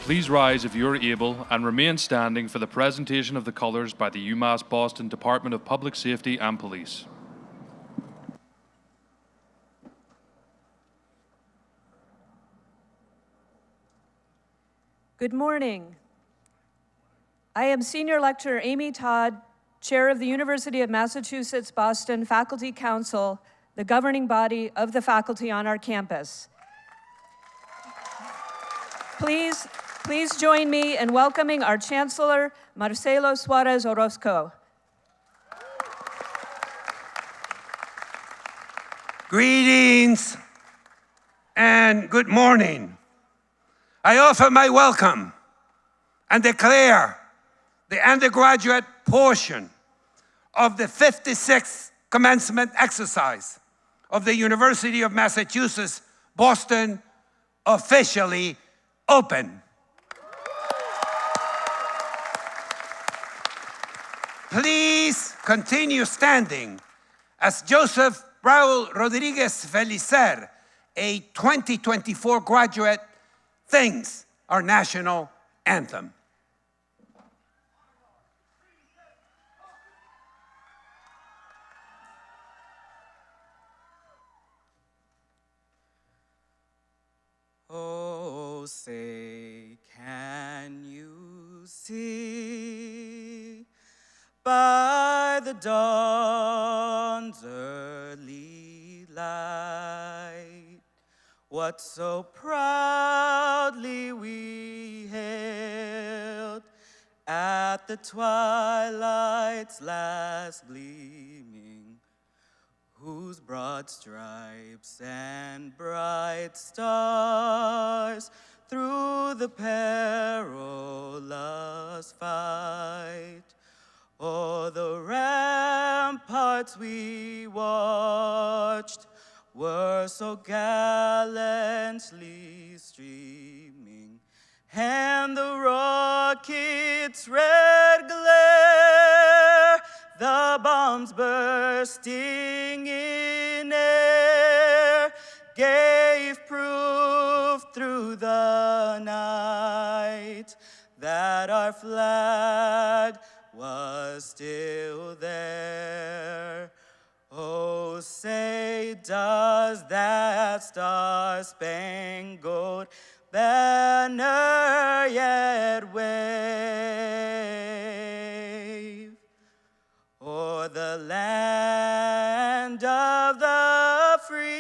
Please rise if you are able and remain standing for the presentation of the colours by the UMass Boston Department of Public Safety and Police. Good morning. I am Senior Lecturer Amy Todd, Chair of the University of Massachusetts Boston Faculty Council, the governing body of the faculty on our campus. Please join me in welcoming our Chancellor, Marcelo Suarez Orozco. Greetings and good morning. I offer my welcome and declare the undergraduate portion of the 56th commencement exercise of the University of Massachusetts Boston officially open. Please continue standing as Joseph Raul Rodriguez Felicer, a 2024 graduate, sings our national anthem. Oh, say, can you see by the dawn's early light what so proudly we hailed at the twilight's last gleaming, whose broad stripes and bright stars through the perilous fight o'er the ramparts we watched were so gallantly streaming, and the rocket's red glare, the bombs bursting in air, gave proof through the night that our flag was still there. Oh, say, does that star-spangled banner yet wave o'er the land of the free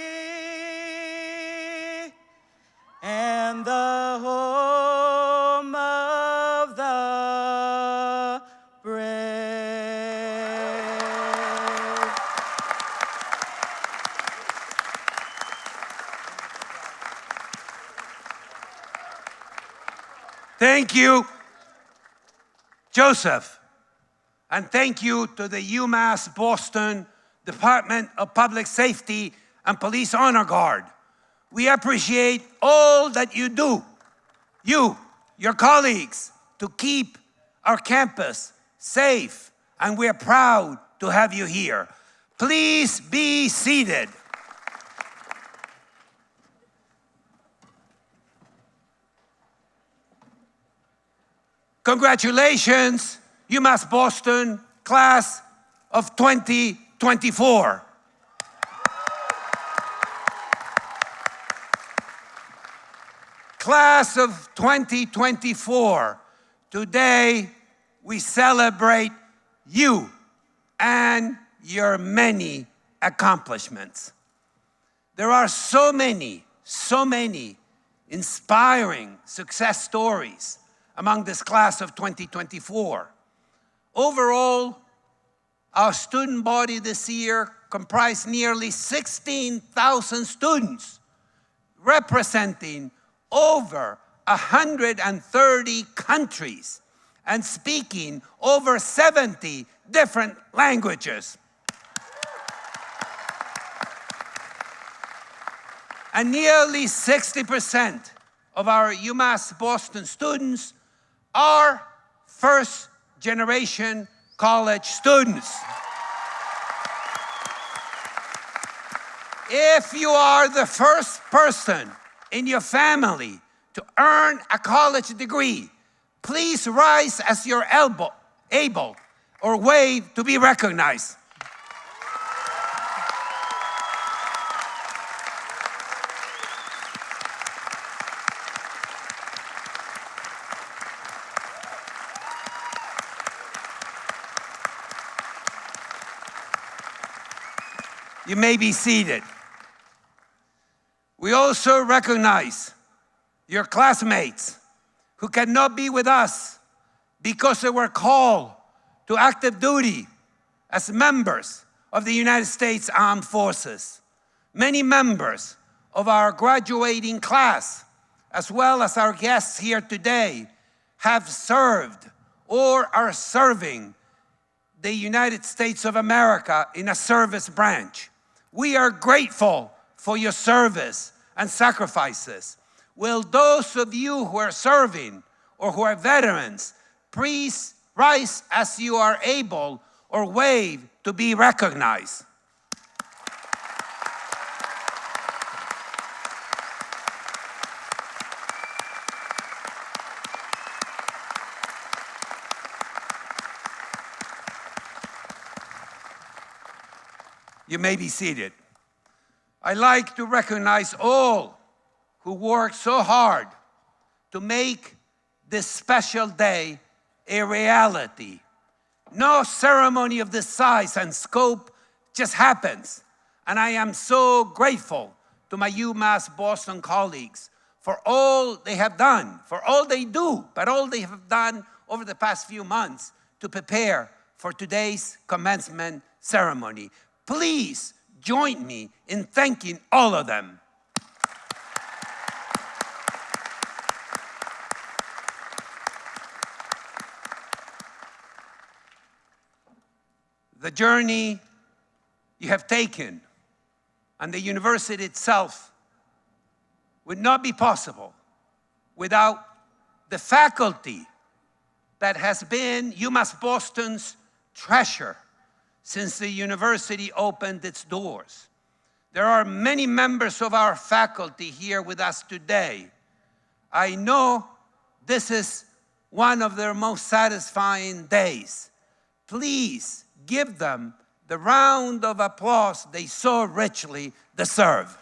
and the home of the brave? Thank you, Joseph. And thank you to the UMass Boston Department of Public Safety and Police Honor Guard. We appreciate all that you do, your colleagues, to keep our campus safe, and we're proud to have you here. Please be seated. Congratulations, UMass Boston class of 2024. Class of 2024, today we celebrate you and your many accomplishments. There are so many inspiring success stories among this class of 2024. Overall, our student body this year comprised nearly 16,000 students, representing over 130 countries and speaking over 70 different languages. And nearly 60% of our UMass Boston students are first-generation college students. If you are the first person in your family to earn a college degree, please rise as you're able or wave to be recognized. You may be seated. We also recognize your classmates who cannot be with us because they were called to active duty as members of the United States Armed Forces. Many members of our graduating class, as well as our guests here today, have served or are serving the United States of America in a service branch. We are grateful for your service and sacrifices. Will those of you who are serving or who are veterans, please rise as you are able or wave to be recognized. You may be seated. I'd like to recognize all who worked so hard to make this special day a reality. No ceremony of this size and scope just happens. And I am so grateful to my UMass Boston colleagues for all they have done, for all they do, but all they have done over the past few months to prepare for today's commencement ceremony. Please join me in thanking all of them. The journey you have taken and the university itself would not be possible without the faculty that has been UMass Boston's treasure since the university opened its doors. There are many members of our faculty here with us today. I know this is one of their most satisfying days. Please give them the round of applause they so richly deserve.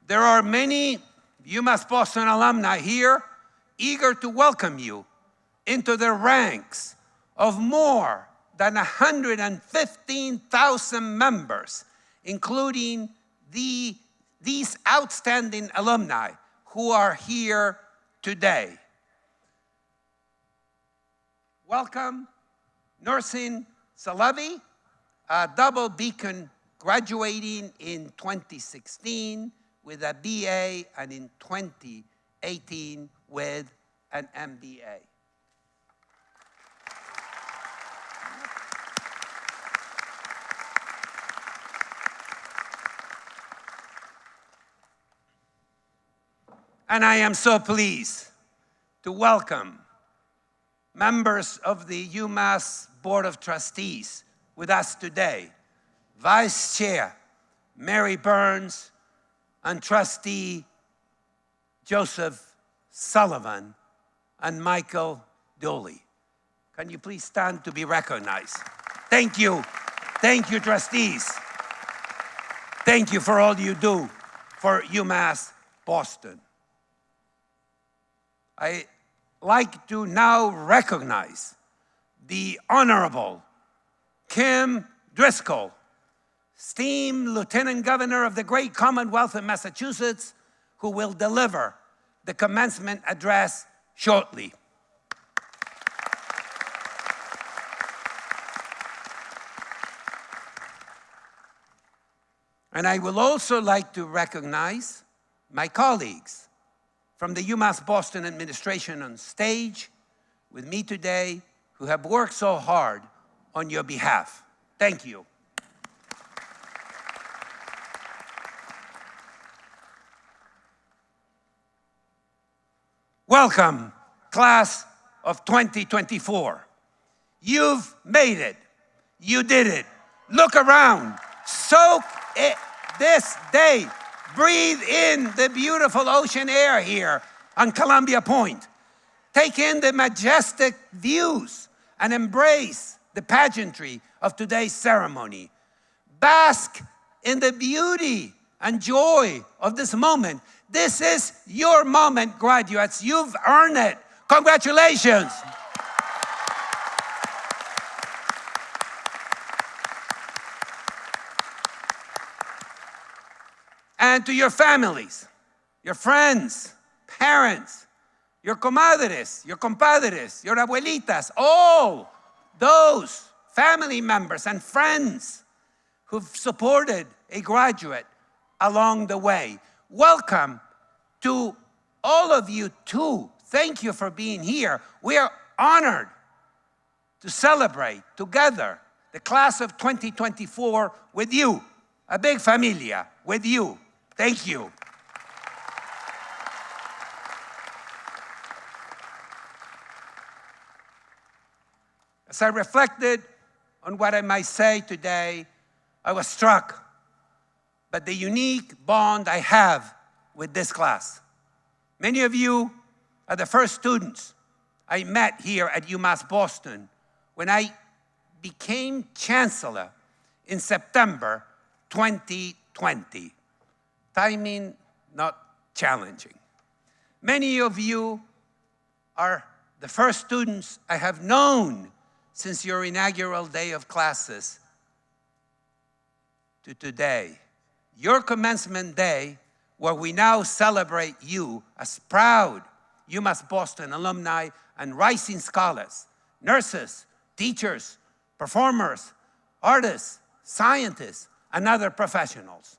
There are many UMass Boston alumni here eager to welcome you into the ranks of more than 115,000 members, including these outstanding alumni who are here today. Welcome, Nursing Salavi, a double beacon graduating in 2016 with a BA and in 2018 with an MBA. And I am so pleased to welcome members of the UMass Board of Trustees with us today. Vice Chair Mary Burns and Trustee Joseph Sullivan and Michael Dooley. Can you please stand to be recognized? Thank you. Thank you, trustees. Thank you for all you do for UMass Boston. I'd like to now recognize the Honorable Kim Driscoll, esteemed Lieutenant Governor of the great Commonwealth of Massachusetts, who will deliver the commencement address shortly. And I will also like to recognize my colleagues from the UMass Boston administration on stage with me today who have worked so hard on your behalf. Thank you. Welcome, class of 2024. You've made it. You did it. Look around. Soak it this day. Breathe in the beautiful ocean air here on Columbia Point. Take in the majestic views and embrace the pageantry of today's ceremony. Bask in the beauty and joy of this moment. This is your moment, graduates. You've earned it. Congratulations. And to your families, your friends, parents, your comadres, your compadres, your abuelitas, all those family members and friends who've supported a graduate along the way. Welcome to all of you too. Thank you for being here. We are honored to celebrate together the class of 2024 with you, a big familia with you. Thank you. As I reflected on what I might say today, I was struck by the unique bond I have with this class. Many of you are the first students I met here at UMass Boston when I became Chancellor in September 2020. Timing not challenging. Many of you are the first students I have known since your inaugural day of classes to today. Your commencement day, where we now celebrate you as proud UMass Boston alumni and rising scholars, nurses, teachers, performers, artists, scientists, and other professionals.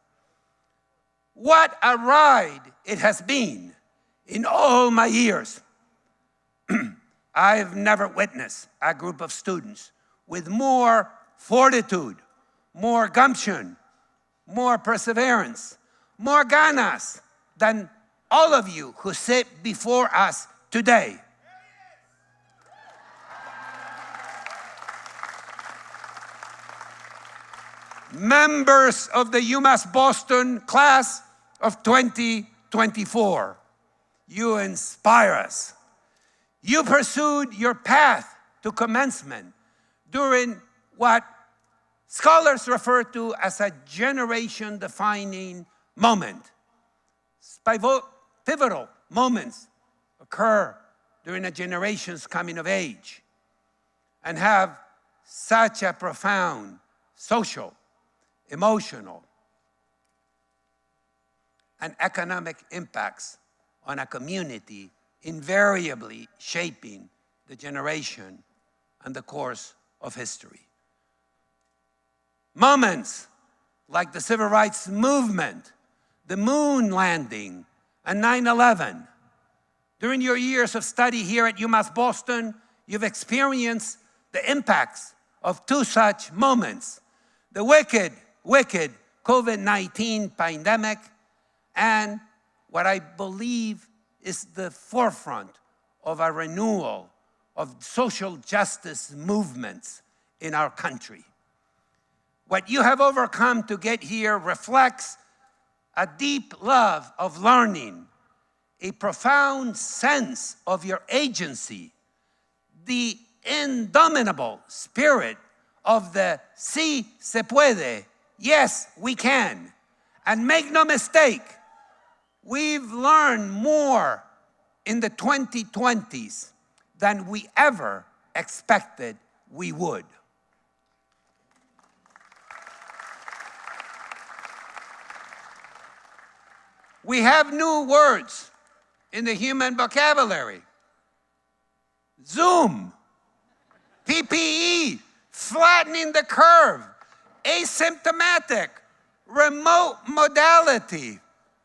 What a ride it has been in all my years. I've never witnessed a group of students with more fortitude, more gumption, more perseverance, more ganas than all of you who sit before us today. Members of the UMass Boston class of 2024, you inspire us. You pursued your path to commencement during what scholars refer to as a generation-defining moment. Pivotal moments occur during a generation's coming of age and have such a profound social, emotional, and economic impacts on a community, invariably shaping the generation and the course of history. Moments like the Civil Rights Movement, the moon landing, and 9/11. During your years of study here at UMass Boston, you've experienced the impacts of two such moments: the wicked COVID-19 pandemic and what I believe is the forefront of a renewal of social justice movements in our country. What you have overcome to get here reflects a deep love of learning, a profound sense of your agency, the indomitable spirit of the sí se puede, yes, we can. And make no mistake, we've learned more in the 2020s than we ever expected we would. We have new words in the human vocabulary. Zoom, PPE, flattening the curve, asymptomatic, remote modality,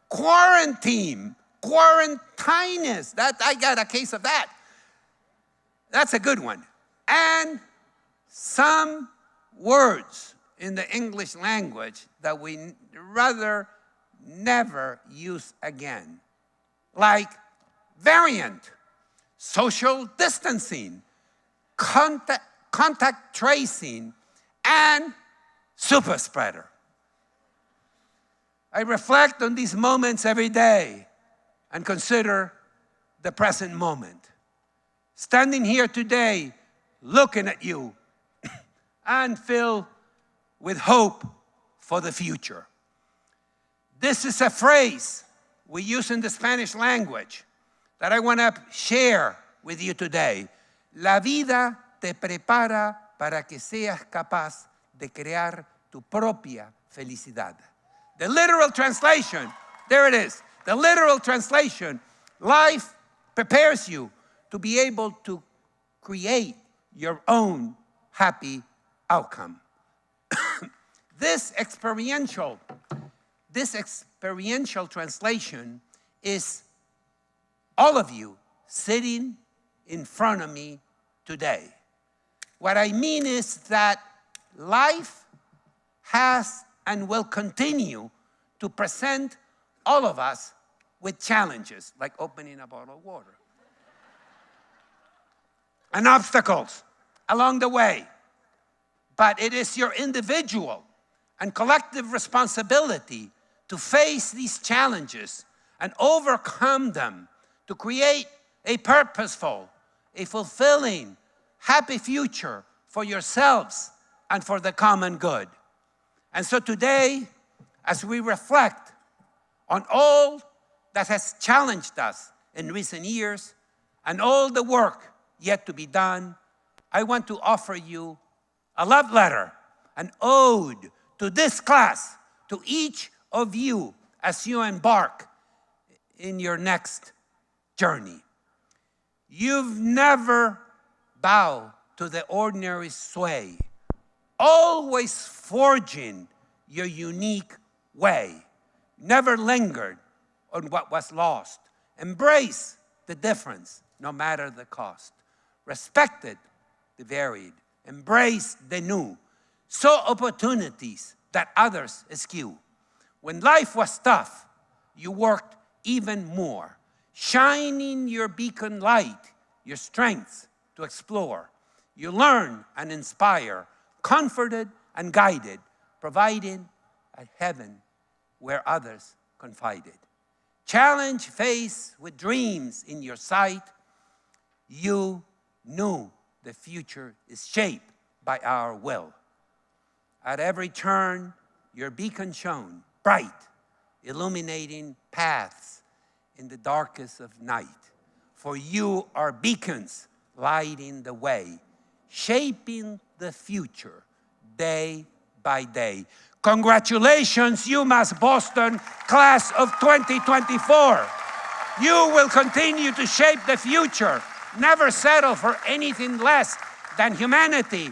quarantine, quarantinus. That I got a case of that. That's a good one. And some words in the English language that we rather never use again, like variant, social distancing, contact contact tracing, and super spreader. I reflect on these moments every day and consider the present moment. Standing here today, looking at you, and filled with hope for the future. This is a phrase we use in the Spanish language that I want to share with you today. La vida te prepara para que seas capaz de crear tu propia felicidad. The literal translation, there it is. The literal translation, life prepares you to be able to create your own happy outcome. This experiential translation is all of you sitting in front of me today. What I mean is that life has and will continue to present all of us with challenges, like opening a bottle of water, and obstacles along the way. But it is your individual and collective responsibility to face these challenges and overcome them to create a purposeful, a fulfilling, happy future for yourselves and for the common good. And so today, as we reflect on all that has challenged us in recent years and all the work yet to be done, I want to offer you a love letter, an ode to this class, to each of you as you embark in your next journey. You've never bowed to the ordinary sway, always forging your unique way. Never lingered on what was lost. Embrace the difference, no matter the cost. Respected the varied. Embrace the new. Saw opportunities that others eschew. When life was tough, you worked even more, shining your beacon light, your strengths to explore. You learn and inspire, comforted and guided, providing a heaven where others confided. Challenge faced with dreams in your sight, you knew the future is shaped by our will. At every turn, your beacon shone bright, illuminating paths in the darkest of night. For you are beacons lighting the way, shaping the future day by day. Congratulations, UMass Boston class of 2024. You will continue to shape the future. Never settle for anything less than humanity,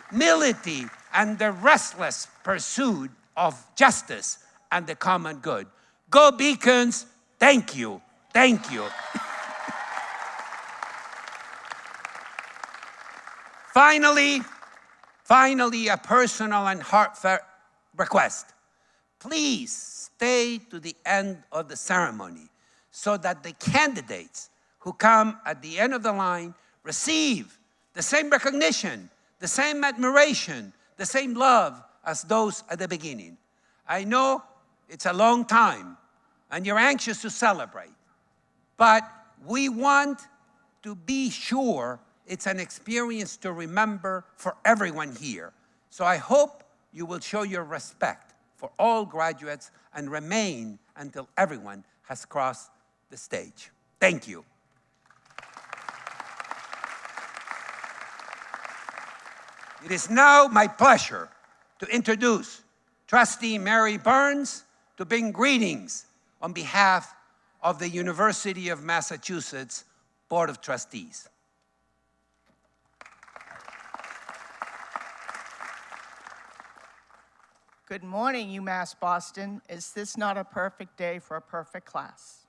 humility, and the restless pursuit of justice and the common good. Go Beacons, thank you, thank you. Finally, a personal and heartfelt request. Please stay to the end of the ceremony so that the candidates who come at the end of the line receive the same recognition, the same admiration, the same love as those at the beginning. I know it's a long time and you're anxious to celebrate, but we want to be sure it's an experience to remember for everyone here. So I hope you will show your respect for all graduates and remain until everyone has crossed the stage. Thank you. It is now my pleasure to introduce Trustee Mary Burns to bring greetings on behalf of the University of Massachusetts Board of Trustees. Good morning, UMass Boston. Is this not a perfect day for a perfect class?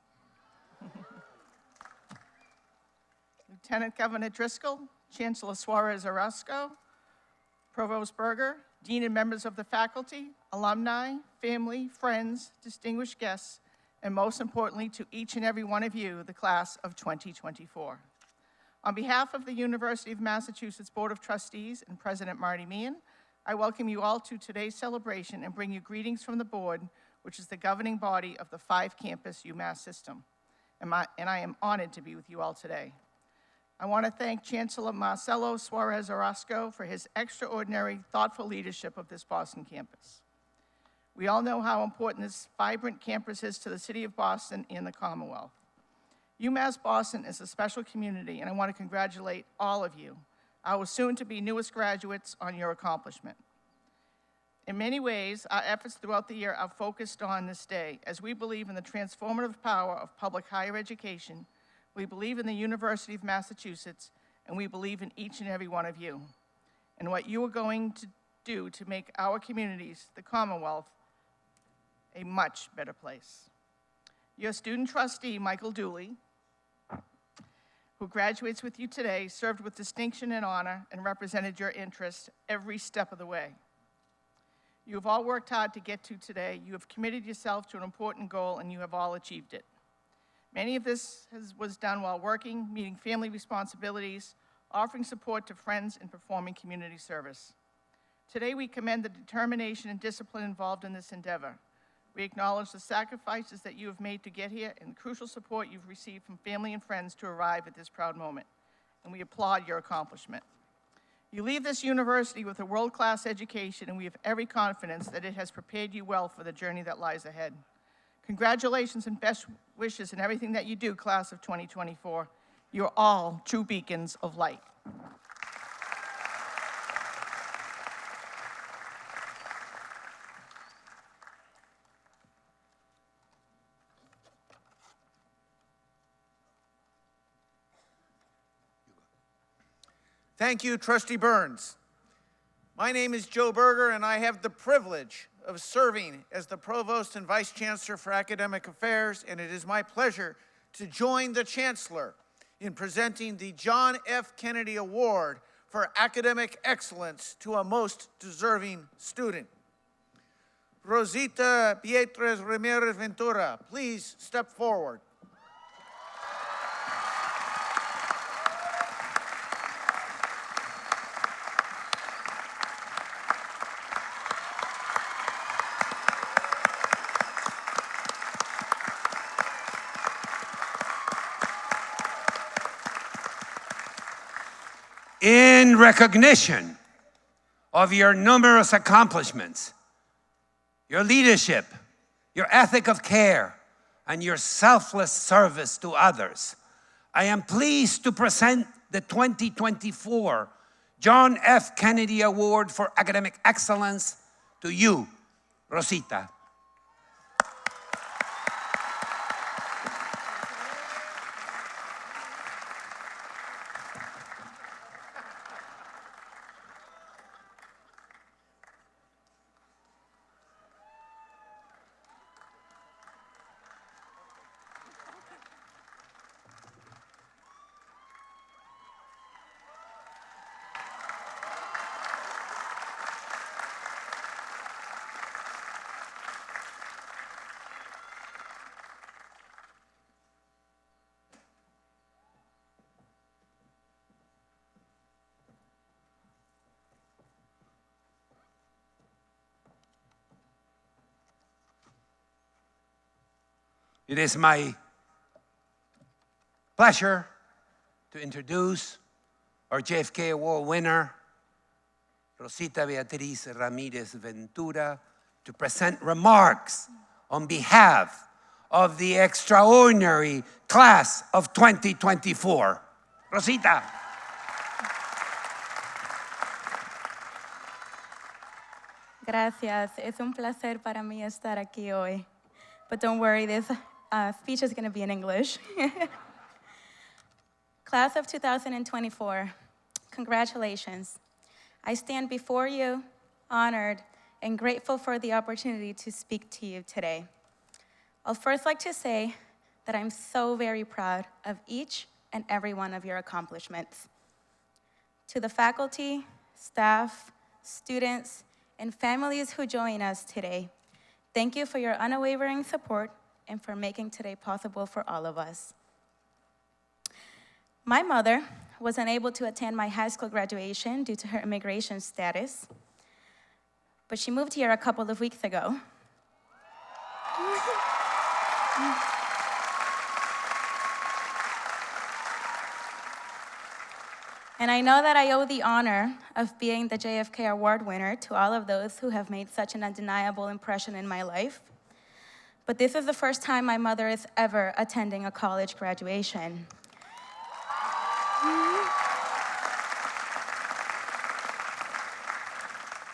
Lieutenant Governor Driscoll, Chancellor Suarez Orozco, Provost Berger, Dean and members of the faculty, alumni, family, friends, distinguished guests, and most importantly to each and every one of you, the class of 2024. On behalf of the University of Massachusetts Board of Trustees and President Marty Meehan, I welcome you all to today's celebration and bring you greetings from the board, which is the governing body of the 5-campus UMass system. And I am honored to be with you all today. I want to thank Chancellor Marcelo Suarez Orozco for his extraordinary, thoughtful leadership of this Boston campus. We all know how important this vibrant campus is to the city of Boston and the Commonwealth. UMass Boston is a special community, and I want to congratulate all of you, our soon-to-be newest graduates, on your accomplishment. In many ways, our efforts throughout the year are focused on this day, as we believe in the transformative power of public higher education, we believe in the University of Massachusetts, and we believe in each and every one of you, and what you are going to do to make our communities, the Commonwealth, a much better place. Your student trustee, Michael Dooley, who graduates with you today, served with distinction and honor and represented your interests every step of the way. You have all worked hard to get to today. You have committed yourself to an important goal, and you have all achieved it. Many of this was done while working, meeting family responsibilities, offering support to friends, and performing community service. Today, we commend the determination and discipline involved in this endeavor. We acknowledge the sacrifices that you have made to get here and the crucial support you've received from family and friends to arrive at this proud moment, and we applaud your accomplishment. You leave this university with a world-class education, and we have every confidence that it has prepared you well for the journey that lies ahead. Congratulations and best wishes in everything that you do, class of 2024. You're all true beacons of light. Thank you, Trustee Burns. My name is Joe Berger, and I have the privilege of serving as the Provost and Vice Chancellor for Academic Affairs, and it is my pleasure to join the Chancellor in presenting the John F. Kennedy Award for Academic Excellence to a most deserving student. Rosita Pietres Ramirez Ventura, please step forward. In recognition of your numerous accomplishments, your leadership, your ethic of care, and your selfless service to others, I am pleased to present the 2024 John F. Kennedy Award for Academic Excellence to you, Rosita. It is my pleasure to introduce our JFK Award winner, Rosita Beatriz Ramirez Ventura, to present remarks on behalf of the extraordinary class of 2024. Rosita. Gracias. Es un placer para mí estar aquí hoy. But don't worry, this speech is going to be in English. Class of 2024, congratulations. I stand before you, honored and grateful for the opportunity to speak to you today. I'll first like to say that I'm so very proud of each and every one of your accomplishments. To the faculty, staff, students, and families who join us today, thank you for your unwavering support and for making today possible for all of us. My mother was unable to attend my high school graduation due to her immigration status, but she moved here a couple of weeks ago. And I know that I owe the honor of being the JFK Award winner to all of those who have made such an undeniable impression in my life. But this is the first time my mother is ever attending a college graduation.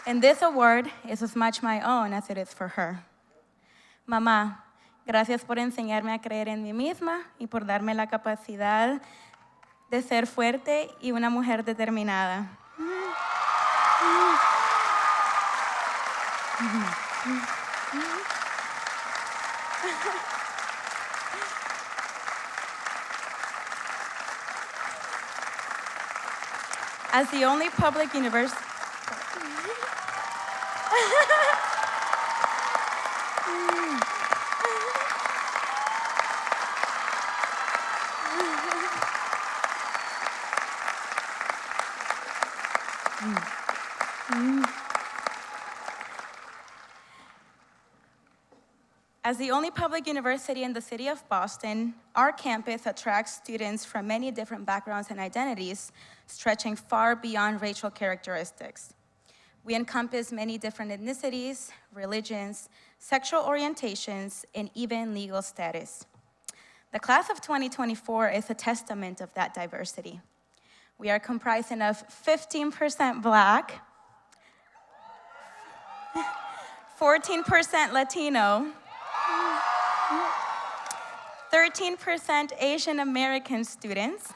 And this award is as much my own as it is for her. Mamá, gracias por enseñarme a creer en mí misma y por darme la capacidad de ser fuerte y una mujer determinada. As the only public university... As the only public university in the city of Boston, our campus attracts students from many different backgrounds and identities, stretching far beyond racial characteristics. We encompass many different ethnicities, religions, sexual orientations, and even legal status. The class of 2024 is a testament of that diversity. We are comprising of 15% Black, 14% Latino, 13% Asian American students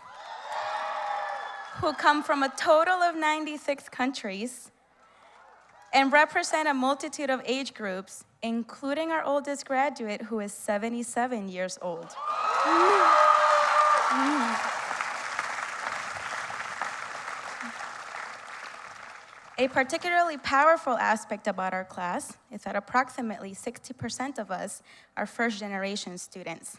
who come from a total of 96 countries and represent a multitude of age groups, including our oldest graduate, who is 77 years old. A particularly powerful aspect about our class is that approximately 60% of us are first-generation students.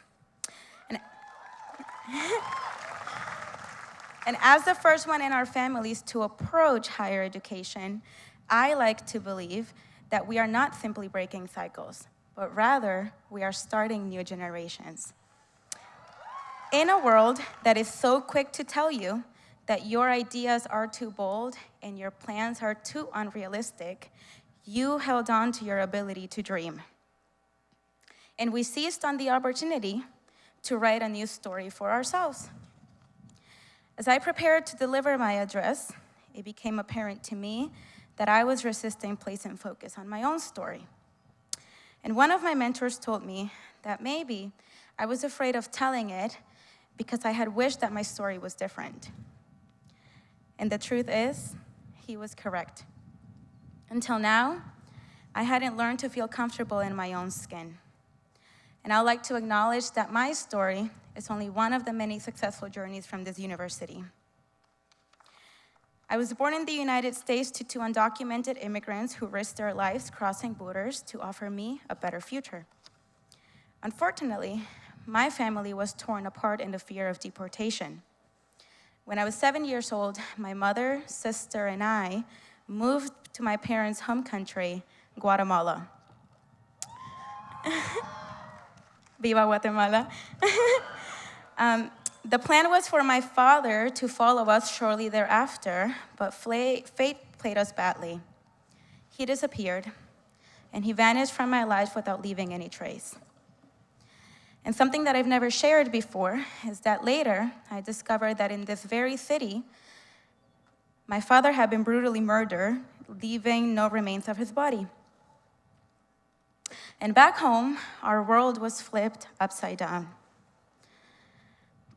And as the first one in our families to approach higher education, I like to believe that we are not simply breaking cycles, but rather we are starting new generations. In a world that is so quick to tell you that your ideas are too bold and your plans are too unrealistic, you held on to your ability to dream. And we seized on the opportunity to write a new story for ourselves. As I prepared to deliver my address, it became apparent to me that I was resisting placing focus on my own story. And one of my mentors told me that maybe I was afraid of telling it because I had wished that my story was different. And the truth is, he was correct. Until now, I hadn't learned to feel comfortable in my own skin. And I'd like to acknowledge that my story is only one of the many successful journeys from this university. I was born in the United States to two undocumented immigrants who risked their lives crossing borders to offer me a better future. Unfortunately, my family was torn apart in the fear of deportation. When I was 7 years old, my mother, sister, and I moved to my parents' home country, Guatemala. Viva Guatemala. The plan was for my father to follow us shortly thereafter, but fate played us badly. He disappeared, and he vanished from my life without leaving any trace. And something that I've never shared before is that later I discovered that in this very city, my father had been brutally murdered, leaving no remains of his body. And back home, our world was flipped upside down.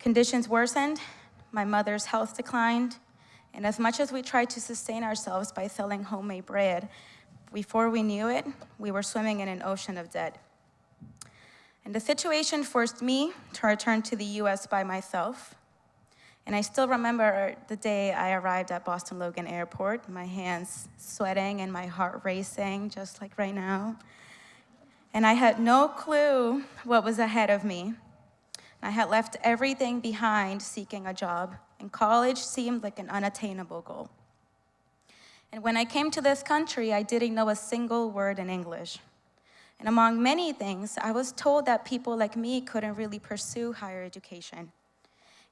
Conditions worsened, my mother's health declined, and as much as we tried to sustain ourselves by selling homemade bread, before we knew it, we were swimming in an ocean of debt. And the situation forced me to return to the US by myself. And I still remember the day I arrived at Boston Logan Airport, my hands sweating and my heart racing, just like right now. And I had no clue what was ahead of me. I had left everything behind seeking a job and college seemed like an unattainable goal. And when I came to this country, I didn't know a single word in English. And among many things, I was told that people like me couldn't really pursue higher education.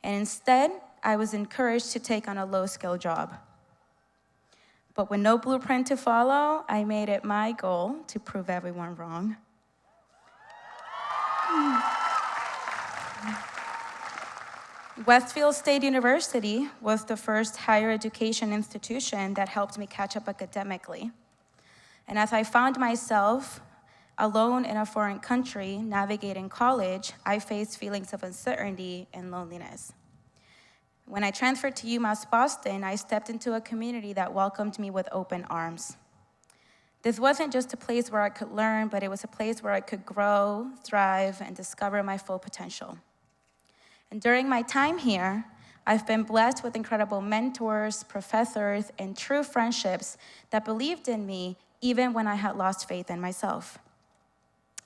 And instead, I was encouraged to take on a low-skill job. But with no blueprint to follow, I made it my goal to prove everyone wrong. Westfield State University was the first higher education institution that helped me catch up academically. And as I found myself alone in a foreign country navigating college, I faced feelings of uncertainty and loneliness. When I transferred to UMass Boston, I stepped into a community that welcomed me with open arms. This wasn't just a place where I could learn, but it was a place where I could grow, thrive, and discover my full potential. And during my time here, I've been blessed with incredible mentors, professors, and true friendships that believed in me even when I had lost faith in myself.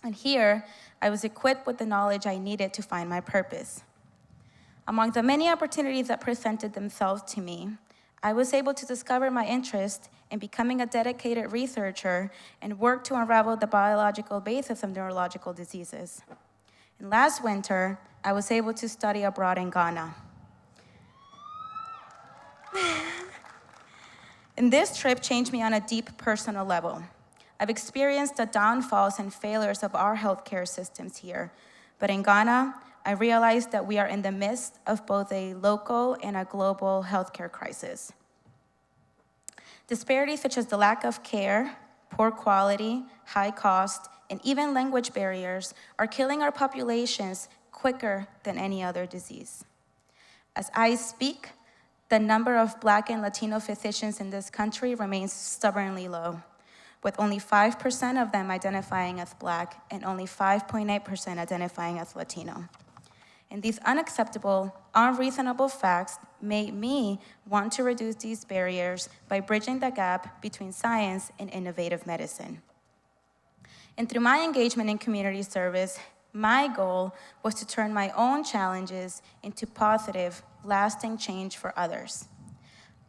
And here, I was equipped with the knowledge I needed to find my purpose. Among the many opportunities that presented themselves to me, I was able to discover my interest in becoming a dedicated researcher and work to unravel the biological basis of neurological diseases. And last winter, I was able to study abroad in Ghana. And this trip changed me on a deep personal level. I've experienced the downfalls and failures of our healthcare systems here, but in Ghana, I realized that we are in the midst of both a local and a global healthcare crisis. Disparities such as the lack of care, poor quality, high cost, and even language barriers are killing our populations quicker than any other disease. As I speak, the number of Black and Latino physicians in this country remains stubbornly low, with only 5% of them identifying as Black and only 5.8% identifying as Latino. And these unacceptable, unreasonable facts made me want to reduce these barriers by bridging the gap between science and innovative medicine. And through my engagement in community service, my goal was to turn my own challenges into positive, lasting change for others.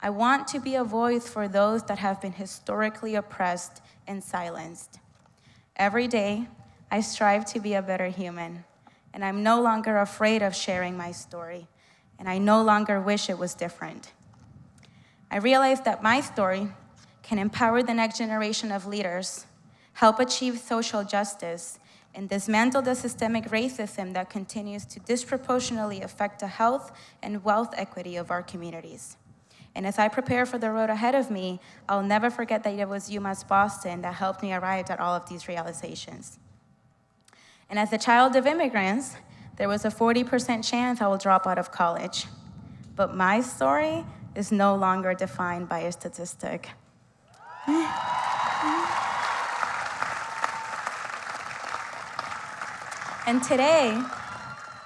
I want to be a voice for those that have been historically oppressed and silenced. Every day, I strive to be a better human, and I'm no longer afraid of sharing my story, and I no longer wish it was different. I realize that my story can empower the next generation of leaders, help achieve social justice, and dismantle the systemic racism that continues to disproportionately affect the health and wealth equity of our communities. And as I prepare for the road ahead of me, I'll never forget that it was UMass Boston that helped me arrive at all of these realizations. And as a child of immigrants, there was a 40% chance I will drop out of college. But my story is no longer defined by a statistic. And today,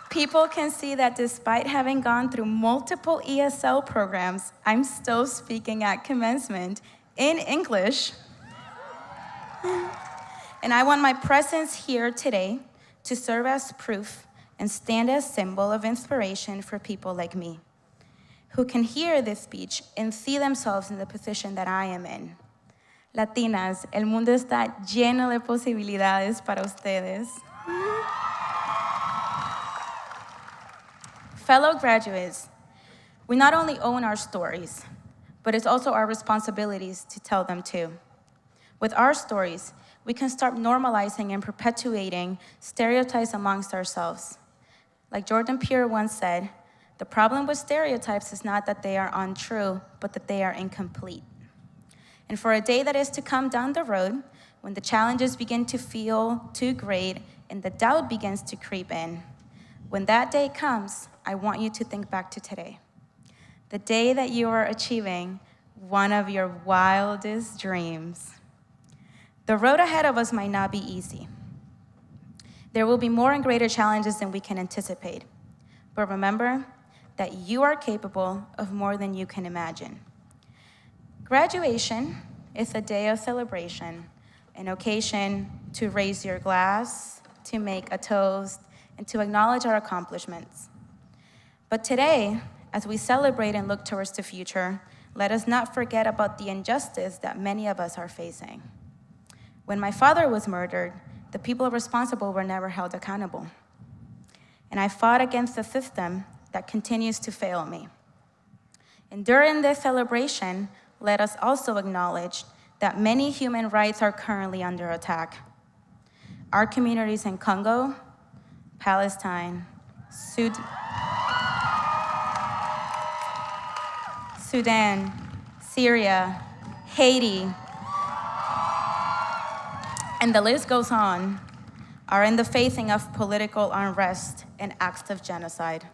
people can see that despite having gone through multiple ESL programs, I'm still speaking at commencement in English. And I want my presence here today to serve as proof and stand as symbol of inspiration for people like me, who can hear this speech and see themselves in the position that I am in. Latinas, el mundo está lleno de posibilidades para ustedes. Fellow graduates, we not only own our stories, but it's also our responsibilities to tell them too. With our stories, we can start normalizing and perpetuating stereotypes amongst ourselves. Like Jordan Peele once said, the problem with stereotypes is not that they are untrue, but that they are incomplete. And for a day that is to come down the road, when the challenges begin to feel too great and the doubt begins to creep in, when that day comes, I want you to think back to today. The day that you are achieving one of your wildest dreams. The road ahead of us might not be easy. There will be more and greater challenges than we can anticipate. But remember that you are capable of more than you can imagine. Graduation is a day of celebration, an occasion to raise your glass, to make a toast, and to acknowledge our accomplishments. But today, As we celebrate and look towards the future, let us not forget about the injustice that many of us are facing. When my father was murdered, the people responsible were never held accountable. And I fought against a system that continues to fail me. And during this celebration, let us also acknowledge that many human rights are currently under attack. Our communities in Congo, Palestine, Sudan, Syria, Haiti, and the list goes on, are in the facing of political unrest and acts of genocide.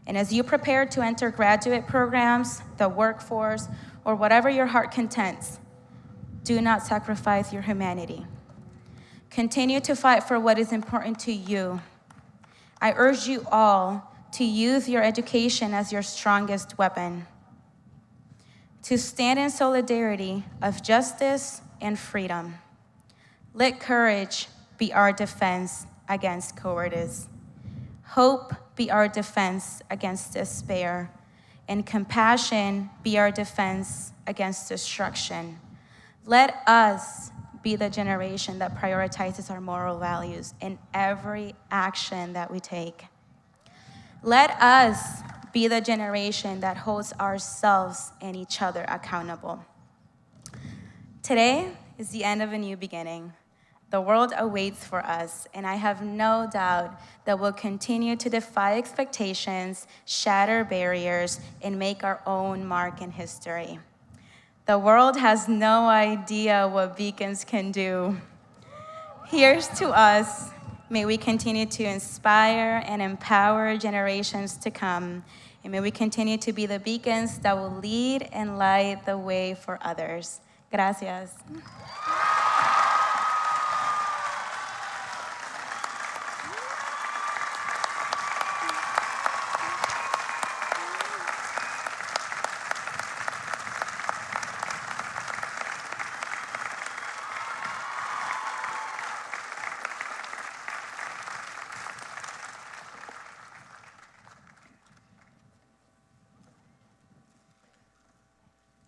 And as you prepare to enter graduate programs, the workforce, or whatever your heart contents, do not sacrifice your humanity. Continue to fight for what is important to you. I urge you all to use your education as your strongest weapon, to stand in solidarity of justice and freedom. Let courage be our defense against cowardice. Hope be our defense against despair, and compassion be our defense against destruction. Let us be the generation that prioritizes our moral values in every action that we take. Let us be the generation that holds ourselves and each other accountable. Today is the end of a new beginning. The world awaits for us, and I have no doubt that we'll continue to defy expectations, shatter barriers, and make our own mark in history. The world has no idea what beacons can do. Here's to us. May we continue to inspire and empower generations to come, and may we continue to be the beacons that will lead and light the way for others. Gracias.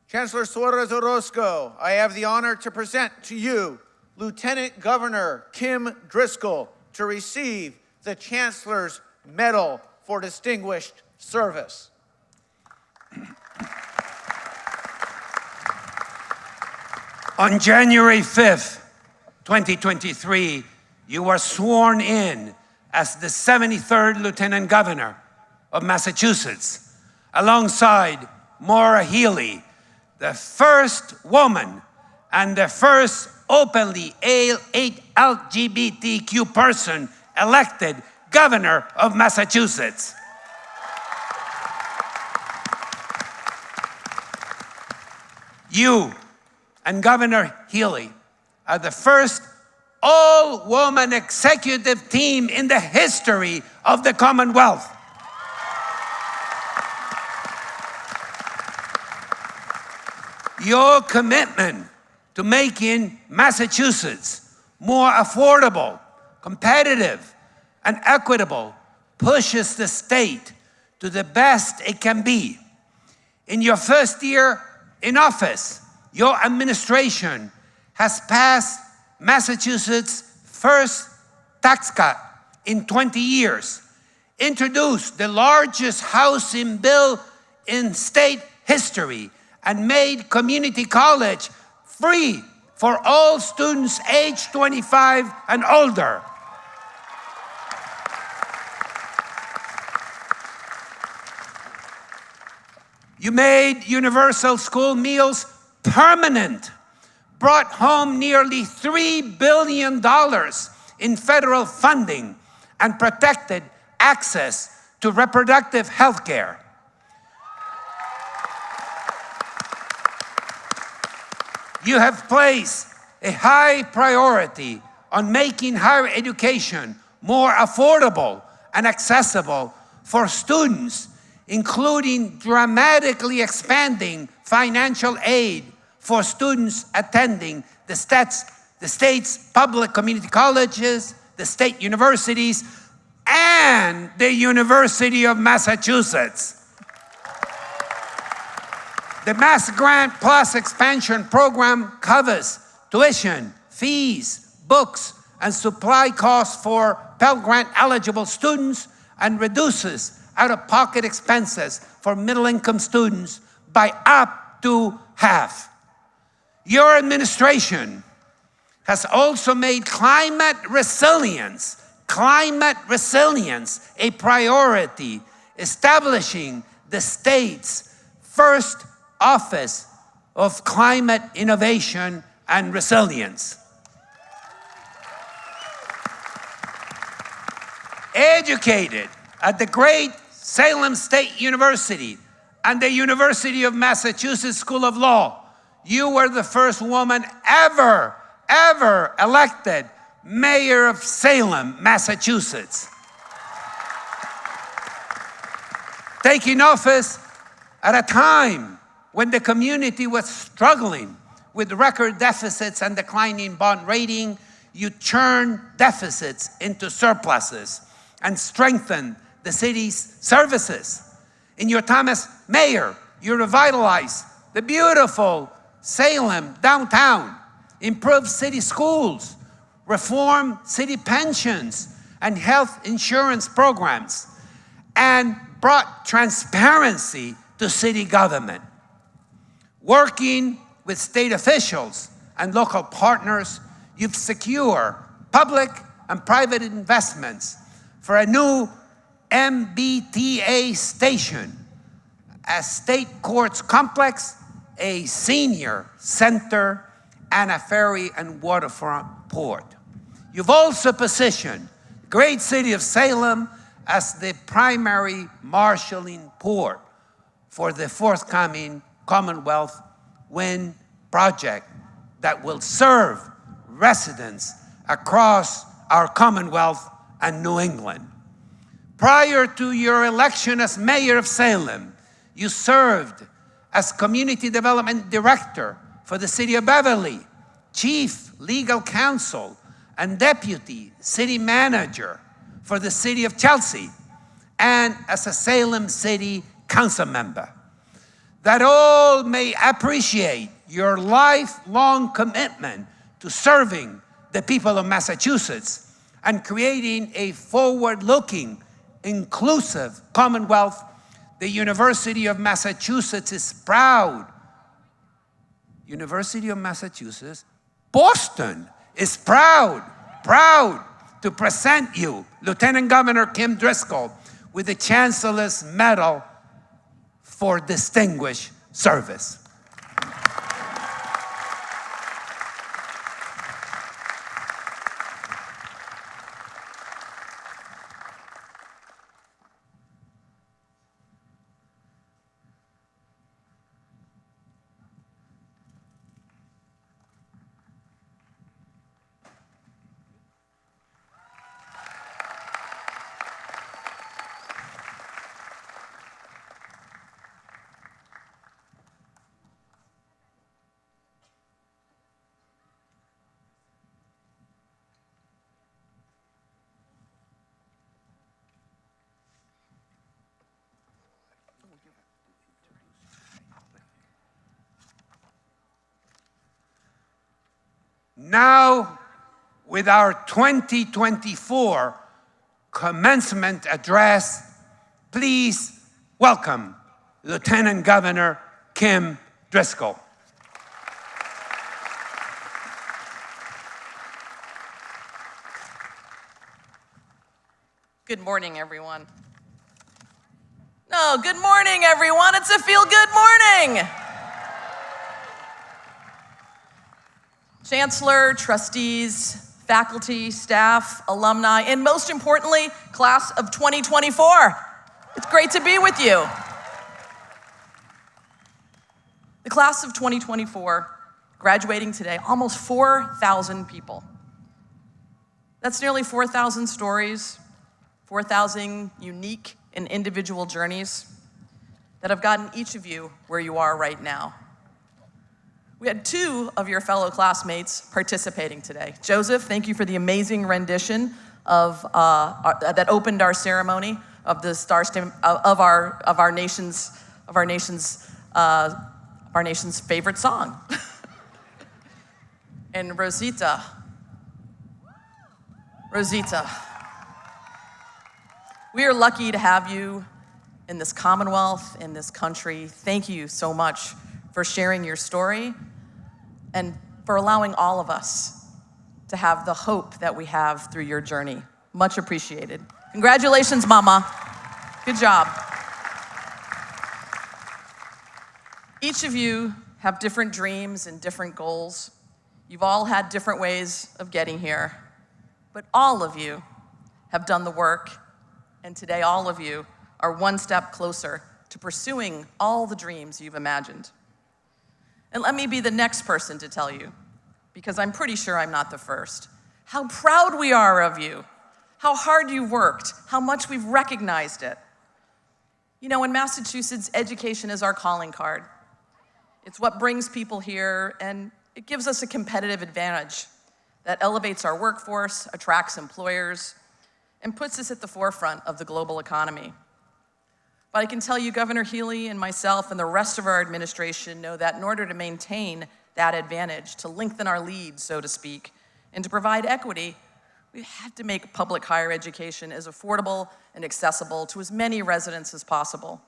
Chancellor Suarez Orozco, I have the honor to present to you Lieutenant Governor Kim Driscoll to receive the Chancellor's Medal for Distinguished Service. On January 5th, 2023, you were sworn in as the 73rd Lieutenant Governor of Massachusetts, alongside Maura Healey, the first woman and the first openly LGBTQ person elected governor of Massachusetts. You and Governor Healey are the first all-woman executive team in the history of the Commonwealth. Your commitment to making Massachusetts more affordable, competitive, and equitable pushes the state to the best it can be. In your first year in office, your administration has passed Massachusetts' first tax cut in 20 years, introduced the largest housing bill in state history, and made community college free for all students aged 25 and older. You made universal school meals permanent, brought home nearly $3 billion in federal funding, and protected access to reproductive health care. You have placed a high priority on making higher education more affordable and accessible for students, including dramatically expanding financial aid for students attending the state's public community colleges, the state universities, and the University of Massachusetts. The Mass Grant Plus expansion program covers tuition, fees, books, and supply costs for Pell Grant eligible students and reduces out-of-pocket expenses for middle-income students by up to half. Your administration has also made climate resilience a priority, establishing the state's first Office of Climate Innovation and Resilience. Educated at the great Salem State University and the University of Massachusetts School of Law, you were the first woman ever elected mayor of Salem, Massachusetts. Taking office at a time when the community was struggling with record deficits and declining bond rating, you turned deficits into surpluses and strengthened the city's services. In your time as mayor, you revitalized the beautiful Salem downtown, improved city schools, reformed city pensions and health insurance programs, and brought transparency to city government. Working with state officials and local partners, you've secured public and private investments for a new MBTA station, a state courts complex, a senior center, and a ferry and waterfront port. You've also positioned the great city of Salem as the primary marshalling port for the forthcoming Commonwealth Wind project that will serve residents across our Commonwealth and New England. Prior to your election as mayor of Salem, you served as community development director for the city of Beverly, chief legal counsel, and deputy city manager for the city of Chelsea, and as a Salem City Council member. That all may appreciate your lifelong commitment to serving the people of Massachusetts and creating a forward-looking, inclusive Commonwealth. The University of Massachusetts is proud. University of Massachusetts, Boston is proud to present you, Lieutenant Governor Kim Driscoll, with the Chancellor's Medal for Distinguished Service. Now, with our 2024 commencement address, please welcome Lieutenant Governor Kim Driscoll. Good morning, everyone. No, good morning, everyone. It's a feel-good morning. Chancellor, trustees, faculty, staff, alumni, and most importantly, class of 2024. It's great to be with you. The class of 2024, graduating today, almost 4,000 people. That's nearly 4,000 stories, 4,000 unique and individual journeys that have gotten each of you where you are right now. We had 2 of your fellow classmates participating today. Joseph, thank you for the amazing rendition of that opened our ceremony of the Star of our nation's our nation's favorite song. And Rosita, we are lucky to have you in this Commonwealth, in this country. Thank you so much for sharing your story and for allowing all of us to have the hope that we have through your journey. Much appreciated. Congratulations, Mama. Good job. Each of you have different dreams and different goals. You've all had different ways of getting here, but all of you have done the work, and today all of you are one step closer to pursuing all the dreams you've imagined. And let me be the next person to tell you, because I'm pretty sure I'm not the first, how proud we are of you, how hard you worked, how much we've recognized it. You know, in Massachusetts, education is our calling card. It's what brings people here, and it gives us a competitive advantage that elevates our workforce, attracts employers, and puts us at the forefront of the global economy. But I can tell you, Governor Healy and myself and the rest of our administration know that in order to maintain that advantage, to lengthen our lead, so to speak, and to provide equity, we have to make public higher education as affordable and accessible to as many residents as possible.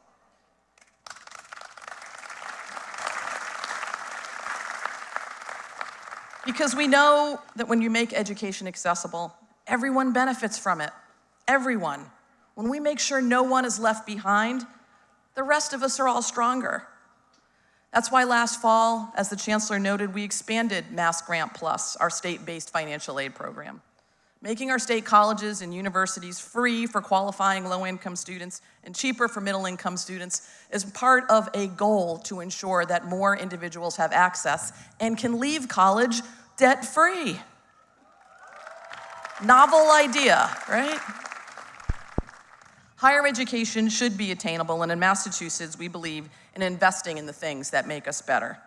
Because we know that when you make education accessible, everyone benefits from it. Everyone. When we make sure no one is left behind, the rest of us are all stronger. That's why last fall, as the Chancellor noted, we expanded Mass Grant Plus, our state-based financial aid program, making our state colleges and universities free for qualifying low-income students and cheaper for middle-income students is part of a goal to ensure that more individuals have access and can leave college debt-free. Novel idea, right? Higher education should be attainable, and in Massachusetts, we believe in investing in the things that make us better.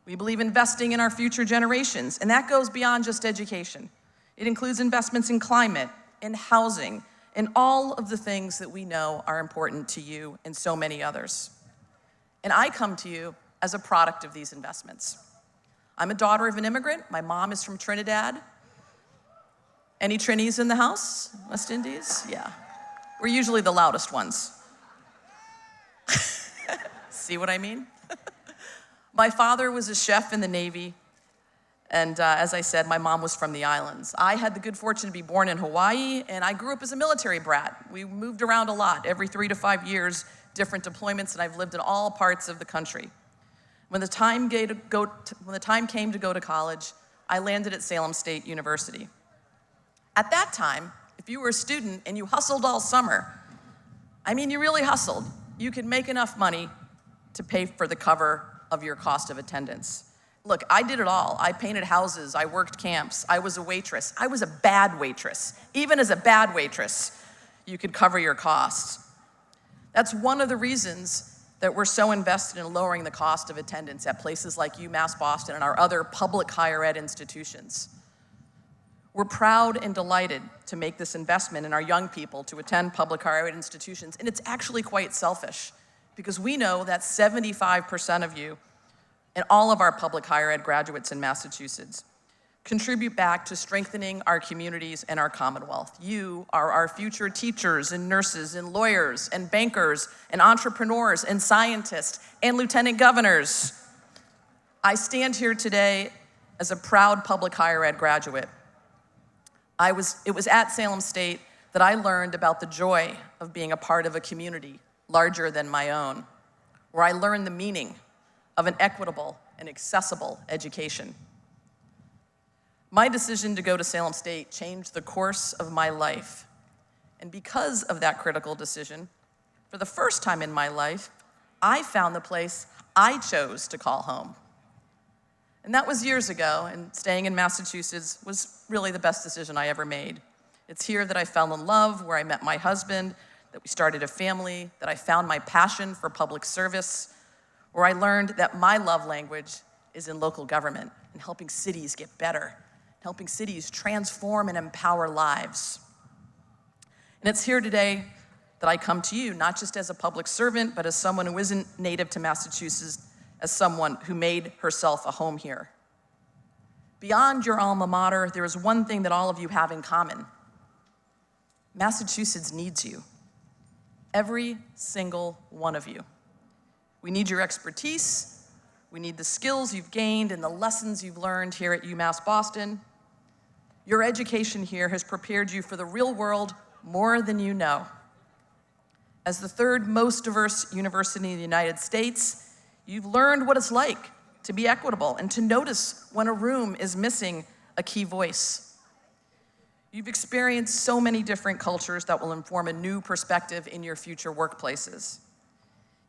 We believe investing in our future generations, and that goes beyond just education. It includes investments in climate, in housing, in all of the things that we know are important to you and so many others. And I come to you as a product of these investments. I'm a daughter of an immigrant. My mom is from Trinidad. Any Trinis in the house? West Indies? Yeah. We're usually the loudest ones. See what I mean? My father was a chef in the Navy, and as I said, my mom was from the islands. I had the good fortune to be born in Hawaii, and I grew up as a military brat. We moved around a lot, every 3 to 5 years, different deployments, and I've lived in all parts of the country. When the time came to go to college, I landed at Salem State University. At that time, if you were a student and you hustled all summer, I mean, you really hustled, you could make enough money to pay for the cover of your cost of attendance. Look, I did it all. I painted houses, I worked camps, I was a waitress. I was a bad waitress. Even as a bad waitress, you could cover your costs. That's one of the reasons that we're so invested in lowering the cost of attendance at places like UMass Boston and our other public higher ed institutions. We're proud and delighted to make this investment in our young people to attend public higher ed institutions, and it's actually quite selfish because we know that 75% of you and all of our public higher ed graduates in Massachusetts contribute back to strengthening our communities and our Commonwealth. You are our future teachers and nurses and lawyers and bankers and entrepreneurs and scientists and lieutenant governors. I stand here today as a proud public higher ed graduate. It was at Salem State that I learned about the joy of being a part of a community larger than my own, where I learned the meaning of an equitable and accessible education. My decision to go to Salem State changed the course of my life. And because of that critical decision, for the first time in my life, I found the place I chose to call home. And that was years ago, and staying in Massachusetts was really the best decision I ever made. It's here that I fell in love, where I met my husband, that we started a family, that I found my passion for public service, where I learned that my love language is in local government and helping cities get better, helping cities transform and empower lives. And it's here today that I come to you, not just as a public servant, but as someone who isn't native to Massachusetts, as someone who made herself a home here. Beyond your alma mater, there is one thing that all of you have in common. Massachusetts needs you. Every single one of you. We need your expertise. We need the skills you've gained and the lessons you've learned here at UMass Boston. Your education here has prepared you for the real world more than you know. As the third most diverse university in the United States, you've learned what it's like to be equitable and to notice when a room is missing a key voice. You've experienced so many different cultures that will inform a new perspective in your future workplaces.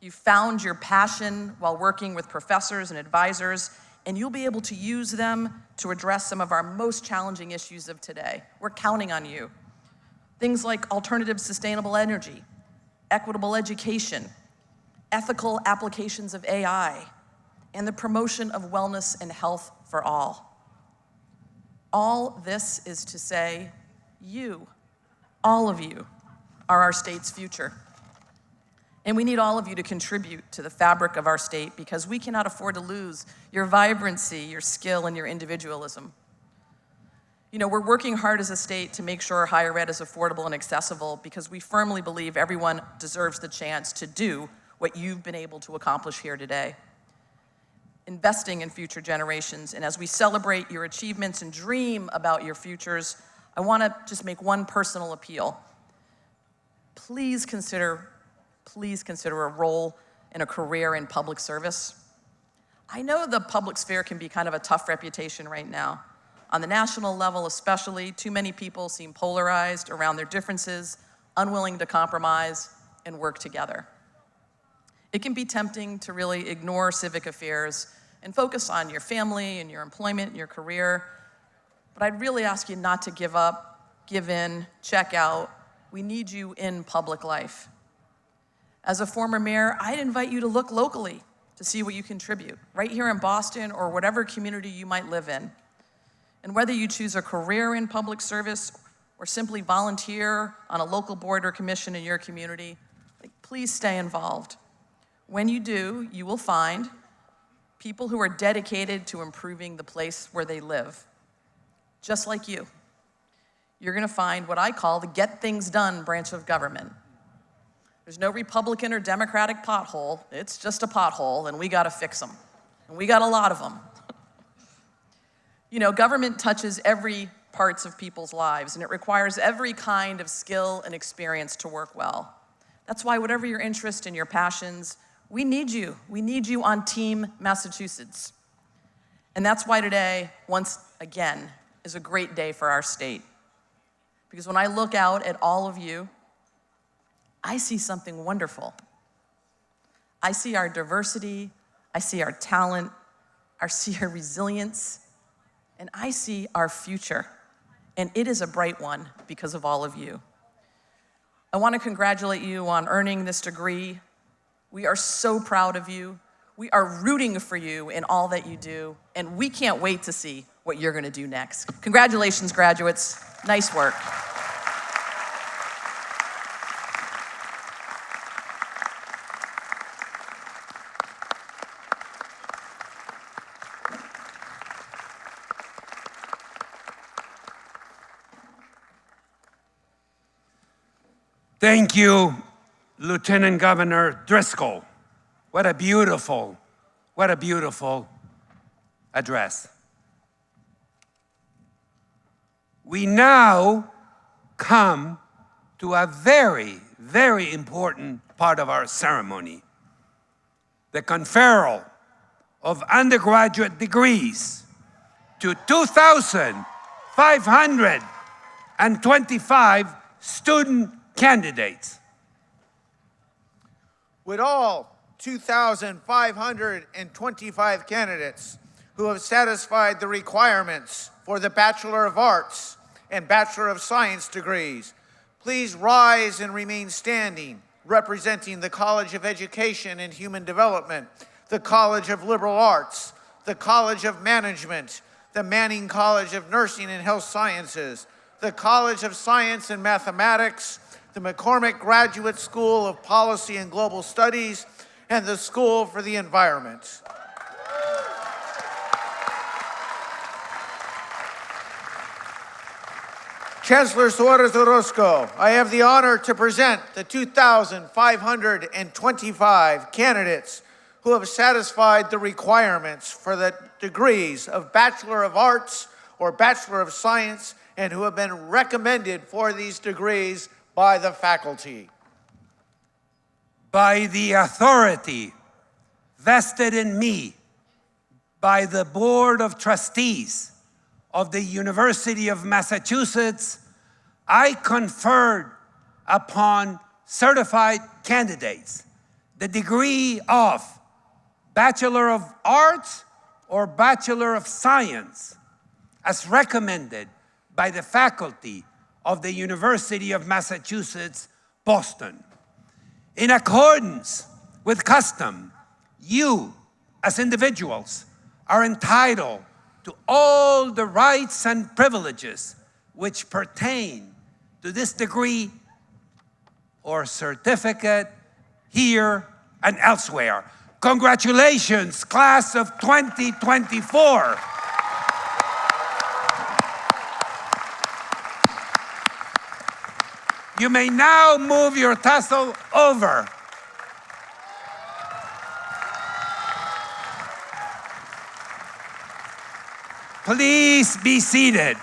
You've found your passion while working with professors and advisors, and you'll be able to use them to address some of our most challenging issues of today. We're counting on you. Things like alternative sustainable energy, equitable education, ethical applications of AI, and the promotion of wellness and health for all. All this is to say, you, all of you, are our state's future. And we need all of you to contribute to the fabric of our state because we cannot afford to lose your vibrancy, your skill, and your individualism. You know, we're working hard as a state to make sure higher ed is affordable and accessible because we firmly believe everyone deserves the chance to do what you've been able to accomplish here today. Investing in future generations, and as we celebrate your achievements and dream about your futures, I want to just make one personal appeal. Please consider a role and a career in public service. I know the public sphere can be kind of a tough reputation right now. On the national level especially, too many people seem polarized around their differences, unwilling to compromise and work together. It can be tempting to really ignore civic affairs and focus on your family and your employment and your career. But I'd really ask you not to give up, give in, check out. We need you in public life. As a former mayor, I'd invite you to look locally to see what you contribute, right here in Boston or whatever community you might live in. And whether you choose a career in public service or simply volunteer on a local board or commission in your community, please stay involved. When you do, you will find people who are dedicated to improving the place where they live, just like you. You're gonna find what I call the Get Things Done branch of government. There's no Republican or Democratic pothole, it's just a pothole, and we gotta fix them. And we got a lot of them. You know, government touches every parts of people's lives, and it requires every kind of skill and experience to work well. That's why whatever your interest and your passions, we need you. We need you on Team Massachusetts. And that's why today, once again, is a great day for our state. Because when I look out at all of you, I see something wonderful. I see our diversity, I see our talent, I see our resilience, and I see our future. And it is a bright one because of all of you. I want to congratulate you on earning this degree. We are so proud of you. We are rooting for you in all that you do, and we can't wait to see what you're going to do next. Congratulations, graduates. Nice work. Thank you, Lieutenant Governor Driscoll. What a beautiful address. We now come to a very, very important part of our ceremony, the conferral of undergraduate degrees to 2,525 student candidates. Would all 2,525 candidates who have satisfied the requirements for the Bachelor of Arts and Bachelor of Science degrees please rise and remain standing, representing the College of Education and Human Development, the College of Liberal Arts, the College of Management, the Manning College of Nursing and Health Sciences, the College of Science and Mathematics, the McCormick Graduate School of Policy and Global Studies, and the School for the Environment. Chancellor Suarez Orozco, I have the honor to present the 2,525 candidates who have satisfied the requirements for the degrees of Bachelor of Arts or Bachelor of Science and who have been recommended for these degrees by the faculty. By the authority vested in me by the Board of Trustees of the University of Massachusetts, I conferred upon certified candidates the degree of Bachelor of Arts or Bachelor of Science as recommended by the faculty of the University of Massachusetts, Boston. In accordance with custom, you as individuals are entitled to all the rights and privileges which pertain to this degree or certificate here and elsewhere. Congratulations, class of 2024. You may now move your tassel over. Please be seated.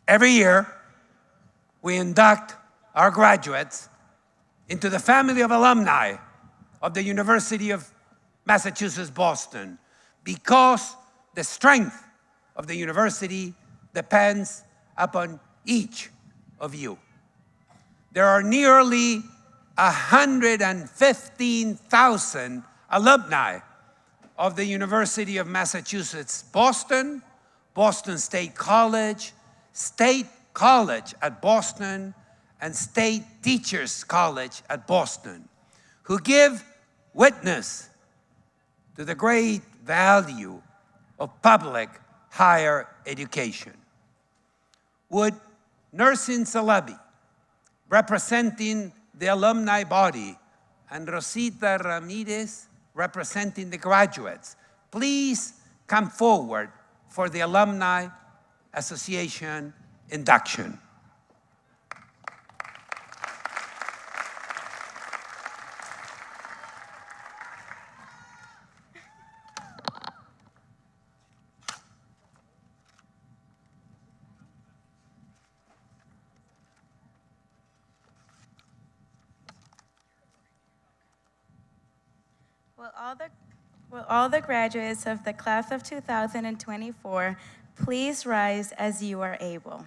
Every year, we induct our graduates into the family of alumni of the University of Massachusetts, Boston, because the strength of the university depends upon each of you. There are nearly 115,000 alumni of the University of Massachusetts, Boston, Boston State College, State College at Boston, and State Teachers College at Boston, who give witness to the great value of public higher education. Would Nursing Salabi, representing the alumni body, and Rosita Ramirez, representing the graduates, please come forward for the Alumni Association induction. Will all the graduates of the class of 2024 please rise as you are able.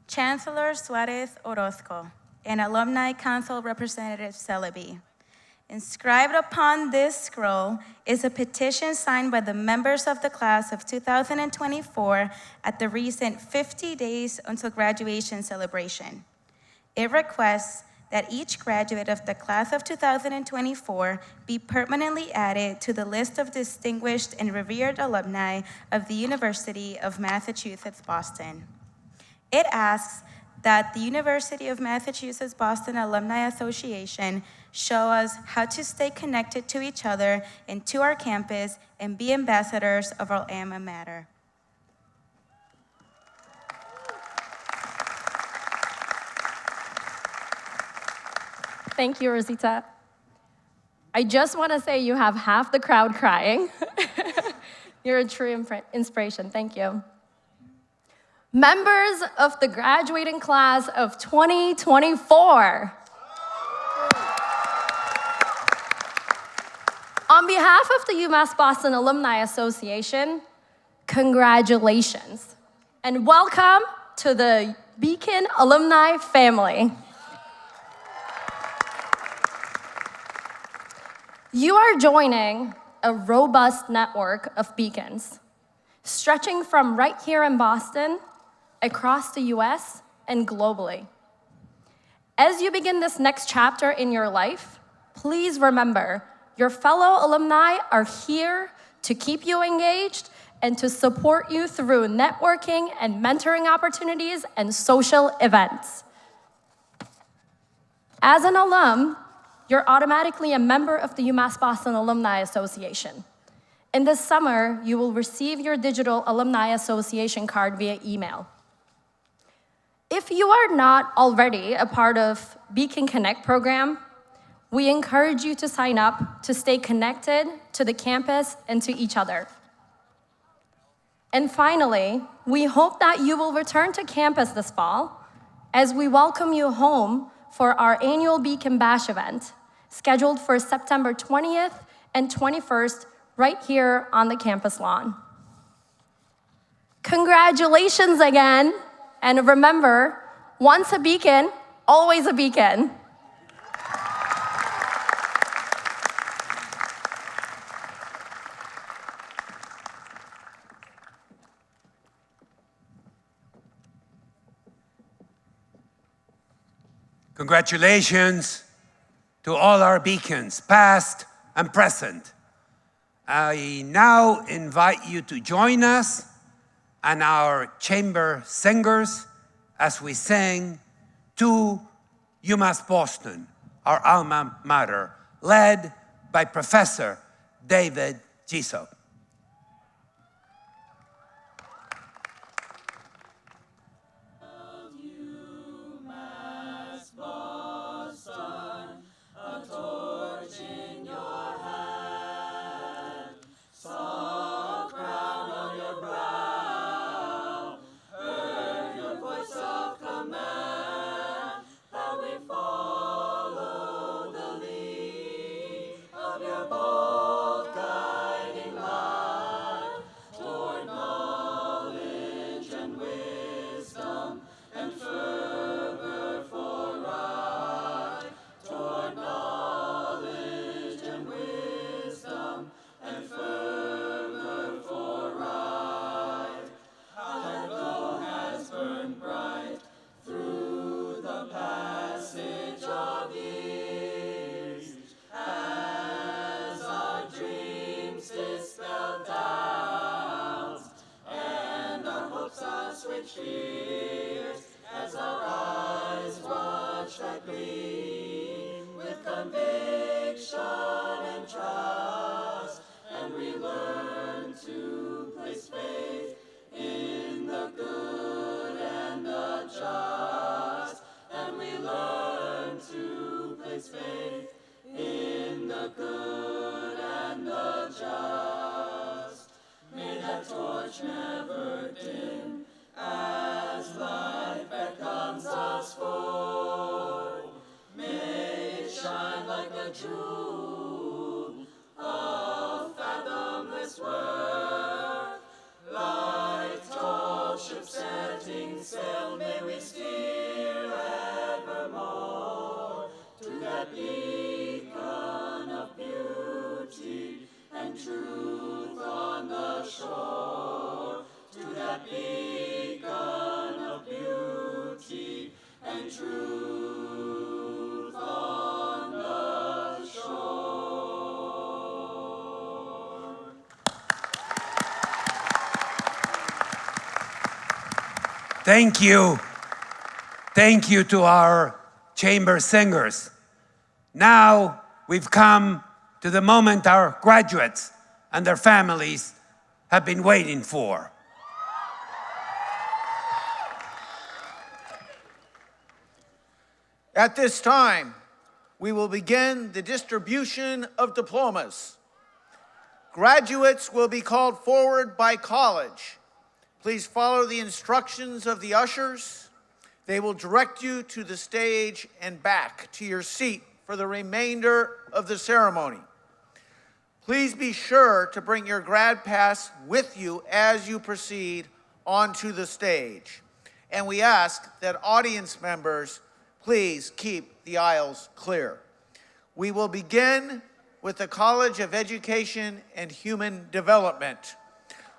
Chancellor Suarez Orozco and Alumni Council Representative Celebi. Inscribed upon this scroll is a petition signed by the members of the class of 2024 at the recent 50 Days Until Graduation celebration. It requests that each graduate of the class of 2024 be permanently added to the list of distinguished and revered alumni of the University of Massachusetts, Boston. It asks that the University of Massachusetts Boston Alumni Association show us how to stay connected to each other and to our campus and be ambassadors of our alma mater. Thank you, Rosita. I just want to say you have half the crowd crying. You're a true inspiration. Thank you. Members of the graduating class of 2024. On behalf of the UMass Boston Alumni Association, congratulations, and welcome to the Beacon Alumni family. You are joining a robust network of beacons, stretching from right here in Boston, across the US, and globally. As you begin this next chapter in your life, please remember your fellow alumni are here to keep you engaged and to support you through networking and mentoring opportunities and social events. As an alum, you're automatically a member of the UMass Boston Alumni Association. In this summer, you will receive your digital Alumni Association card via email. If you are not already a part of Beacon Connect program, we encourage you to sign up to stay connected to the campus and to each other. And finally, we hope that you will return to campus this fall as we welcome you home for our annual Beacon Bash event, scheduled for September 20th and 21st, right here on the campus lawn. Congratulations again, and remember, once a beacon, always a beacon. Congratulations to all our beacons, past and present. I now invite you to join us and our chamber singers as we sing to UMass Boston, our alma mater, led by Professor David Giso. Thank you. Thank you to our chamber singers. Now we've come to the moment our graduates and their families have been waiting for. At this time, we will begin the distribution of diplomas. Graduates will be called forward by college. Please follow the instructions of the ushers. They will direct you to the stage and back to your seat for the remainder of the ceremony. Please be sure to bring your grad pass with you as you proceed onto the stage. And we ask that audience members please keep the aisles clear. We will begin with the College of Education and Human Development.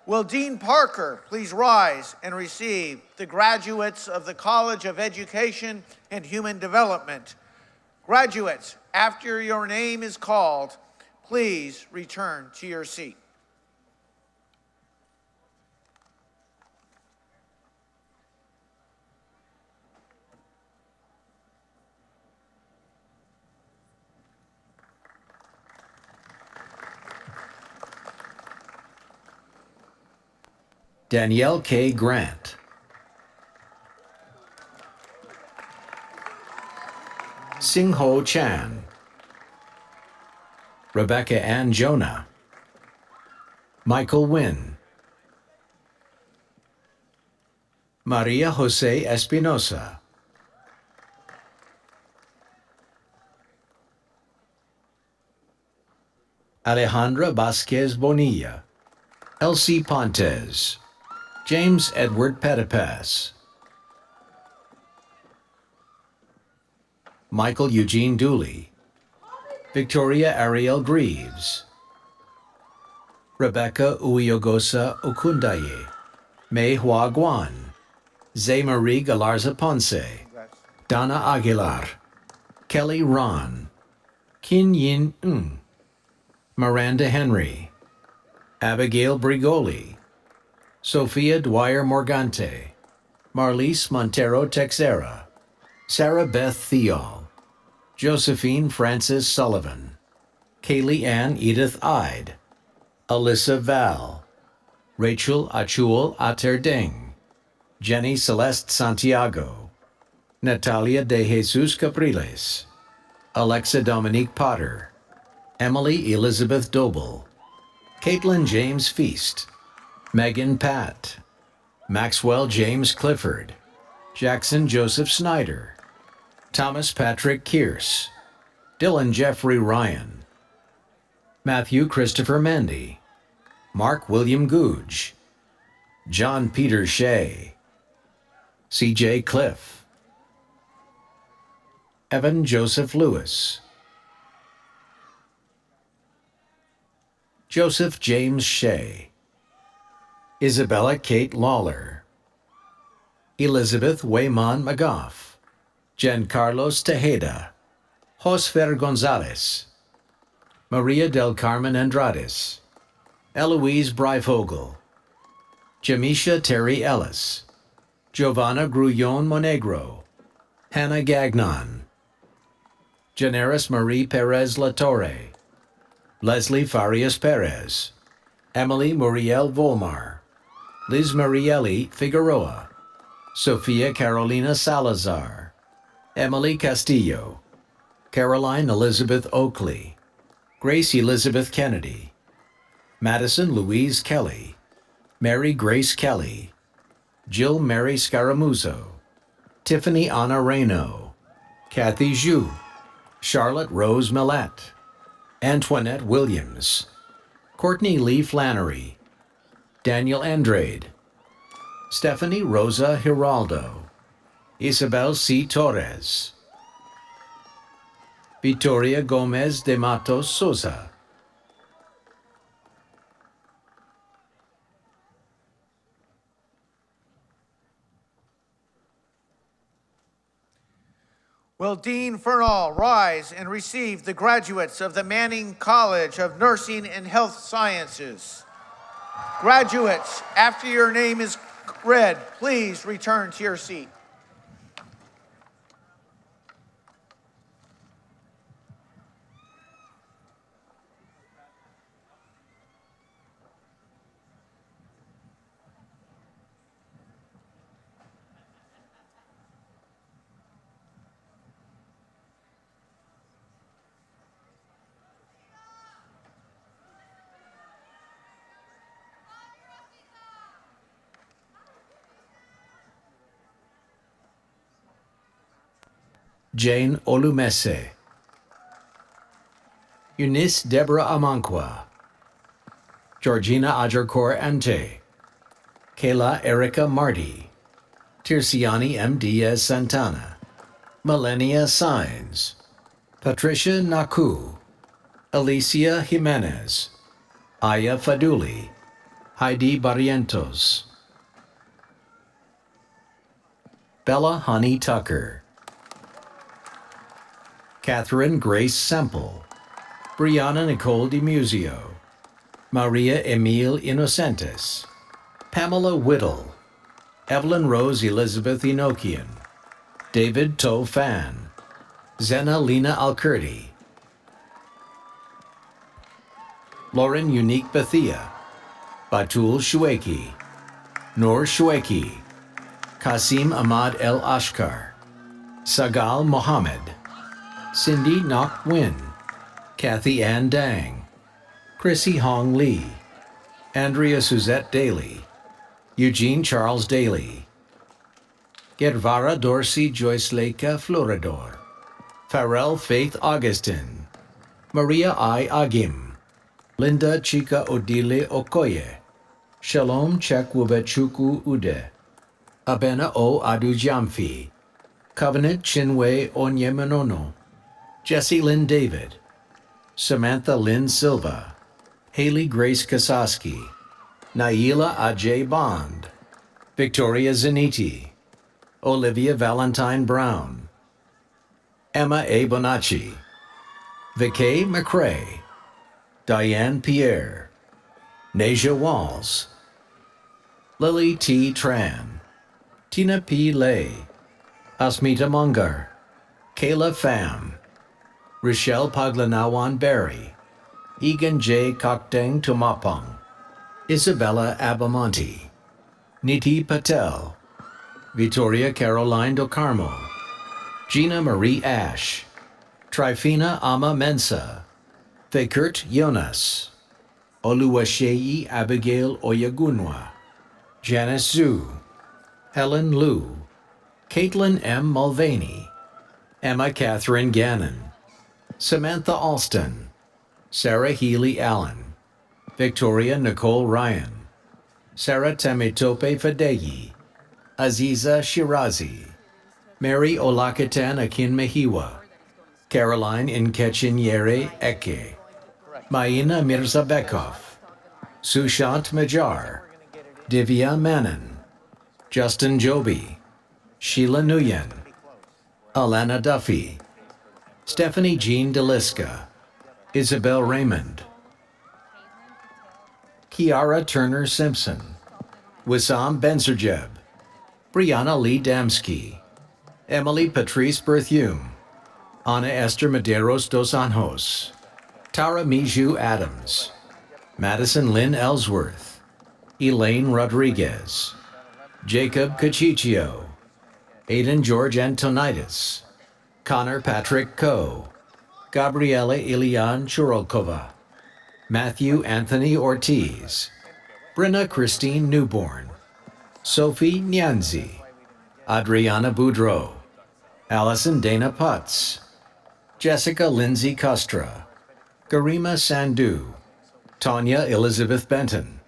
Will Dean Parker please rise and receive the graduates of the College of Education and Human Development. Graduates, after your name is called, please return to your seat. Danielle K. Grant. Sing-Ho Chan. Rebecca Ann Jonah. Michael Wynn. Maria Jose Espinosa. Alejandra Vasquez Bonilla. Elsie Pontes. James Edward Petipas. Michael Eugene Dooley. Victoria Ariel Greaves. Rebecca Uyogosa Okundaye. Mei Hua Guan. Zay Marie Galarza Ponce. Donna Aguilar. Kelly Ron. Kin Yin Ng. Miranda Henry. Abigail Brigoli. Sophia Dwyer Morgante. Marlise Montero Texera. Sarah Beth Theol. Josephine Frances Sullivan. Kaylee Ann Edith Ide. Alyssa Val. Rachel Achul Aterding. Jenny Celeste Santiago. Natalia de Jesus Capriles. Alexa Dominique Potter. Emily Elizabeth Doble. Caitlin James Feast. Megan Pat. Maxwell James Clifford. Jackson Joseph Snyder. Thomas Patrick Kearse. Dylan Jeffrey Ryan. Matthew Christopher Mandy. Mark William Googe. John Peter Shea. C.J. Cliff. Evan Joseph Lewis. Joseph James Shea. Isabella Kate Lawler. Elizabeth Wayman McGough. Giancarlos Tejeda. Josfer Gonzalez. Maria del Carmen Andrades. Eloise Breifogel. Jamisha Terry Ellis. Giovanna Grullon Monegro. Hannah Gagnon. Generis Marie Perez Latorre. Leslie Farias Perez. Emily Muriel Volmar. Liz Marieli Figueroa. Sophia Carolina Salazar. Emily Castillo. Caroline Elizabeth Oakley. Grace Elizabeth Kennedy. Madison Louise Kelly. Mary Grace Kelly. Jill Mary Scaramuzzo. Tiffany Anna Reyno. Kathy Zhu. Charlotte Rose Millette. Antoinette Williams. Courtney Lee Flannery. Daniel Andrade. Stephanie Rosa Giraldo. Isabel C. Torres. Victoria Gomez de Matos Souza. Will Dean Fernall rise and receive the graduates of the Manning College of Nursing and Health Sciences? Graduates, after your name is read, please return to your seat. Jane Olumese. Eunice Deborah Amankwa. Georgina Ajarkor Ante. Kayla Erica Marty. Tirsiani M. Diaz Santana. Millennia Signs. Patricia Naku. Alicia Jimenez. Aya Faduli. Heidi Barrientos. Bella Honey Tucker. Catherine Grace Semple. Brianna Nicole DiMuzio, Maria Emile Innocentes, Pamela Whittle, Evelyn Rose Elizabeth Enochian, David To Fan, Zena Lena Alcurti, Lauren Unique Bethia, Batul Shueki, Noor Shueki, Qasim Ahmad El Ashkar, Sagal Mohammed, Cindy Nok Win, Kathy Ann Dang, Chrissy Hong Lee, Andrea Suzette Daly, Eugene Charles Daly, Gervara Dorsey Joyce Leica Floridor, Farrell Faith Augustin, Maria I. Agim, Linda Chika Odile Okoye, Shalom Chekwubechuku Ude, Abena O Adujamfi, Covenant Chinwe Onyemenono, Jessie Lynn David, Samantha Lynn Silva, Haley Grace Kasaski, Naila Ajay Bond, Victoria Zaniti, Olivia Valentine Brown, Emma A. Bonacci, Vicky McCrae, Diane Pierre, Nasia Walls, Lily T. Tran, Tina P. Lay, Asmita Mungar, Kayla Pham, Rochelle Paglanawan Berry, Egan J. Kokteng Tumapong, Isabella Abamonte, Niti Patel, Vittoria Caroline Do Carmo, Gina Marie Ash, Trifina Ama Mensa, Thekert Jonas, Oluwaseyi Abigail Oyagunwa, Janice Zhu, Helen Liu, Caitlin M. Mulvaney, Emma Catherine Gannon, Samantha Alston, Sarah Healy Allen, Victoria Nicole Ryan, Sarah Temitope Fadegi, Aziza Shirazi, Mary Olakatan Akinmehiwa, Caroline Inkechinyere Eke, Maina Mirzabekov, Sushant Majar, Divya Manon, Justin Joby, Sheila Nguyen, Alana Duffy, Stephanie Jean Deliska, Isabel Raymond, Kiara Turner Simpson, Wissam Benzerjeb, Brianna Lee Damsky, Emily Patrice Berthume, Ana Esther Medeiros dos Anjos, Tara Miju Adams, Madison Lynn Ellsworth, Elaine Rodriguez, Jacob Cachichio, Aidan George Antonitis, Connor Patrick Coe, Gabriela Ilian Churokova, Matthew Anthony Ortiz, Brenna Christine Newborn, Sophie Nyanzi, Adriana Boudreau, Allison Dana Putz, Jessica Lindsay Custra, Garima Sandhu, Tanya Elizabeth Benton,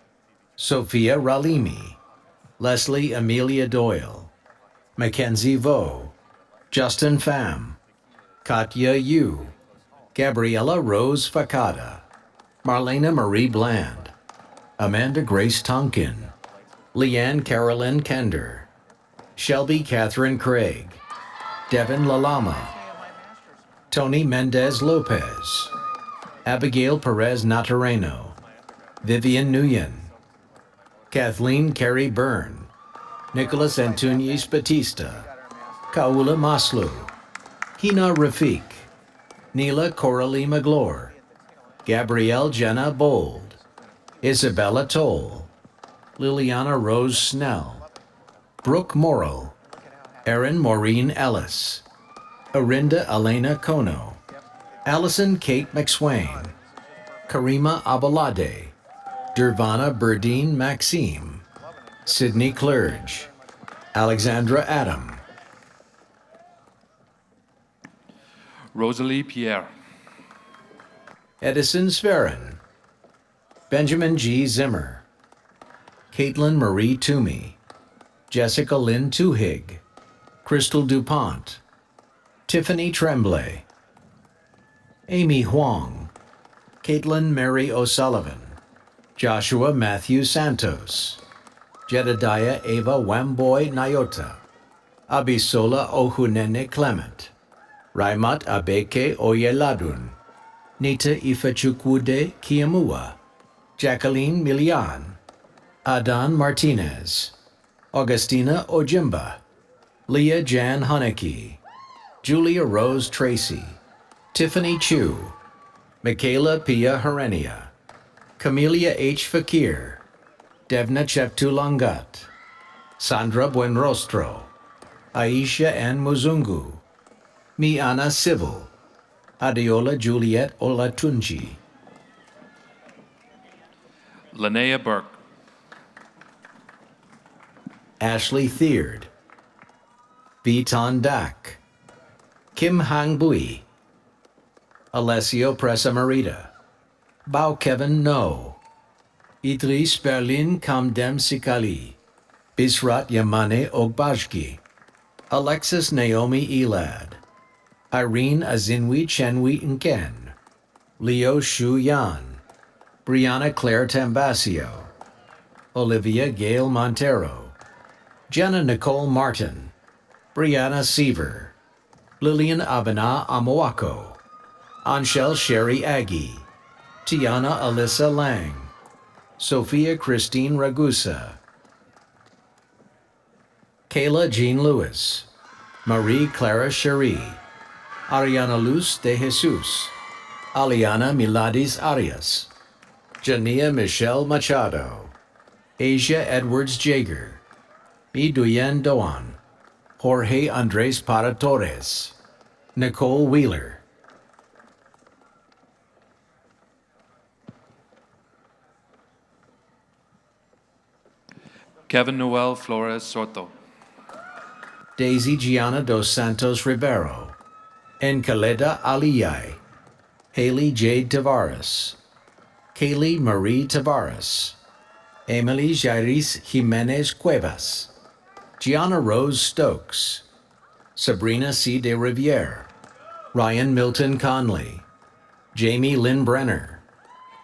Sophia Ralimi, Leslie Amelia Doyle, Mackenzie Vo, Justin Pham, Katya Yu, Gabriella Rose Facada, Marlena Marie Bland, Amanda Grace Tonkin, Leanne Carolyn Kender, Shelby Catherine Craig, Devin Lalama, Tony Mendez Lopez, Abigail Perez Natareno, Vivian Nguyen, Kathleen Carey Byrne, Nicholas Antunes Batista, Kaula Maslu, Hina Rafiq, Neela Coralie Maglore, Gabrielle Jenna Bold, Isabella Toll, Liliana Rose Snell, Brooke Morrill, Erin Maureen Ellis, Arinda Elena Kono, Allison Kate McSwain, Karima Abalade, Dervana Burdine Maxime, Sydney Clerge, Alexandra Adam, Rosalie Pierre, Edison Sverin, Benjamin G. Zimmer, Caitlin Marie Toomey, Jessica Lynn Tuhig, Crystal DuPont, Tiffany Tremblay, Amy Huang, Caitlin Mary O'Sullivan, Joshua Matthew Santos, Jedediah Ava Wamboy Nyota, Abisola Ohunene Clement, Raimat Abeke Oyeladun, Nita Ifechukwude Kiamua, Jacqueline Milian, Adan Martinez, Augustina Ojimba, Leah Jan Haneke, Julia Rose Tracy, Tiffany Chu, Michaela Pia Herenia, Camelia H. Fakir, Devna Cheptulangat, Sandra Buenrostro, Aisha N. Muzungu, Miana Civil, Adeola Juliet Olatunji, Linnea Burke. Ashley Theard, Viton Dak, Kim Hang Bui, Alessio Presamarita, Bao Kevin No, Idris Berlin Kamdem Sikali, Bisrat Yamane Ogbajki, Alexis Naomi Elad, Irene Azinwi Chenwi Nken, Leo Shu Yan, Brianna Claire Tambasio, Olivia Gail Montero, Jenna Nicole Martin, Brianna Seaver, Lillian Abena Amoako, Anshel Sherry Aggie, Tiana Alyssa Lang, Sophia Christine Ragusa, Kayla Jean Lewis, Marie Clara Cherie, Ariana Luz de Jesus, Aliana Miladis Arias, Jania Michelle Machado, Asia Edwards Jager, Iduyen Doan, Jorge Andres Para Torres, Nicole Wheeler, Kevin Noel Flores Soto. Daisy Gianna dos Santos Ribeiro, Enkaleda Aliyai, Haley Jade Tavares, Kaylee Marie Tavares, Emily Jairis Jimenez Cuevas, Gianna Rose Stokes, Sabrina C. de Riviere, Ryan Milton Conley, Jamie Lynn Brenner,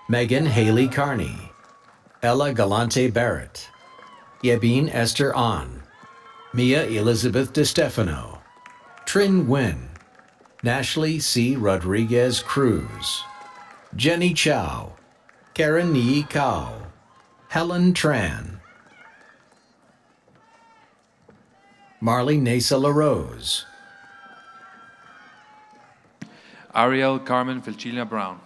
Megan Haley Carney, Ella Galante Barrett, Yebeen Esther Ahn, Mia Elizabeth DeStefano, Trin Nguyen, Nashley C. Rodriguez Cruz, Jenny Chow, Karen Yi Kao, Helen Tran, Marley Nasa LaRose, Ariel Carmen Filchina Brown.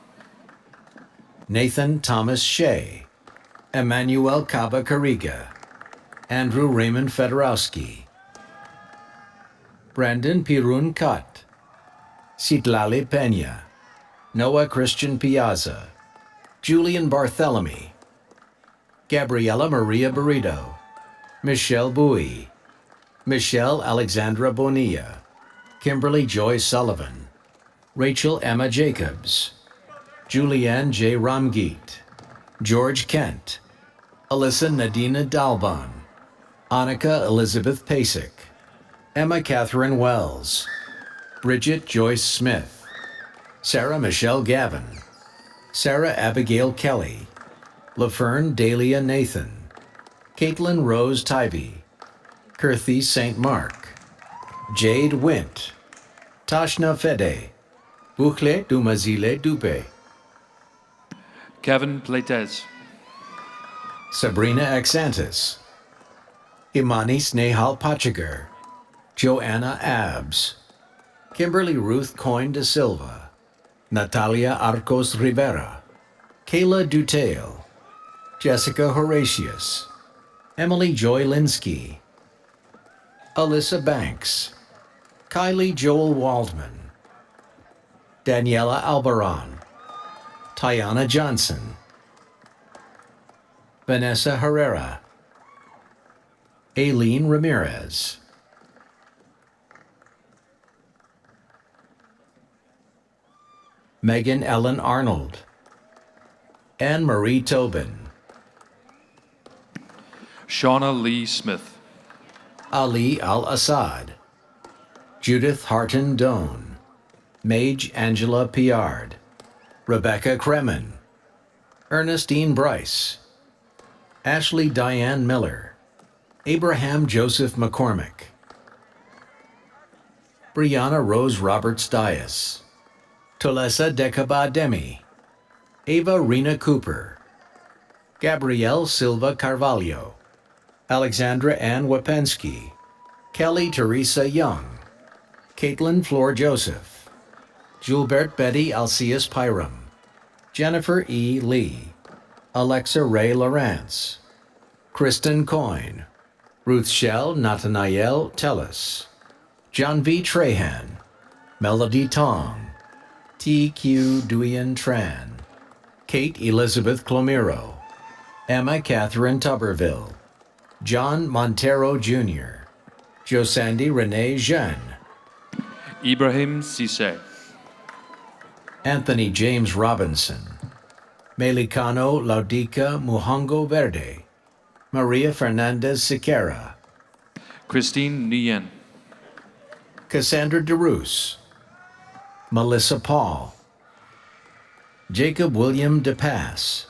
Nathan Thomas Shea, Emmanuel Caba Carriga, Andrew Raymond Fedorowski, Brandon Pirun Cut, Citlali Peña, Noah Christian Piazza, Julian Barthélemy, Gabriela Maria Burrito, Michelle Bowie, Michelle Alexandra Bonilla, Kimberly Joy Sullivan, Rachel Emma Jacobs, Julianne J. Ramgeet, George Kent, Alyssa Nadina Dalban, Annika Elizabeth Pasek, Emma Catherine Wells, Bridget Joyce Smith, Sarah Michelle Gavin, Sarah Abigail Kelly, LaFern Dahlia Nathan, Caitlin Rose Tybee, Kirthy St. Mark, Jade Wint, Tashna Fede, Bukle Dumazile Dupe, Kevin Pleites. Sabrina Axantis, Imani Snehal Pachigar, Joanna Abs, Kimberly Ruth Coyne de Silva, Natalia Arcos Rivera, Kayla Dutail, Jessica Horatius, Emily Joy Linsky, Alyssa Banks, Kylie Joel Waldman, Daniela Albaran, Tiana Johnson, Vanessa Herrera, Aileen Ramirez, Megan Ellen Arnold, Anne Marie Tobin, Shauna Lee Smith. Ali Al-Assad, Judith Harton Doan, Mage Angela Piard, Rebecca Kremen, Ernestine Bryce, Ashley Diane Miller, Abraham Joseph McCormick, Brianna Rose Roberts Dias, Tolesa Decabademi, Ava Rena Cooper, Gabrielle Silva Carvalho, Alexandra Ann Wapensky, Kelly Teresa Young, Caitlin Flor Joseph, Julbert Betty Alcius Pyram, Jennifer E. Lee, Alexa Ray Lawrence, Kristen Coyne, Ruth Shell Nathaniel Tellis, John V. Trahan, Melody Tong, T.Q. Duyen Tran, Kate Elizabeth Clomiro, Emma Catherine Tuberville, John Montero Jr., Josandi Renee Jeanne, Ibrahim Cisse, Anthony James Robinson, Melicano Laudica Muhango Verde, Maria Fernandez Siqueira, Christine Nguyen, Cassandra DeRoos, Melissa Paul, Jacob William DePass,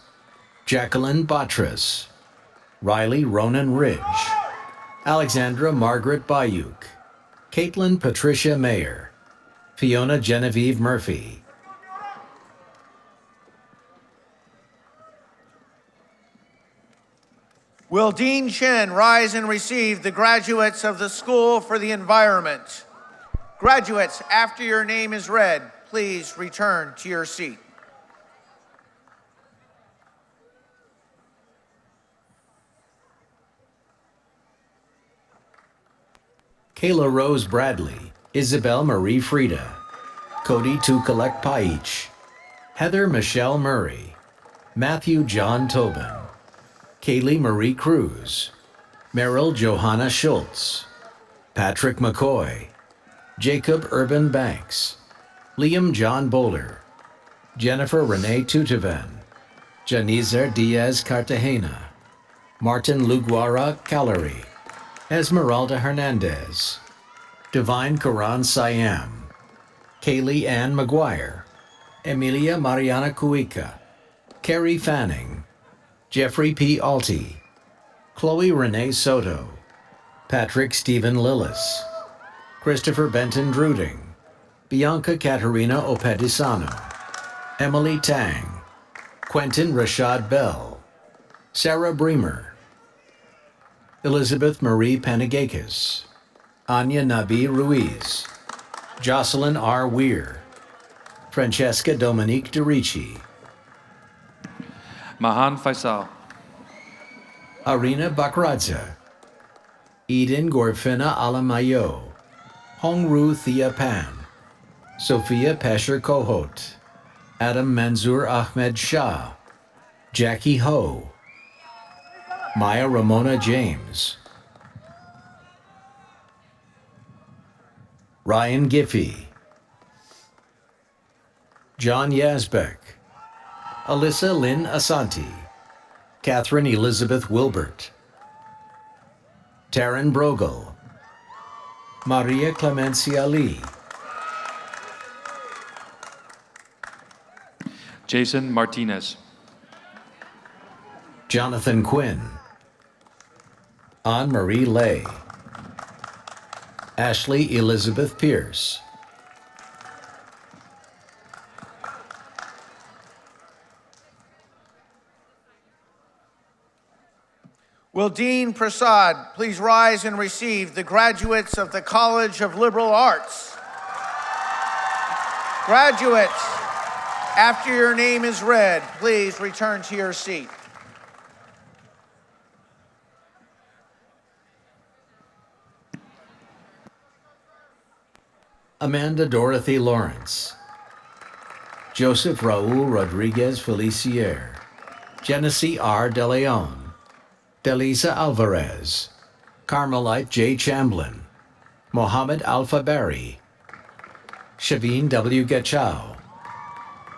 Jacqueline Batras, Riley Ronan Ridge, Alexandra Margaret Bayuk, Caitlin Patricia Mayer, Fiona Genevieve Murphy, Will Dean Chen rise and receive the graduates of the School for the Environment? Graduates, after your name is read, please return to your seat. Kayla Rose Bradley, Isabel Marie Frieda, Cody Tukalek Paich, Heather Michelle Murray, Matthew John Tobin, Kaylee Marie Cruz, Meryl Johanna Schultz, Patrick McCoy, Jacob Urban Banks, Liam John Bowler, Jennifer Renee Tutevan, Janizer Diaz Cartagena, Martin Luguara Callery, Esmeralda Hernandez, Divine Karan Siam, Kaylee Ann McGuire, Emilia Mariana Cuica, Carrie Fanning, Jeffrey P. Alty, Chloe Renee Soto, Patrick Stephen Lillis, Christopher Benton Druding, Bianca Katerina Opedisano, Emily Tang, Quentin Rashad Bell, Sarah Bremer, Elizabeth Marie Panagakis, Anya Nabi Ruiz, Jocelyn R. Weir, Francesca Dominique DeRicci, Mahan Faisal, Arina Bakradze, Eden Gorfina Alamayo, Hongru Thea Pan, Sophia Pesher Kohot, Adam Manzoor Ahmed Shah, Jackie Ho, Maya Ramona James, Ryan Giffey, John Yazbek, Alyssa Lynn Asante, Catherine Elizabeth Wilbert, Taryn Brogel, Maria Clemencia Lee, Jason Martinez, Jonathan Quinn, Anne-Marie Lay, Ashley Elizabeth Pierce, Will Dean Prasad please rise and receive the graduates of the College of Liberal Arts? Graduates, after your name is read, please return to your seat. Amanda Dorothy Lawrence, Joseph Raul Rodriguez Felicier, Genesee R. De Leon, Delisa Alvarez, Carmelite J. Chamblin, Mohammed Alpha Barry, Shaveen W. Gachow,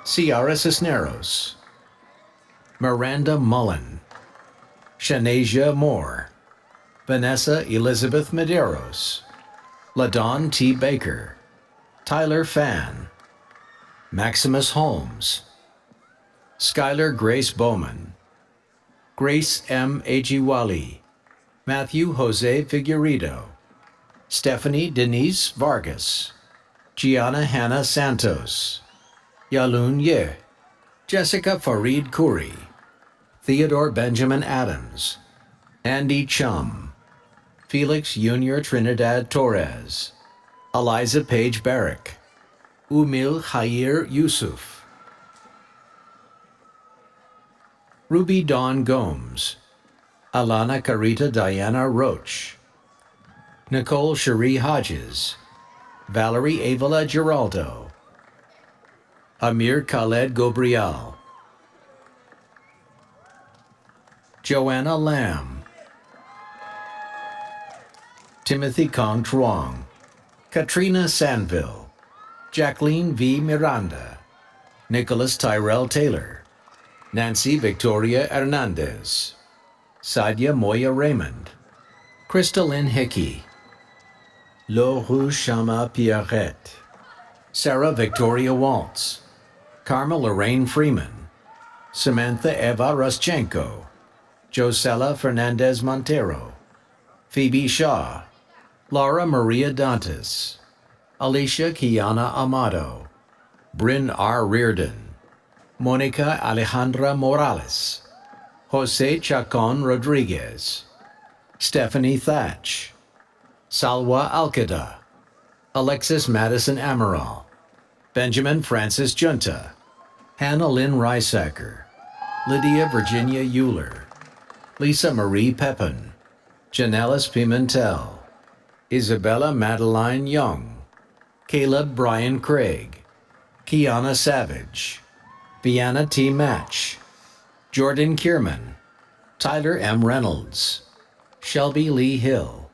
Ciara Cisneros, Miranda Mullen, Shanasia Moore, Vanessa Elizabeth Medeiros, LaDawn T. Baker, Tyler Fan, Maximus Holmes, Skylar Grace Bowman, Grace M. Ajiwali, Matthew Jose Figueredo, Stephanie Denise Vargas, Gianna Hannah Santos, Yalun Ye, Jessica Farid Khoury, Theodore Benjamin Adams, Andy Chum, Felix Junior Trinidad Torres, Eliza Page Barrick, Umil Khair Yusuf, Ruby Dawn Gomes, Alana Carita Diana Roach, Nicole Cherie Hodges, Valerie Avila Giraldo, Amir Khaled Gobriel, Joanna Lam, Timothy Kong Truong, Katrina Sanville, Jacqueline V. Miranda, Nicholas Tyrell Taylor, Nancy Victoria Hernandez, Sadia Moya Raymond, Crystalline Hickey, Laurou Shama Pierrette, Sarah Victoria Waltz, Karma Lorraine Freeman, Samantha Eva Ruschenko, Josella Fernandez Montero, Phoebe Shaw, Laura Maria Dantas, Alicia Kiana Amado, Bryn R. Reardon, Monica Alejandra Morales, Jose Chacon Rodriguez, Stephanie Thatch, Salwa Alcada, Alexis Madison Amaral, Benjamin Francis Junta, Hannah Lynn Reisacker, Lydia Virginia Euler, Lisa Marie Pepin, Janelis Pimentel, Isabella Madeline Young, Caleb Brian Craig, Kiana Savage, Vianna T. Match, Jordan Kierman, Tyler M. Reynolds, Shelby Lee Hill,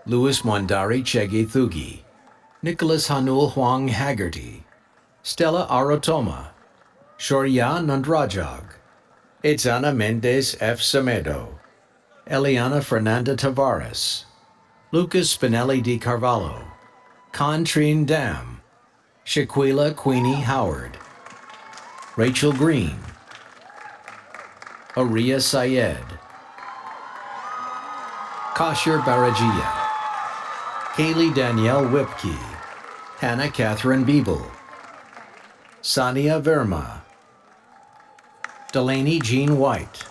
Louis Mwandari Chegi Thugi, Nicholas Hanul Huang Haggerty, Stella Arotoma, Shorya Nandrajog, Itzana Mendez F. Semedo, Eliana Fernanda Tavares, Lucas Spinelli Di Carvalho, Contrine Dam, Shaquila Queenie Howard, Rachel Green, Aria Syed, Kashir Barajia, Kaylee Danielle Whipke, Hannah Catherine Biebel, Sania Verma, Delaney Jean White,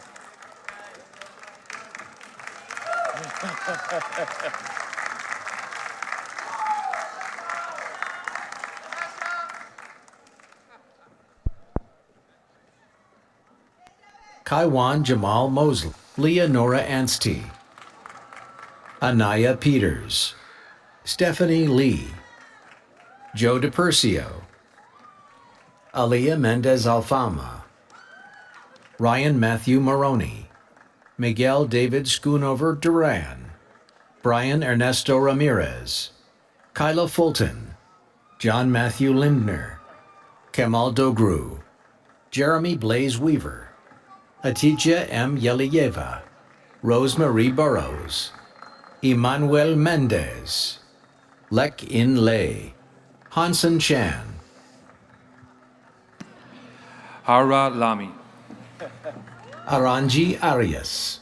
Kaiwan Jamal Mosley, Leah Nora Anstey, Anaya Peters, Stephanie Lee, Joe DePercio, Aliyah Mendez Alfama, Ryan Matthew Maroney, Miguel David Schoonover Duran, Brian Ernesto Ramirez, Kyla Fulton, John Matthew Lindner, Kemal Dogru, Jeremy Blaze Weaver, Atija M. Yelieva, Rosemarie Burrows, Emmanuel Mendez, Lek In Lei, Hansen Chan, Hara Lami, Aranji Arias,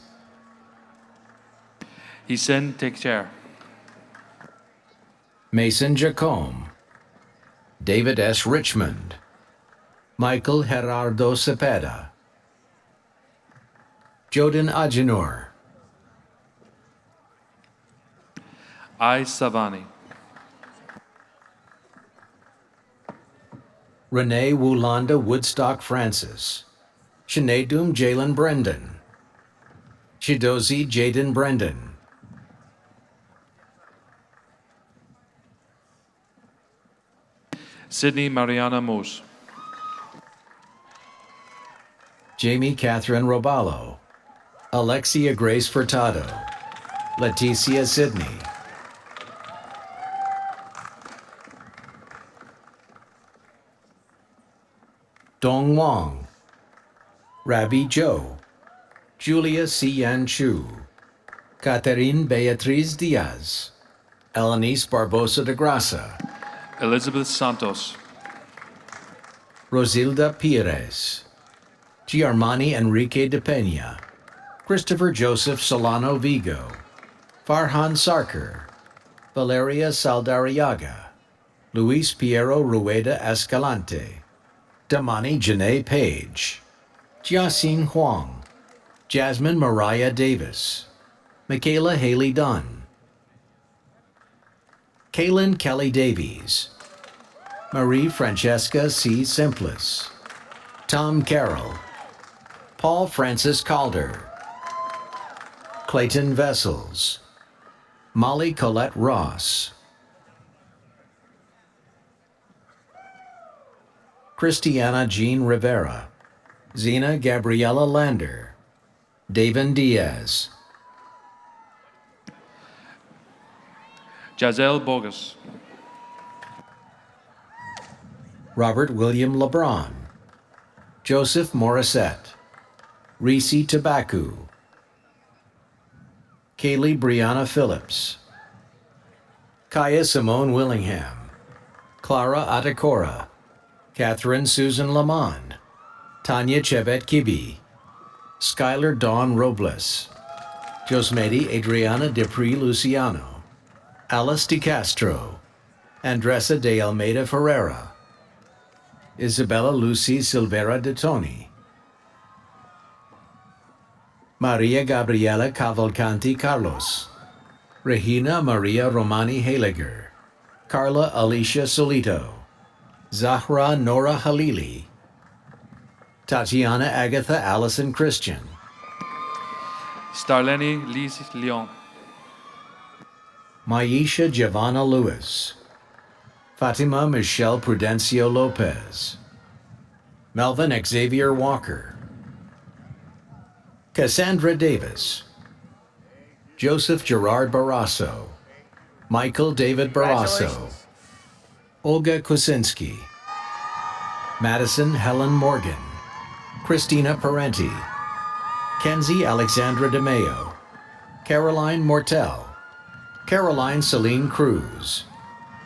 Hisen Tekcher, Mason Jacome, David S. Richmond, Michael Gerardo Cepeda, Joden Agenor, I Savani, Renee Wulanda Woodstock Francis, Sineadum Jalen Brendan, Chidozi Jaden Brendan, Sydney Mariana Mose, Jamie Catherine Roballo, Alexia Grace Furtado, Leticia Sidney, Dong Wong, Rabbi Joe, Julia C. Yan Chu, Catherine Beatriz Diaz, Elenice Barbosa de Grasa, Elizabeth Santos, Rosilda Pires, Giarmani Enrique de Peña, Christopher Joseph Solano Vigo, Farhan Sarkar, Valeria Saldariaga, Luis Piero Rueda Escalante, Damani Janae Page, Jiaxin Huang, Jasmine Mariah Davis, Michaela Haley Dunn, Kaylin Kelly Davies, Marie Francesca C. Simplis, Tom Carroll, Paul Francis Calder, Clayton Vessels, Molly Colette Ross, Christiana Jean Rivera, Zena Gabriela Lander, David Diaz, Giselle Bogus, Robert William LeBron, Joseph Morissette, Reese Tabaku, Kaylee Brianna Phillips, Kaya Simone Willingham, Clara Atacora, Catherine Susan Lamond, Tanya Chevet Kibi, Skylar Dawn Robles, Josmedi Adriana Depri Luciano, Alice DeCastro, Andressa de Almeida Ferreira, Isabella Lucy Silvera de Toni, Maria Gabriela Cavalcanti Carlos, Regina Maria Romani Haliger, Carla Alicia Solito, Zahra Nora Halili, Tatiana Agatha Allison Christian, Starleni Lise Leon, Maisha Giovanna Lewis, Fatima Michelle Prudencio Lopez, Melvin Xavier Walker, Cassandra Davis, Joseph Gerard Barrasso, Michael David Barrasso, Olga Kusinski, Madison Helen Morgan, Christina Parenti, Kenzie Alexandra DeMeo, Caroline Mortel, Caroline Celine Cruz,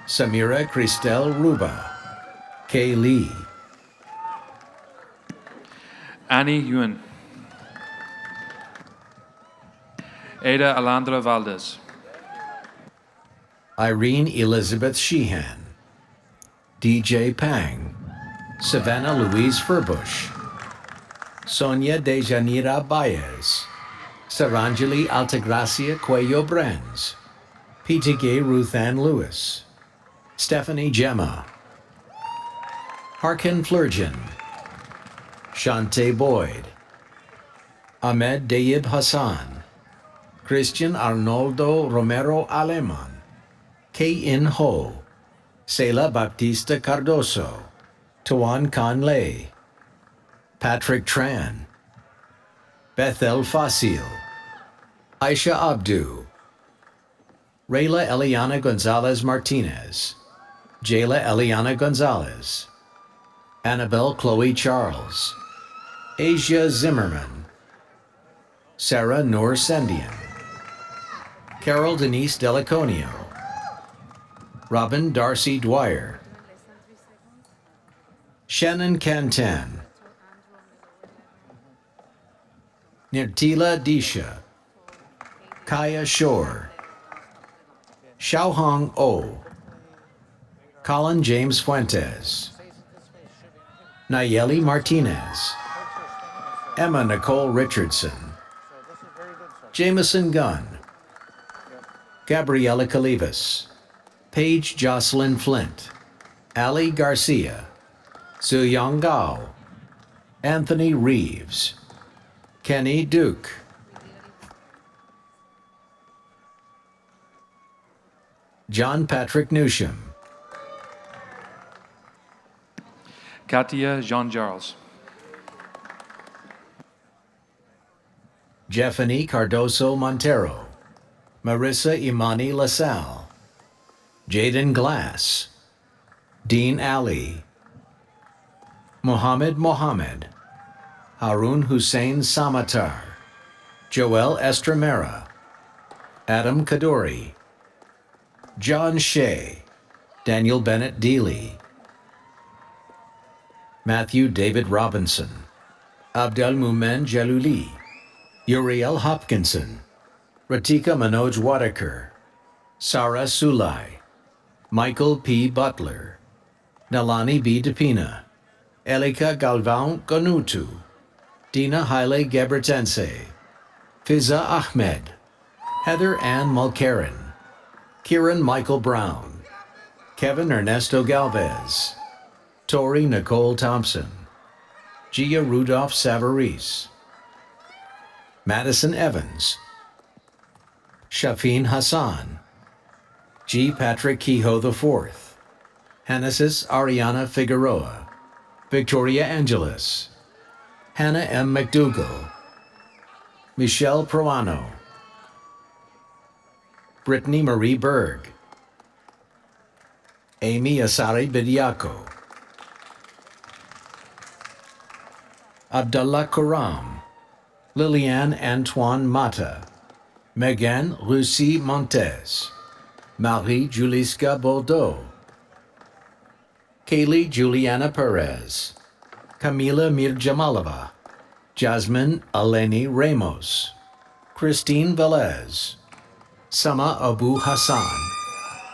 Samira Cristel Ruba, Kay Lee, Annie Yuen, Ada Alandra Valdez, Irene Elizabeth Sheehan, DJ Pang, Savannah Louise Furbush, Sonia Dejanira Baez, Saranjali Altagracia Cuello Brenz, PTK Ruth Ann Lewis, Stephanie Gemma, Harkin Flurgeon, Shante Boyd, Ahmed Dayib Hassan, Christian Arnoldo Romero Aleman, K.In. Ho, Sela Baptista Cardoso, Tuan Khan Lei, Patrick Tran, Bethel Fasil, Aisha Abdu, Rayla Eliana Gonzalez Martinez, Jayla Eliana Gonzalez, Annabelle Chloe Charles, Asia Zimmerman, Sarah Noor Sendian, Carol Denise Delaconio, Robin Darcy Dwyer, Shannon Cantan, Nirtila Disha, Kaya Shore, Xiaohong O, Colin James Fuentes, Nayeli Martinez, Emma Nicole Richardson, Jameson Gunn, Gabriela Calivas, Paige Jocelyn Flint, Ali Garcia, Zuyang Gao, Anthony Reeves, Kenny Duke, John Patrick Newsham, Katia Jean-Charles, Jeffany Cardoso Montero, Marissa Imani LaSalle, Jaden Glass, Dean Ali, Mohammed Mohammed, Harun Hussein Samatar, Joel Estremera, Adam Kadori, John Shea, Daniel Bennett Deely, Matthew David Robinson, Abdel Mumen Jaluli, Uriel Hopkinson, Ratika Manoj Wadekar, Sarah Sulai, Michael P. Butler, Nalani B. DePina, Elika Galvão Ganutu, Dina Haile Gebertense, Fiza Ahmed, Heather Ann Mulcairn, Kieran Michael Brown, Kevin Ernesto Galvez, Tori Nicole Thompson, Gia Rudolph Savarese, Madison Evans, Shafin Hassan, G. Patrick Kehoe IV, Hannesis Ariana Figueroa, Victoria Angeles, Hannah M. McDougall, Michelle Proano, Brittany Marie Berg, Amy Asari Bidiako, Abdullah Kuram, Liliane Antoine Mata, Megan Lucie Montes, Marie Juliska Bordeaux, Kaylee Juliana Perez, Camila Mirjamalova, Jasmine Eleni Ramos, Christine Velez, Sama Abu Hassan,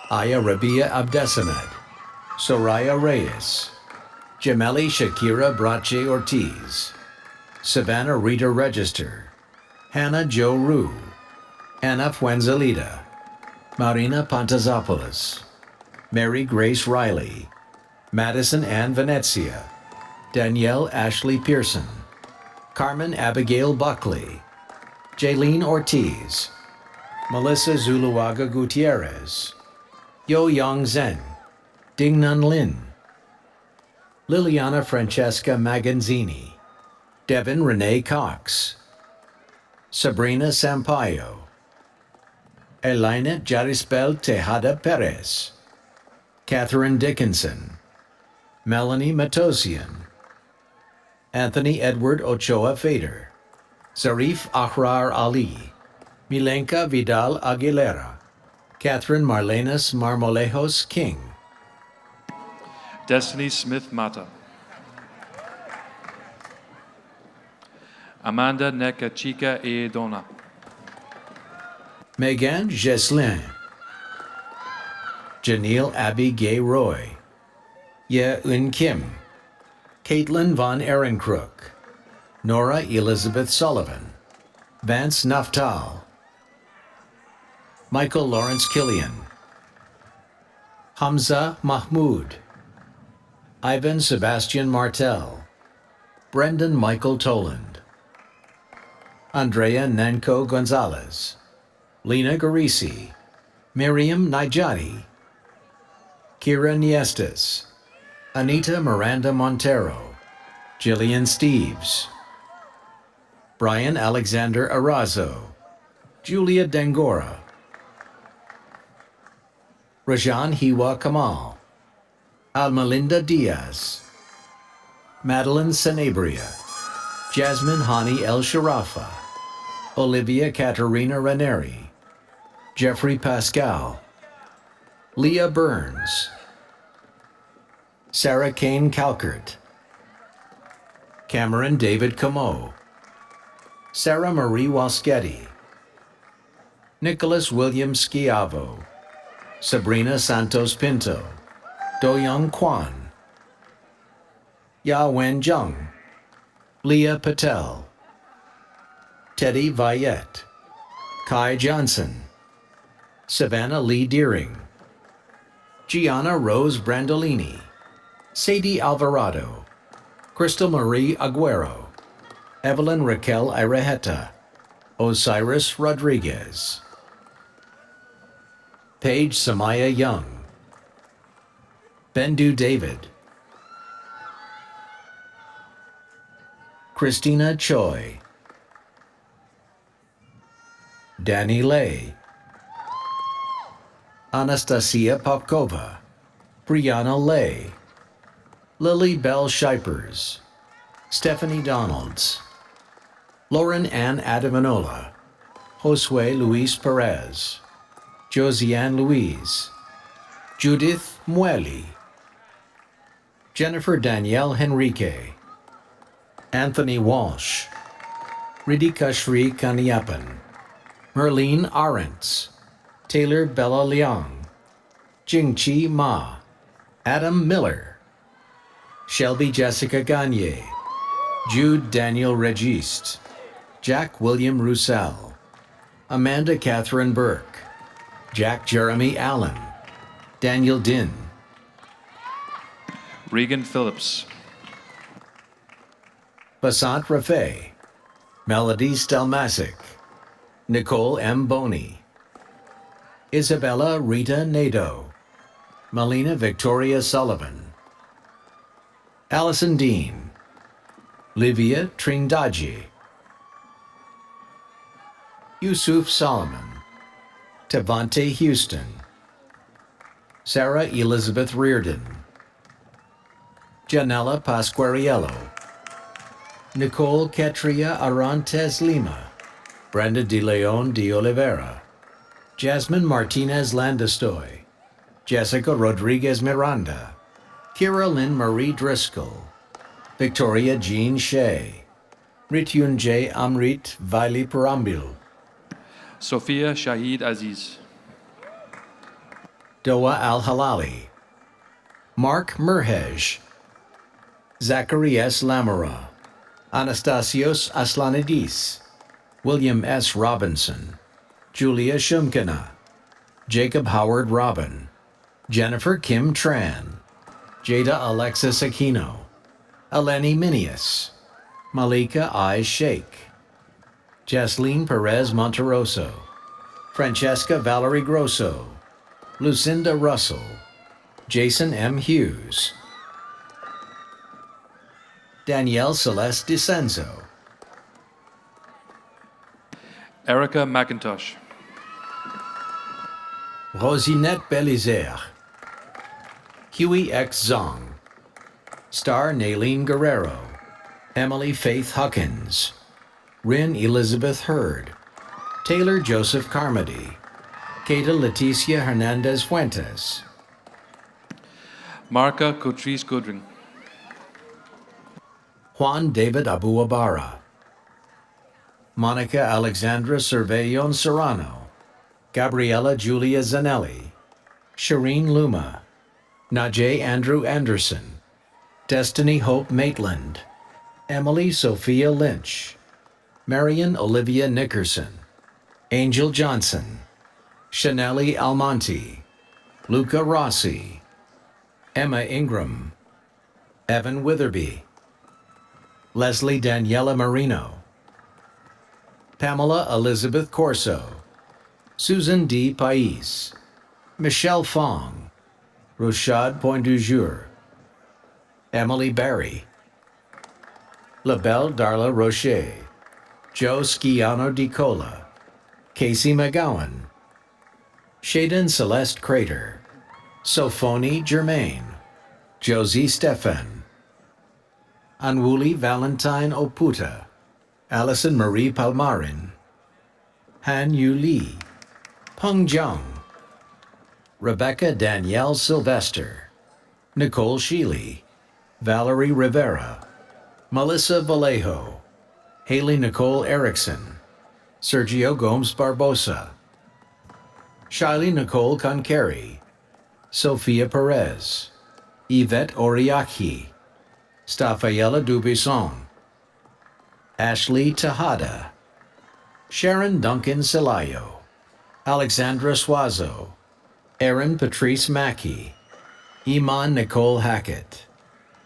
Aya Rabia Abdesamed, Soraya Reyes, Jameli Shakira Brache Ortiz, Savannah Rita Register, Hannah Jo Rue, Anna Fuenzalida, Marina Pantazopoulos, Mary Grace Riley, Madison Ann Venezia, Danielle Ashley Pearson, Carmen Abigail Buckley, Jaylene Ortiz, Melissa Zuluaga Gutierrez, Yo Young Zhen, Dingnan Lin, Liliana Francesca Maganzini, Devin Renee Cox, Sabrina Sampaio, Elena Jarispel Tejada Perez, Catherine Dickinson, Melanie Matosian, Anthony Edward Ochoa Fader, Zarif Ahrar Ali, Milenka Vidal Aguilera, Catherine Marlenas Marmolejos King, Destiny Smith Mata, Amanda Nekachika Eedona, Megan Geslin, Janelle Abby Gay Roy, Ye Un Kim, Caitlin Von Ehrenkrook, Nora Elizabeth Sullivan, Vance Naftal, Michael Lawrence Killian, Hamza Mahmoud, Ivan Sebastian Martel, Brendan Michael Toland, Andrea Nanko Gonzalez, Lena Garisi, Miriam Nijati, Kira Niestas, Anita Miranda Montero, Jillian Steves, Brian Alexander Arazo, Julia Dengora, Rajan Hiwa Kamal, Almalinda Diaz, Madeline Sanabria, Jasmine Hani El Sharafa, Olivia Katerina Ranieri, Jeffrey Pascal, Leah Burns, Sarah Kane Calkert, Cameron David Camo, Sarah Marie Waschetti, Nicholas William Schiavo, Sabrina Santos Pinto, Do-Young Kwan, Ya Wen Jung, Leah Patel, Teddy Vayette, Kai Johnson, Savannah Lee Deering, Gianna Rose Brandolini, Sadie Alvarado, Crystal Marie Aguero, Evelyn Raquel Iraheta, Osiris Rodriguez, Paige Samaya Young, Bendu David, Christina Choi, Danny Lay, Anastasia Popkova, Brianna Lay, Lily Bell Shipers, Stephanie Donalds, Lauren Ann Adamanola, Josue Luis Perez, Josiane Louise, Judith Mueli, Jennifer Danielle Henrique, Anthony Walsh, Ridika Shri Kaniapan, Merlene Arentz, Taylor Bella Liang, Jingqi Ma, Adam Miller, Shelby Jessica Gagne, Jude Daniel Registe, Jack William Roussel, Amanda Catherine Burke, Jack Jeremy Allen, Daniel Din, Regan Phillips. Basant Rafay, Melody Stelmasic, Nicole M. Boney, Isabella Rita Nadeau, Melina Victoria Sullivan, Allison Dean, Livia Trindaji, Yusuf Solomon, Tavante Houston, Sarah Elizabeth Reardon, Janella Pasquariello, Nicole Ketria Arantes Lima, Brenda de Leon de Oliveira, Jasmine Martinez Landestoy, Jessica Rodriguez Miranda, Kira Lynn Marie Driscoll, Victoria Jean Shea, Rityunjay Amrit Vaili Parambil, Sophia Shahid Aziz. Doa Al-Halali, Mark Murhej, Zachary S. Lamara, Anastasios Aslanidis, William S. Robinson, Julia Shumkina, Jacob Howard Robin, Jennifer Kim Tran, Jada Alexis Aquino, Eleni Minius, Malika I. Sheikh, Jasleen Perez Monteroso, Francesca Valerie Grosso, Lucinda Russell, Jason M. Hughes, Danielle Celeste DeCenzo, Erica McIntosh. Rosinette Belizaire, Huey X. Zong, Star Naylene Guerrero, Emily Faith Huckins, Rin Elizabeth Hurd, Taylor Joseph Carmody, Kata Leticia Hernandez Fuentes, Marca Cotrice Goodring. Juan David Abuabara, Monica Alexandra Cervellon Serrano, Gabriela Julia Zanelli, Shireen Luma, Najee Andrew Anderson, Destiny Hope Maitland, Emily Sophia Lynch, Marion Olivia Nickerson, Angel Johnson, Chaneli Almonte, Luca Rossi, Emma Ingram, Evan Witherby, Leslie Daniela Marino, Pamela Elizabeth Corso, Susan D. Pais, Michelle Fong, Rochade Point du Jour, Emily Barry, LaBelle Darla Rocher, Joe Sciano Di Cola, Casey McGowan, Shaden Celeste Crater, Sophony Germain, Josie Stefan, Anwuli Valentine Oputa, Allison Marie Palmarin, Han Yu Lee, Peng Jiang, Rebecca Danielle Sylvester, Nicole Sheely, Valerie Rivera, Melissa Vallejo, Haley Nicole Erickson, Sergio Gomes Barbosa, Shiley Nicole Concari, Sophia Perez, Yvette Oriaki, Staffaella Dubisson, Ashley Tejada, Sharon Duncan Celayo, Alexandra Suazo, Erin Patrice Mackey, Iman Nicole Hackett,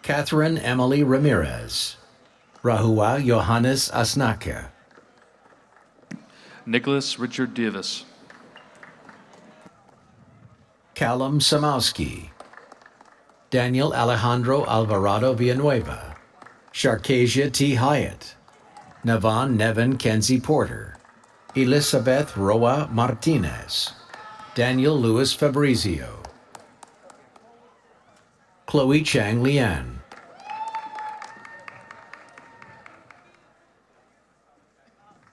Catherine Emily Ramirez, Rahua Johannes Asnaka, Nicholas Richard Davis. Callum Samowski, Daniel Alejandro Alvarado Villanueva, Sharkasia T. Hyatt, Navan Nevin Kenzie Porter, Elizabeth Roa Martinez, Daniel Louis Fabrizio, Chloe Chang Lian,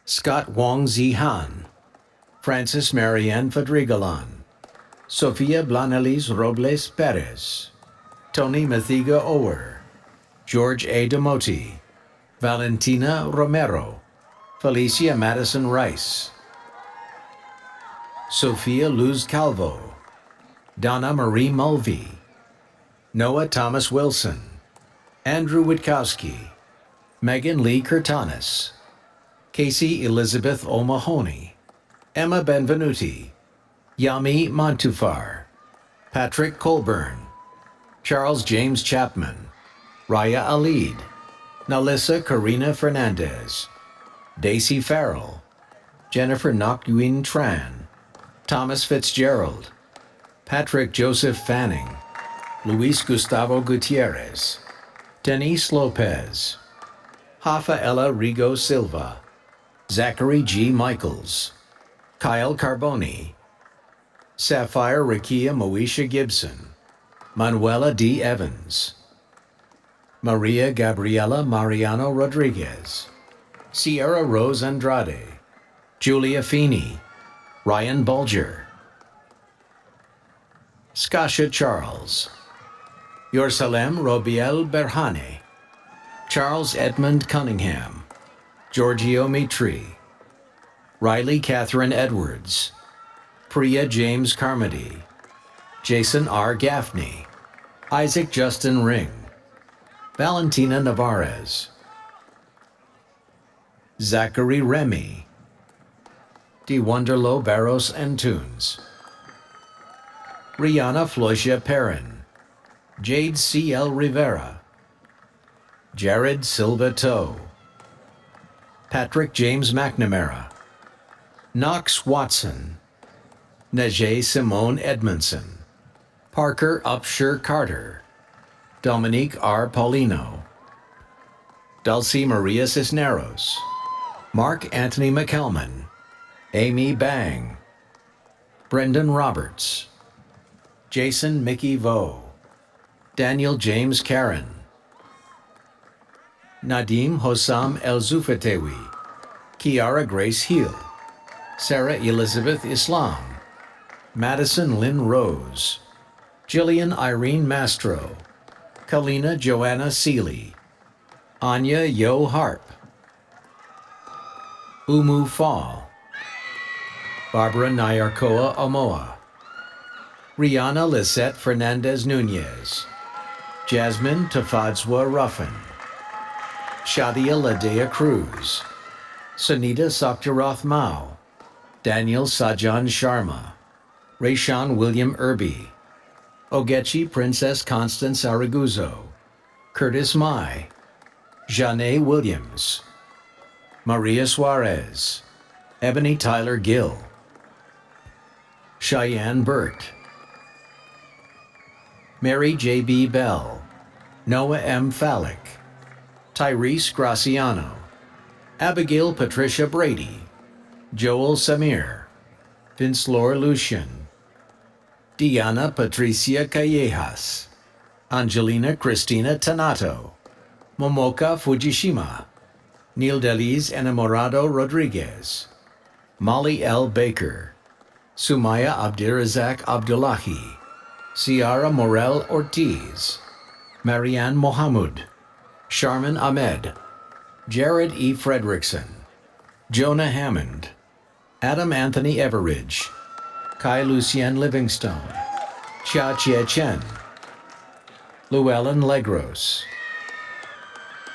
Scott Wong Zihan, Francis Marianne Fadrigalan, Sofia Blanelis Robles Perez, Tony Mathiga Ower, George A. Demoti, Valentina Romero, Felicia Madison Rice, Sophia Luz Calvo, Donna Marie Mulvey, Noah Thomas Wilson, Andrew Witkowski, Megan Lee Curtanis, Casey Elizabeth O'Mahony, Emma Benvenuti, Yami Montufar, Patrick Colburn, Charles James Chapman, Raya Alid, Nalissa Karina Fernandez, Daisy Farrell, Jennifer Ngoc Tran, Thomas Fitzgerald, Patrick Joseph Fanning, Luis Gustavo Gutierrez, Denise Lopez, Rafaela Rigo Silva, Zachary G. Michaels, Kyle Carboni, Sapphire Rakia Moesha Gibson, Manuela D. Evans, Maria Gabriela Mariano Rodriguez, Sierra Rose Andrade, Julia Feeney, Ryan Bulger, Skasha Charles, Yorsalem Robiel Berhane, Charles Edmund Cunningham, Giorgio Mitri, Riley Catherine Edwards, Priya James Carmody, Jason R. Gaffney, Isaac Justin Ring, Valentina Navarez, Zachary Remy, De Wonderlo Barros Antunes, Rihanna Floisia Perrin, Jade C.L. Rivera, Jared Silva Toe, Patrick James McNamara, Knox Watson, Najee Simone Edmondson, Parker Upshur Carter, Dominique R. Paulino, Dulcie Maria Cisneros, Mark Anthony McKelman, Amy Bang, Brendan Roberts, Jason Mickey Vo, Daniel James Karen, Nadim Hossam El Zufatewi, Kiara Grace Heel, Sarah Elizabeth Islam, Madison Lynn Rose, Jillian Irene Mastro, Kalina Joanna Seeley, Anya Yo Harp, Umu Fall, Barbara Nyarkoa Omoa, Rihanna Lisette Fernandez Nunez, Jasmine Tafadzwa Ruffin, Shadia Ladea Cruz, Sunita Sakjaroth Mao, Daniel Sajan Sharma, Rayshawn William Irby, Ogechi Princess Constance Araguzo, Curtis Mai, Janae Williams, Maria Suarez, Ebony Tyler Gill, Cheyenne Burt, Mary J.B. Bell, Noah M. Fallick, Tyrese Graciano, Abigail Patricia Brady, Joel Samir, Vince Lore Lucian, Diana Patricia Callejas, Angelina Cristina Tanato, Momoka Fujishima, Neil Deliz Enamorado Rodriguez, Molly L. Baker, Sumaya Abdirazak Abdullahi, Ciara Morel Ortiz, Marianne Mohamud, Sharman Ahmed, Jared E. Fredrickson, Jonah Hammond, Adam Anthony Everidge, Kai Lucien Livingstone, Chia Chie Chen, Llewellyn Legros,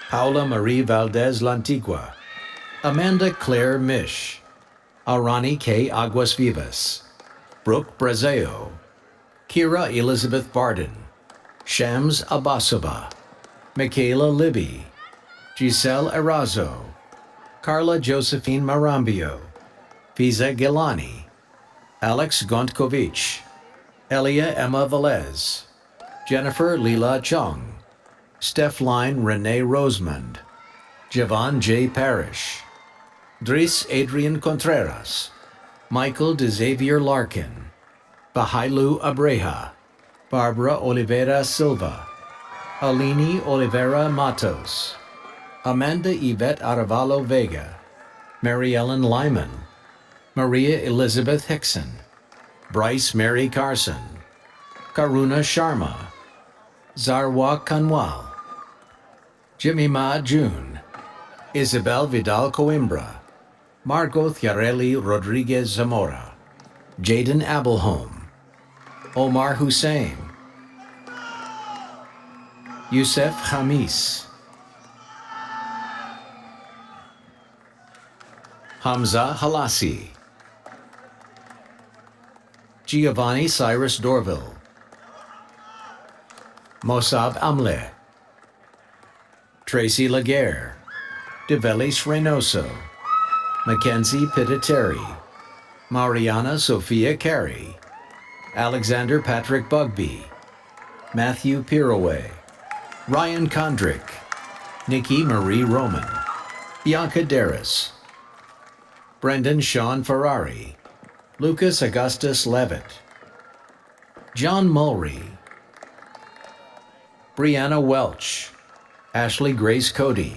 Paula Marie Valdez Lantigua, Amanda Claire Mish, Arani K. Aguas Vivas, Brooke Brazeo, Kira Elizabeth Barden, Shams Abbasova, Michaela Libby, Giselle Erazo, Carla Josephine Marambio, Fiza Gilani, Alex Gontkovich, Elia Emma Velez, Jennifer Leela Chung, Stephline Renee Rosemond, Javon J. Parrish, Dries Adrian Contreras, Michael DeXavier Larkin, Bahailu Abreja, Barbara Oliveira Silva, Alini Oliveira Matos, Amanda Yvette Aravalo Vega, Mary Ellen Lyman, Maria Elizabeth Hickson, Bryce Mary Carson, Karuna Sharma, Zarwa Kanwal, Jimmy Ma June, Isabel Vidal Coimbra, Margot Yareli Rodriguez Zamora, Jaden Abelholm, Omar Hussein, Youssef Khamis, Hamza Halasi, Giovanni Cyrus Dorville, Mossab Amle, Tracy Laguerre, Develis Reynoso, Mackenzie Pittiteri, Mariana Sophia Carey, Alexander Patrick Bugby, Matthew Pirouet, Ryan Kondrick, Nikki Marie Roman, Bianca Darris, Brendan Sean Ferrari, Lucas Augustus Levitt, John Mulry, Brianna Welch, Ashley Grace Cody,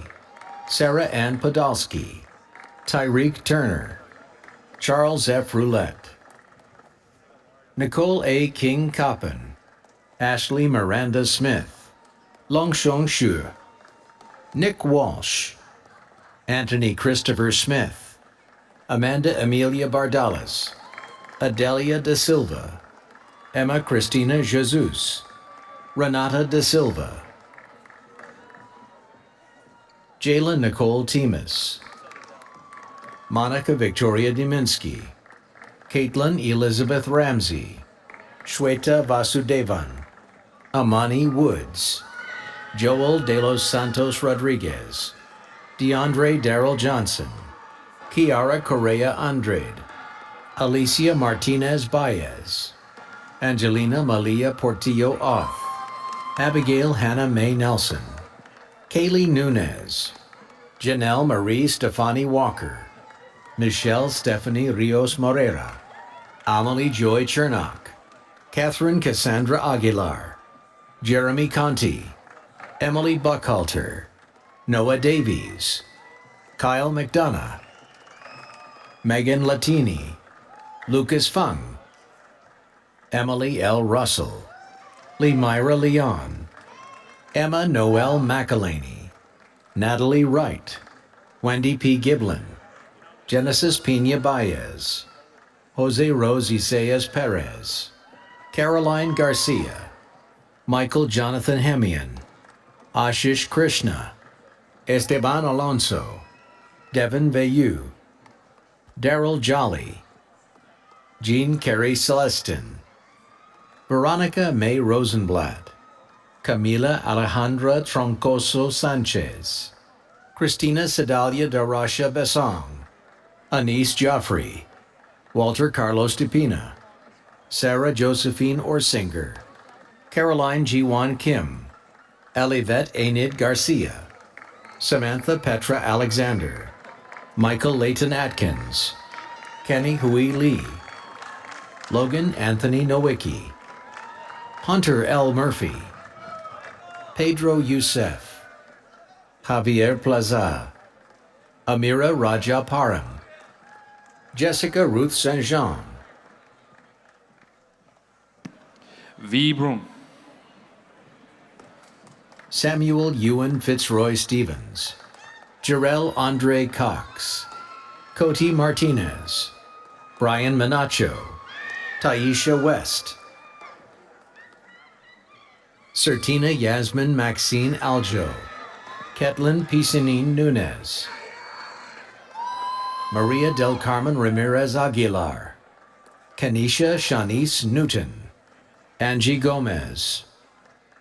Sarah Ann Podolsky, Tyreek Turner, Charles F. Roulette, Nicole A. King Coppin, Ashley Miranda Smith, Longshong Shu, Nick Walsh, Anthony Christopher Smith, Amanda Amelia Bardalas, Adelia Da Silva, Emma Cristina Jesus, Renata Da Silva, Jayla Nicole Timas, Monica Victoria Deminsky, Caitlin Elizabeth Ramsey, Shweta Vasudevan, Amani Woods, Joel De Los Santos Rodriguez, DeAndre Darrell Johnson, Kiara Correa Andrade, Alicia Martinez Baez, Angelina Malia Portillo Off, Abigail Hannah Mae Nelson, Kaylee Nunez, Janelle Marie Stefani Walker, Michelle Stephanie Rios Moreira, Amelie Joy Chernock, Catherine Cassandra Aguilar, Jeremy Conti, Emily Buckhalter, Noah Davies, Kyle McDonough, Megan Latini, Lucas Fung, Emily L. Russell, Lemira Leon, Emma Noel McElhaney, Natalie Wright, Wendy P. Giblin, Genesis Pina Baez, Jose Rose Isaias Perez, Caroline Garcia, Michael Jonathan Hemian, Ashish Krishna, Esteban Alonso, Devin Veyu, Daryl Jolly, Jean Carey Celestin, Veronica May Rosenblatt, Camila Alejandra Troncoso Sanchez, Christina Sedalia Darasha Besong, Anise Joffrey, Walter Carlos DePina, Sarah Josephine Orsinger, Caroline Jiwan Kim, Elivette Enid Garcia, Samantha Petra Alexander, Michael Layton Atkins, Kenny Hui Lee, Logan Anthony Nowicki, Hunter L. Murphy, Pedro Youssef, Javier Plaza, Amira Raja Param, Jessica Ruth St. Jean, V. Broom, Samuel Ewan Fitzroy Stevens, Jarrell Andre Cox, Cody Martinez, Brian Menacho, Taisha West, Certina Yasmin Maxine Aljo, Ketlin Pisanine Nunez, Maria del Carmen Ramirez Aguilar, Kanisha Shanice Newton, Angie Gomez,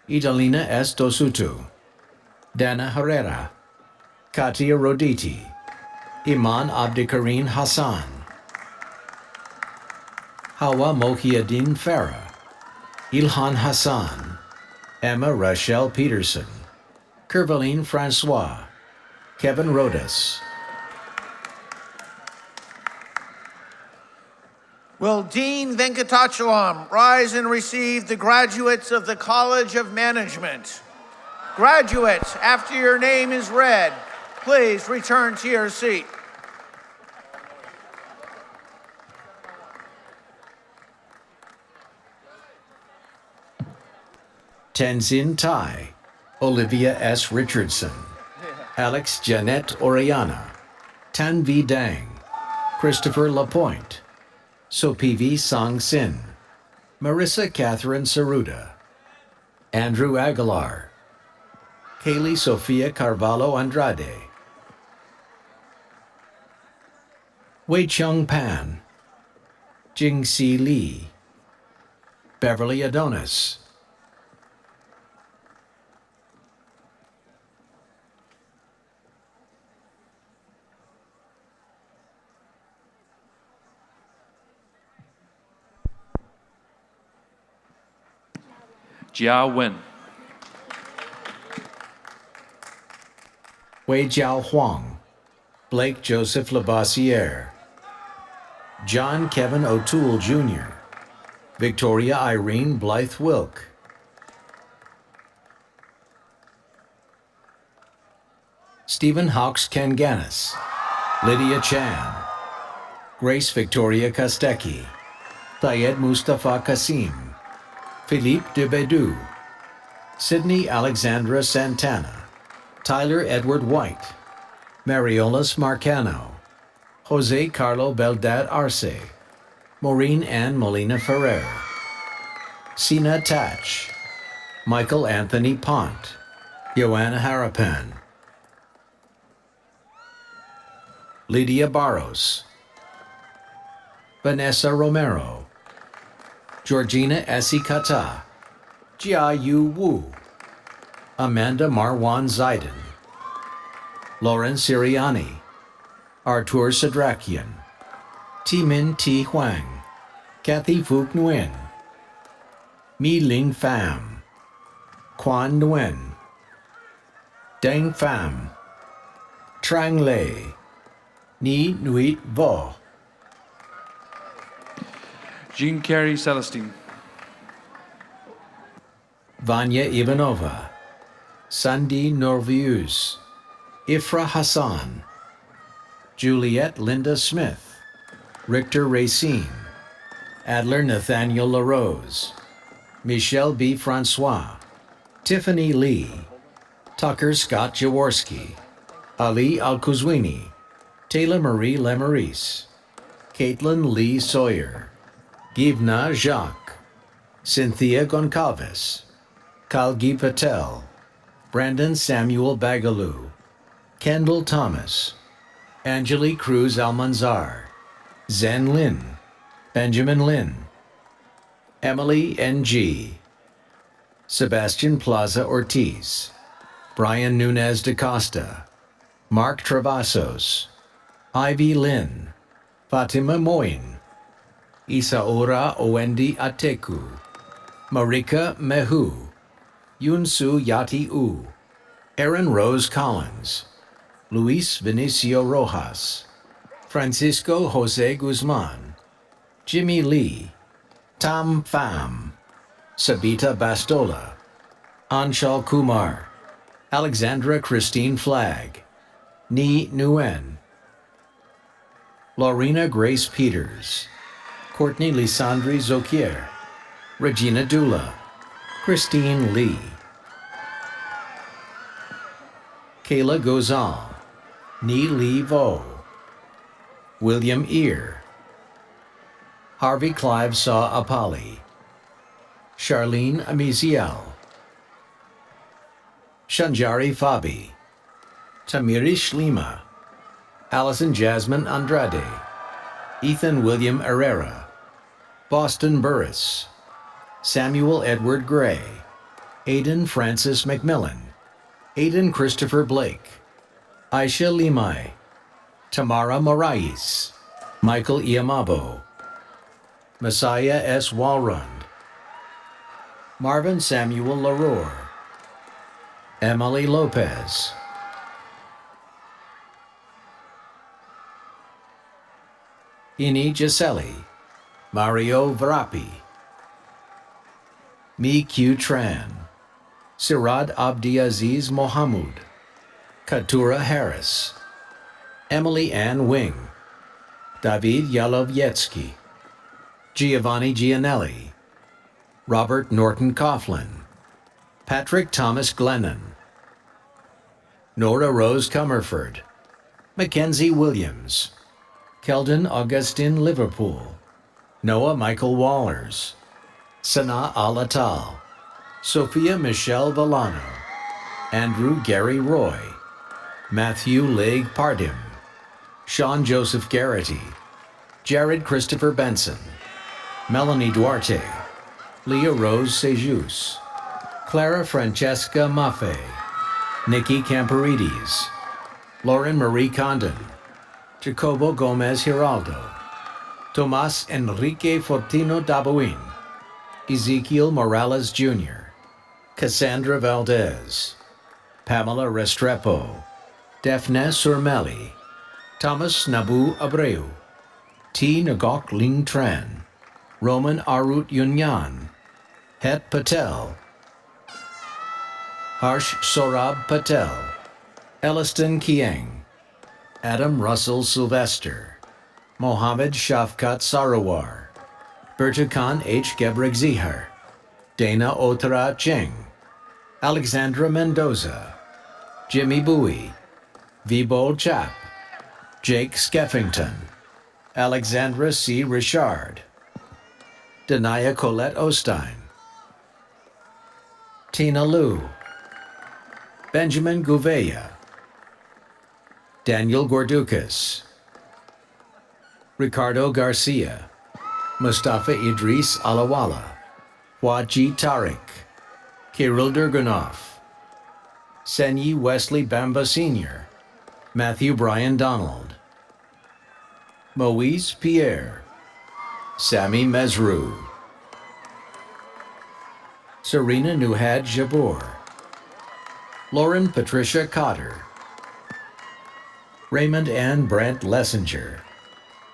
Idalina S. Dosutu, Dana Herrera, Katia Roditi, Iman Abdikarim Hassan, Hawa Mohiuddin Farah, Ilhan Hassan, Emma Rachel Peterson, Kervaline Francois, Kevin Rodas. Will Dean Venkatachalam rise and receive the graduates of the College of Management? Graduates, after your name is read, please return to your seat. Tenzin Tai, Olivia S. Richardson, Alex Jeanette Oriana, Tan V. Dang, Christopher Lapointe, Sopivi Sang Sin, Marissa Catherine Saruda, Andrew Aguilar, Kaylee Sofia Carvalho Andrade, Wei Chung Pan, Jing Si Lee, Beverly Adonis, Jia Wen, Wei Jiao Huang, Blake Joseph Labossiere, John Kevin O'Toole Jr., Victoria Irene Blythe Wilk, Stephen Hawks Kanganis, Lydia Chan, Grace Victoria Kostecki, Tayed Mustafa Kasim, Philippe de Bedu, Sydney Alexandra Santana, Tyler Edward White, Mariolas Marcano, Jose Carlo Beldad Arce, Maureen Ann Molina Ferrer, Sina Tatch, Michael Anthony Pont, Joanna Harapan, Lydia Barros, Vanessa Romero, Georgina Esikata, Jia Yu Wu, Amanda Marwan Zaiden, Lauren Siriani, Artur Sadrakian, Timin T. Huang, Kathy Phuc Nguyen, Mi Ling Pham, Quan Nguyen, Deng Pham, Trang Lei, Ni Nuit Vo, Jean Carey Celestine, Vanya Ivanova, Sandy Norvius, Ifra Hassan, Juliette Linda Smith, Richter Racine, Adler Nathaniel LaRose, Michelle B. Francois, Tiffany Lee, Tucker Scott Jaworski, Ali Al-Kuzwini, Taylor Marie Lemerise, Caitlin Lee Sawyer, Givna Jacques, Cynthia Goncalves, Kalgi Patel, Brandon Samuel Bagaloo, Kendall Thomas, Angelique Cruz Almanzar, Zen Lin, Benjamin Lin, Emily N.G., Sebastian Plaza Ortiz, Brian Nunez da Costa, Mark Travasos, Ivy Lin, Fatima Moin, Isaura Owendi Ateku, Marika Mehu, Yunsu Yati U, Aaron Rose Collins, Luis Vinicio Rojas, Francisco Jose Guzman, Jimmy Lee, Tam Pham, Sabita Bastola, Anshal Kumar, Alexandra Christine Flagg, Ni Nguyen, Laurina Grace Peters, Courtney Lisandri Zokier, Regina Dula, Christine Lee, Kayla Gozal, Ni Lee Vo, William Ear, Harvey Clive Saw Apali, Charlene Amiziel, Shanjari Fabi, Tamiri Shlima, Allison Jasmine Andrade, Ethan William Herrera, Boston Burris, Samuel Edward Gray, Aidan Francis McMillan, Aidan Christopher Blake, Aisha Limai, Tamara Morais, Michael Iamabo, Messiah S. Walrund, Marvin Samuel Leroy, Emily Lopez, Ini Giselli, Mario Varapi, Mi Q Tran, Sirad Abdiaziz Mohamud, Katura Harris, Emily Ann Wing, David Yalovyetsky, Giovanni Gianelli, Robert Norton Coughlin, Patrick Thomas Glennon, Nora Rose Comerford, Mackenzie Williams, Keldon Augustin Liverpool, Noah Michael Wallers, Sana Al-Atal, Sophia Michelle Villano, Andrew Gary Roy, Matthew Leigh Pardim, Sean Joseph Garrity, Jared Christopher Benson, Melanie Duarte, Leah Rose Sejus, Clara Francesca Maffei, Nikki Camperides, Lauren Marie Condon, Jacobo Gomez Giraldo, Tomas Enrique Fortino Dabuin, Ezekiel Morales Jr., Cassandra Valdez, Pamela Restrepo, Daphne Surmeli, Thomas Nabu Abreu, T. Nagok Ling Tran, Roman Arut Yunyan, Het Patel, Harsh Sorab Patel, Elliston Kieng, Adam Russell Sylvester, Mohammed Shafkat Sarawar, Berta Khan H. Gebrek Zihar, Dana Otara Cheng, Alexandra Mendoza, Jimmy Bowie, Vibol Chap, Jake Skeffington, Alexandra C. Richard, Denaya Colette Ostein, Tina Liu, Benjamin Gouveia, Daniel Gordukas, Ricardo Garcia, Mustafa Idris Alawala, Waji Tariq, Kirill Durgunov, Senyi Wesley Bamba Sr., Matthew Bryan Donald, Moise Pierre, Sami Mesrou, Serena Nuhad Jabor, Lauren Patricia Cotter, Raymond Ann Brant Lessinger,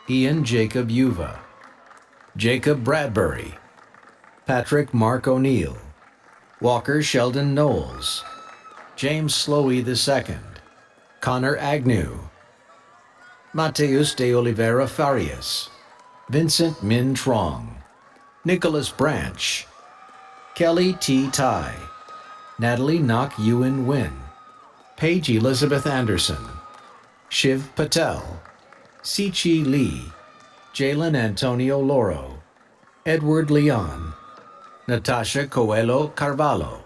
Ian Jacob Yuva, Jacob Bradbury, Patrick Mark O'Neill, Walker Sheldon Knowles, James Slowey II, Connor Agnew, Mateus de Oliveira Farias, Vincent Min Trong, Nicholas Branch, Kelly T. Tai, Natalie Nok Ewan Win, Paige Elizabeth Anderson, Shiv Patel, Sichi Lee, Jalen Antonio Loro, Edward Leon, Natasha Coelho Carvalho,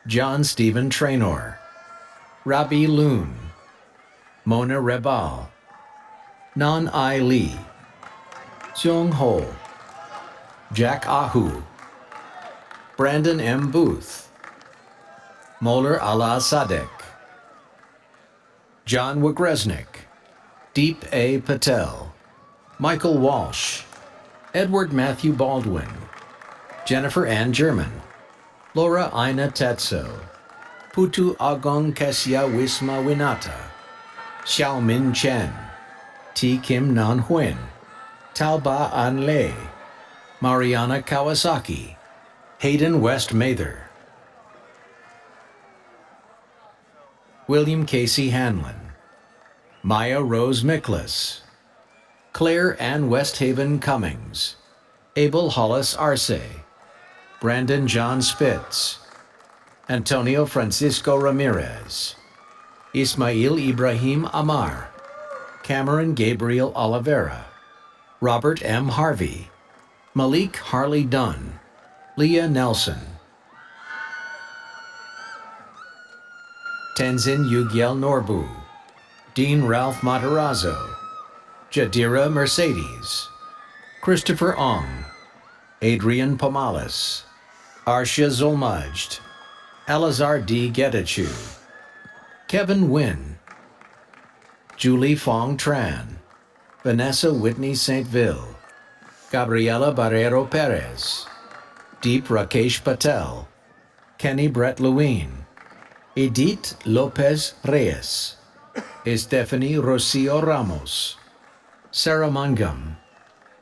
John Stephen Traynor, Rabi Loon, Mona Rebal, Nan Ai Lee, Seong Ho, Jack Ahu, Brandon M. Booth, Molar Allah Sadek, John Wagresnik, Deep A. Patel, Michael Walsh, Edward Matthew Baldwin, Jennifer Ann German, Laura Ina Tetso, Putu Agong Kesya Wisma Winata, Xiao Min Chen, T. Kim Nan Huyen, Talba An Lei, Mariana Kawasaki, Hayden West Mather, William Casey Hanlon, Maya Rose Miklas, Claire Ann Westhaven Cummings, Abel Hollis Arce, Brandon John Spitz, Antonio Francisco Ramirez, Ismail Ibrahim Amar, Cameron Gabriel Oliveira, Robert M. Harvey, Malik Harley Dunn, Leah Nelson, Tenzin Yugyel Norbu, Dean Ralph Matarazzo, Jadira Mercedes, Christopher Ong, Adrian Pomalis, Arsha Zolmajd, Alazar D. Getachew, Kevin Wynn, Julie Fong Tran, Vanessa Whitney Saintville, Gabriela Barrero Perez, Deep Rakesh Patel, Kenny Brett Lewin, Edith Lopez Reyes, Estefany Rocio Ramos, Sarah Mangum,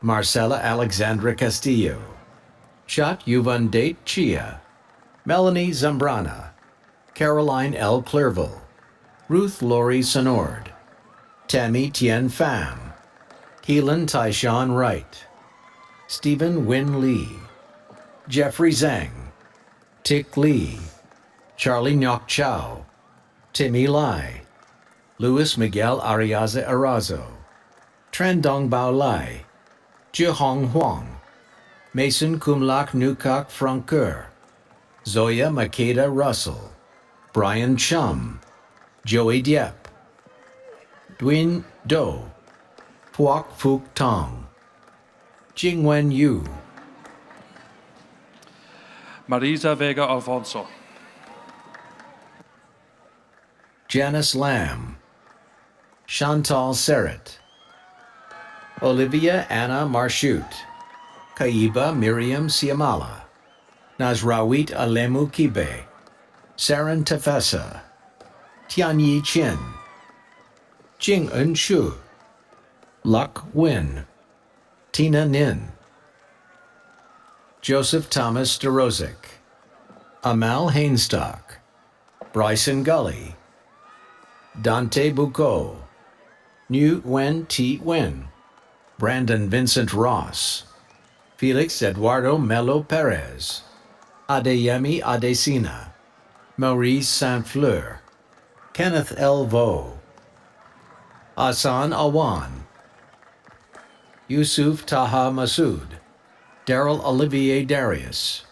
Marcela Alexandra Castillo, Chat Yuvandate Chia, Melanie Zambrana, Caroline L. Clerville, Ruth Laurie Sonord, Tammy Tien Pham, Keelan Tyshawn Wright, Stephen Win Lee, Jeffrey Zhang, Tick Lee, Charlie Nyok Chow, Timmy Lai, Luis Miguel Ariaza Arazo, Tran Dong Bao Lai, Jihong Huang, Mason Kumlak Nukak Francoeur, Zoya Makeda Russell, Brian Chum, Joey Diep, Duin Do, Phuoc Phuc Tong, Jingwen Yu, Marisa Vega Alfonso. Janice Lamb, Chantal Serret, Olivia Anna Marchute, Kaiba Miriam Siamala, Nazrawit Alemu Kibe, Saren Tefessa, Tianyi Chin, Jing En Shu, Luck Win, Tina Nin, Joseph Thomas DeRosic, Amal Hainstock, Bryson Gully, Dante Bucco, New Wen T. Wen, Brandon Vincent Ross, Felix Eduardo Melo Perez, Adeyemi Adesina, Maurice Saint-Fleur, Kenneth L. Vo, Hassan Awan, Yusuf Taha Masood, Daryl Olivier Darius,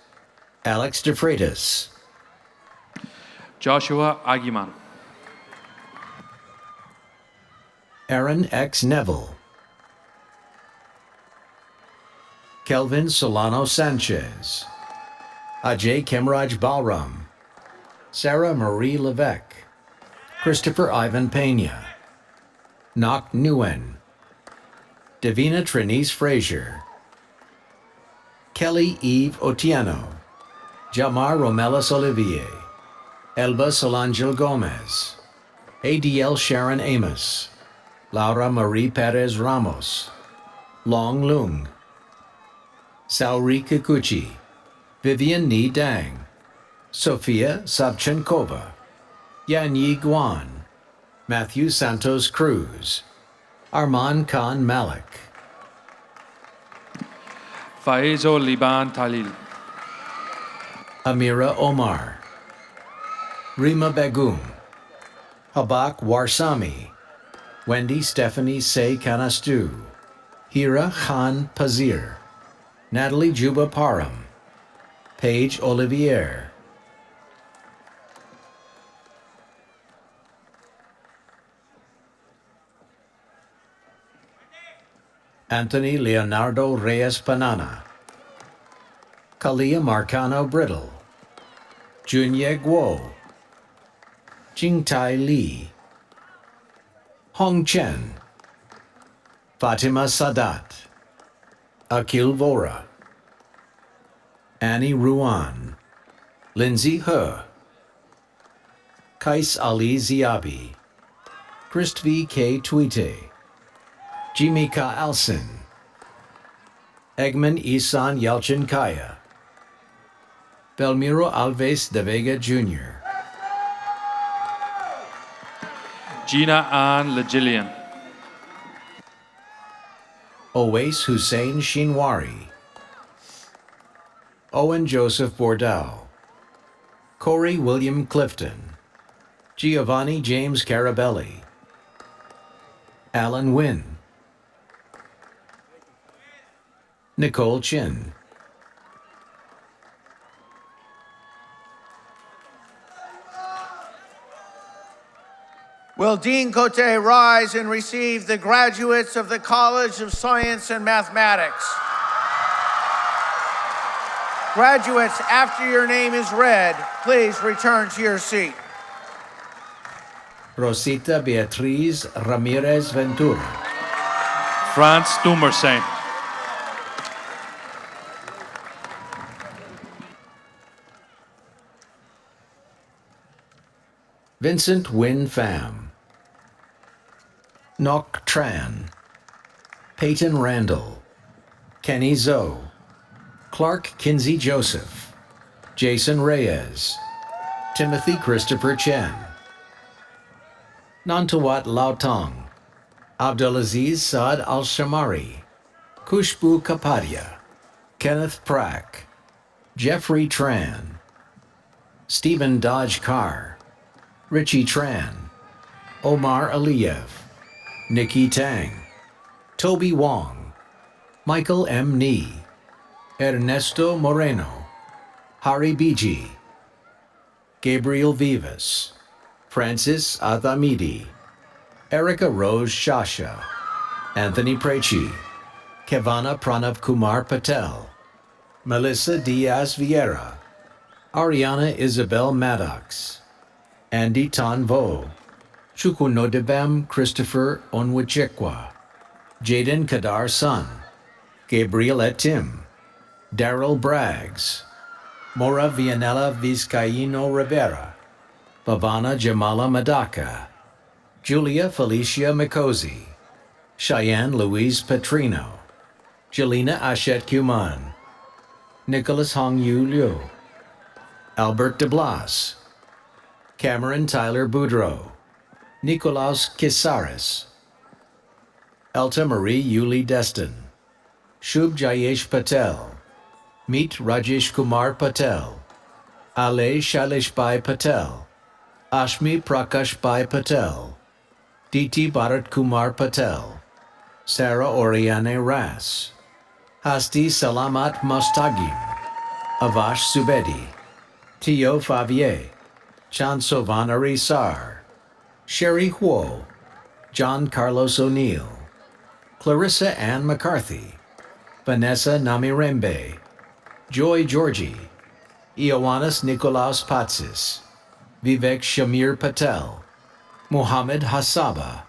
Alex DeFreitas, Joshua Aguiman. Aaron X. Neville, Kelvin Solano Sanchez, Ajay Kemraj Balram, Sarah Marie Levesque, Christopher Ivan Pena, Nok Nguyen, Davina Trinice Frazier, Kelly Eve Otieno, Jamar Romelis Olivier, Elba Solangel Gomez, ADL Sharon Amos, Laura Marie Perez Ramos, Long Lung, Sauri Kikuchi, Vivian Ni Dang, Sofia Savchenkova, Yanyi Guan, Matthew Santos Cruz, Arman Khan Malik, Faizo Liban Talil. Amira Omar, Rima Begum, Habak Warsami, Wendy Stephanie Say Kanastu, Hira Khan Pazir, Natalie Juba Param, Paige Olivier, Anthony Leonardo Reyes Panana, Kalia Marcano Brittle, Junye Guo, Jingtai Li, Hong Chen, Fatima Sadat, Akil Vora, Annie Ruan, Lindsay He, Kais Ali Ziabi, Christvi K. Tweete, Jimika Alsin, Egman Isan Yelchin Kaya, Belmiro Alves de Vega Jr., Gina Ann Legillian. Owais Hussein Shinwari, Owen Joseph Bordeaux, Corey William Clifton, Giovanni James Carabelli, Alan Wynn, Nicole Chin, Will Dean Cote rise and receive the graduates of the College of Science and Mathematics? Graduates, after your name is read, please return to your seat. Rosita Beatriz Ramirez Ventura, France Dumersain. Vincent Win Pham, Nok Tran, Peyton Randall, Kenny Zoe, Clark Kinsey Joseph, Jason Reyes, Timothy Christopher Chen, Nantawat Lautong, Abdulaziz Saad Al-Shamari, Kushbu Kapadia, Kenneth Prack, Jeffrey Tran, Stephen Dodge Carr, Richie Tran, Omar Aliyev, Nikki Tang, Toby Wong, Michael M. Nee, Ernesto Moreno, Hari Biji, Gabriel Vivas, Francis Athamidi, Erica Rose Shasha, Anthony Prechi, Kevana Pranav Kumar Patel, Melissa Diaz Vieira, Ariana Isabel Maddox, Andy Tanvo, Chukunodibem Christopher Onwuchekwa, Jaden Kadar Sun, Gabriel Etim, Daryl Braggs, Mora Vianella Vizcaíno Rivera, Bhavana Jamala Madaka, Julia Felicia Mikosi, Cheyenne Louise Petrino, Jelena Ashet Kuman, Nicholas Hong Yu Liu, Albert de Blas, Cameron Tyler Boudreau, Nikolaus Kisaris, Elta Marie Yuli Destin, Shubh Jayesh Patel, Meet Rajesh Kumar Patel, Ale Shaileshbhai Patel, Ashmi Prakashbhai Patel, DT Bharat Kumar Patel, Sarah Oriane Ras, Hasti Salamat Mostagim, Avash Subedi, Tio Favier, Chansovanari Sar, Sherry Huo, John Carlos O'Neill, Clarissa Ann McCarthy, Vanessa Namirembe, Joy Georgie, Ioannis Nikolaos Patsis, Vivek Shamir Patel, Mohammed Hassaba,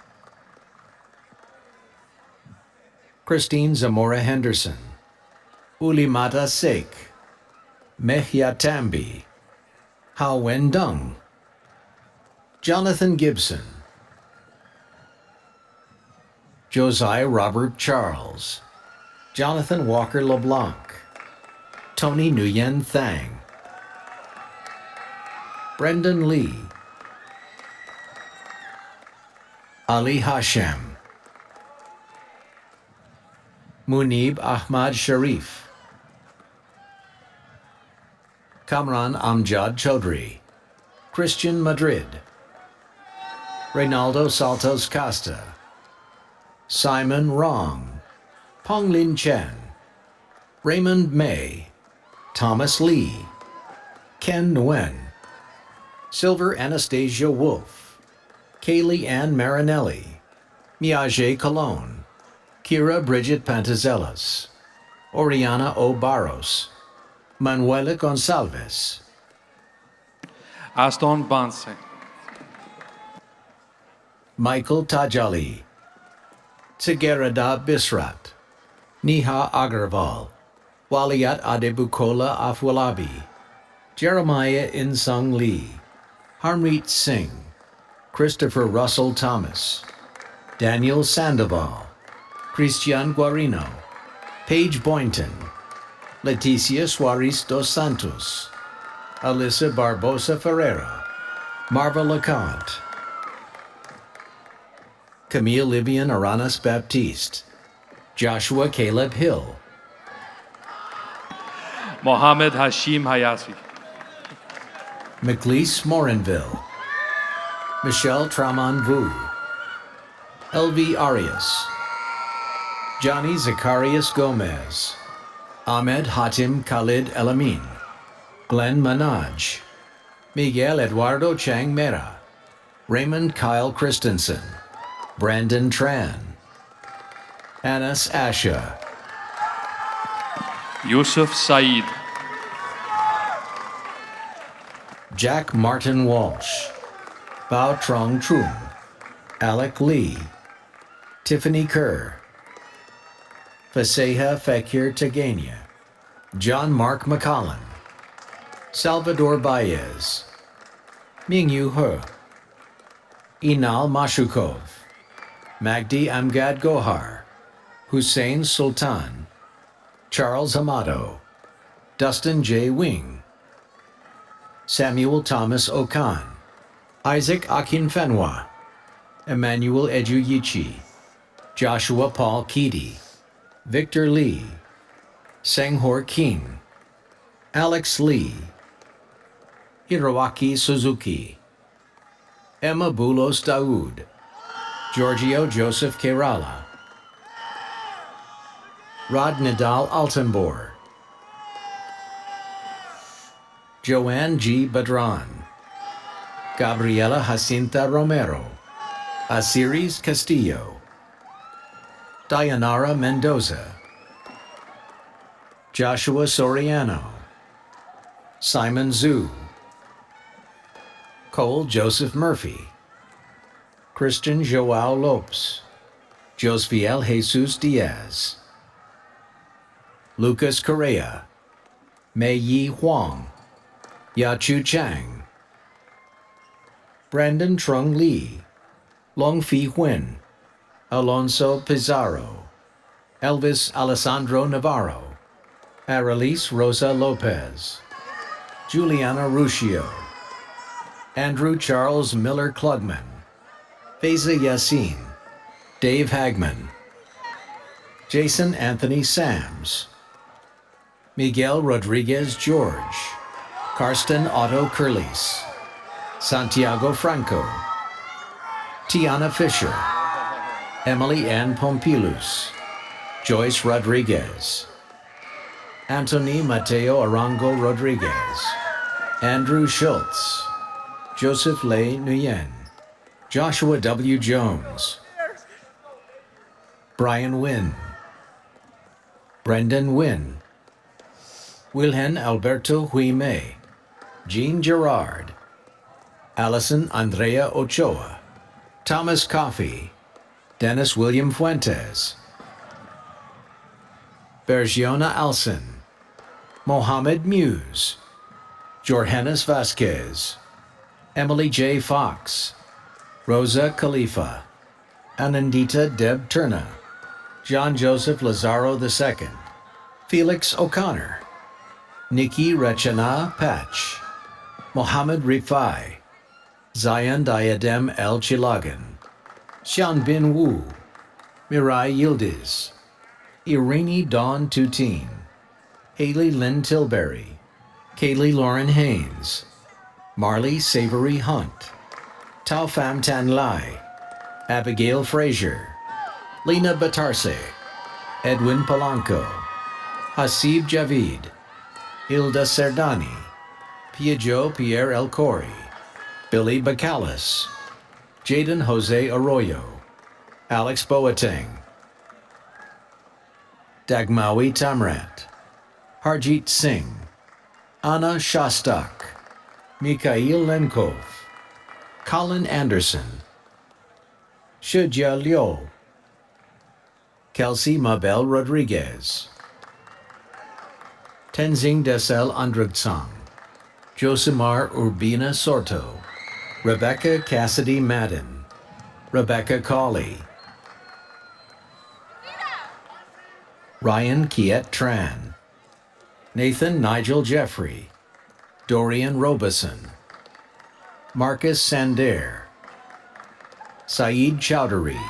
Christine Zamora Henderson, Ulimata Sheikh, Mehya Tambi, Hao Wen Dung, Jonathan Gibson, Josiah Robert Charles, Jonathan Walker LeBlanc, Tony Nguyen Thang, Brendan Lee, Ali Hashem, Munib Ahmad Sharif, Kamran Amjad Chaudhry, Christian Madrid, Reynaldo Saltos Costa, Simon Rong, Ponglin Chen, Raymond May, Thomas Lee, Ken Nguyen, Silver Anastasia Wolf, Kaylee Ann Marinelli, Miaje Cologne, Kira Bridget Pantazellas, Oriana O. Barros, Manuela Gonsalves, Aston Banse, Michael Tajali, Tsigerada Bisrat, Neha Agarwal, Waliat Adebukola Afwalabi, Jeremiah Insung Lee, Harmeet Singh, Christopher Russell Thomas, Daniel Sandoval, Christian Guarino, Paige Boynton, Leticia Suarez dos Santos, Alyssa Barbosa Ferreira, Marva LeConte, Camille Livian Aranas Baptiste, Joshua Caleb Hill, Mohammed Hashim Hayati, McLeese Morinville, Michelle Traman Vu, LV Arias, Johnny Zacharias Gomez, Ahmed Hatim Khalid Elamin, Glenn Manaj, Miguel Eduardo Chang Mera, Raymond Kyle Christensen, Brandon Tran, Anas Asha, Yusuf Saeed, Jack Martin Walsh, Bao Trong Trum, Alec Lee, Tiffany Kerr, Faseha Fakir Tegania, John Mark McCollum, Salvador Baez, Mingyu He, Inal Mashukov, Magdi Amgad Gohar, Hussein Sultan, Charles Amato, Dustin J. Wing, Samuel Thomas Okan, Isaac Akinfenwa, Emmanuel Ejuyichi, Joshua Paul Keedy, Victor Lee, Senghor King, Alex Lee, Hiroaki Suzuki, Emma Bulos Daoud, Giorgio Joseph Kerala, Rod Nadal Altenbor, Joanne G. Badran, Gabriela Jacinta Romero, Asiris Castillo, Dayanara Mendoza, Joshua Soriano, Simon Zhu, Cole Joseph Murphy, Christian Joao Lopes, Josfiel Jesus Diaz, Lucas Correa, Mei Yi Huang, Yachu Chang, Brandon Trung Lee, Long Fi Huyen, Alonso Pizarro, Elvis Alessandro Navarro, Aralise Rosa Lopez, Juliana Ruscio, Andrew Charles Miller Klugman, Faiza Yassin, Dave Hagman, Jason Anthony Sams, Miguel Rodriguez George, Karsten Otto Curlis, Santiago Franco, Tiana Fisher, Emily Ann Pompilus, Joyce Rodriguez, Anthony Mateo Arango Rodriguez, Andrew Schultz, Joseph Lei Nguyen, Joshua W. Jones, Brian Wynn, Brendan Wynn, Wilhelm Alberto Huime, Jean Gerard, Allison Andrea Ochoa, Thomas Coffey, Dennis William Fuentes, Bergiona Alson, Mohammed Muse, Jorgenis Vasquez, Emily J. Fox, Rosa Khalifa, Anandita Deb Turna, John Joseph Lazaro II, Felix O'Connor, Nikki Rechana Patch, Mohammed Rifai, Zion Diadem El Chilagan, Xian Bin Wu, Mirai Yildiz, Irini Dawn Tutine, Haley Lynn Tilbury, Kaylee Lauren Haynes, Marley Savory Hunt, Tao Pham Tan Lai, Abigail Frazier, Lena Batarse, Edwin Polanco, Hasib Javid, Hilda Serdani, Piaggio Pierre El Khoury, Billy Bacalis, Jaden Jose Arroyo, Alex Boateng, Dagmawi Tamrat, Harjit Singh, Anna Shostak, Mikhail Lenkov, Colin Anderson, Shujia Liu, Kelsey Mabel Rodriguez, Tenzing Desel Andragsang, Josimar Urbina Sorto, Rebecca Cassidy Madden, Rebecca Cawley, Ryan Kiet Tran, Nathan Nigel Jeffrey, Dorian Robeson, Marcus Sander, Saeed Chowdhury,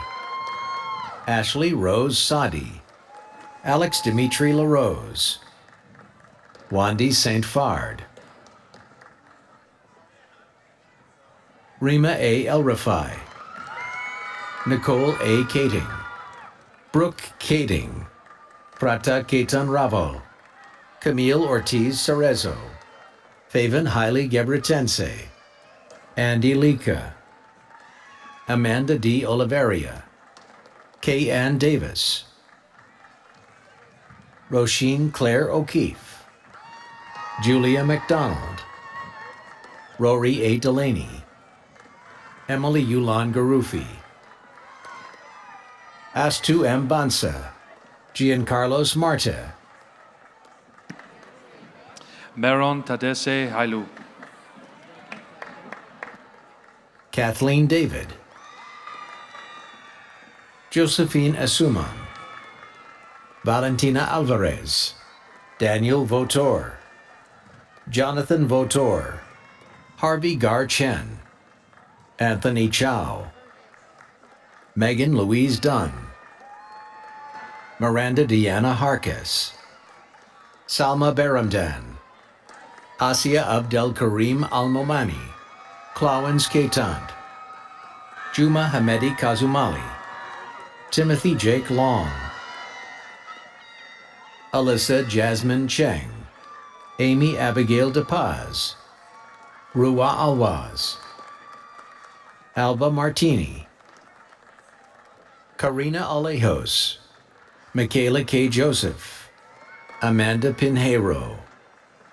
Ashley Rose Sadi, Alex Dimitri LaRose, Wandy St. Fard, Rima A. El-Rafai, Nicole A. Kading, Brooke Kading, Prata Ketan Ravo, Camille Ortiz Cerezo, Faven Haile Gebretense, Andy Lika, Amanda D. Oliveria, Kay Ann Davis, Roisin Claire O'Keefe, Julia McDonald, Rory A. Delaney, Emily Yulan Garufi, Astu M. Bansa, Giancarlos Marta, Meron Tadesse Hailu, Kathleen David, Josephine Asuman, Valentina Alvarez, Daniel Votor, Jonathan Votor, Harvey Gar Chen, Anthony Chow, Megan Louise Dunn, Miranda Deanna Harkis, Salma Beramdan, Asia Abdel Karim Al-Momani, Clawens Ketant, Juma Hamedi Kazumali, Timothy Jake Long, Alyssa Jasmine Cheng, Amy Abigail DePaz, Ruwa Alwaz, Alba Martini, Karina Alejos, Michaela K. Joseph, Amanda Pinheiro,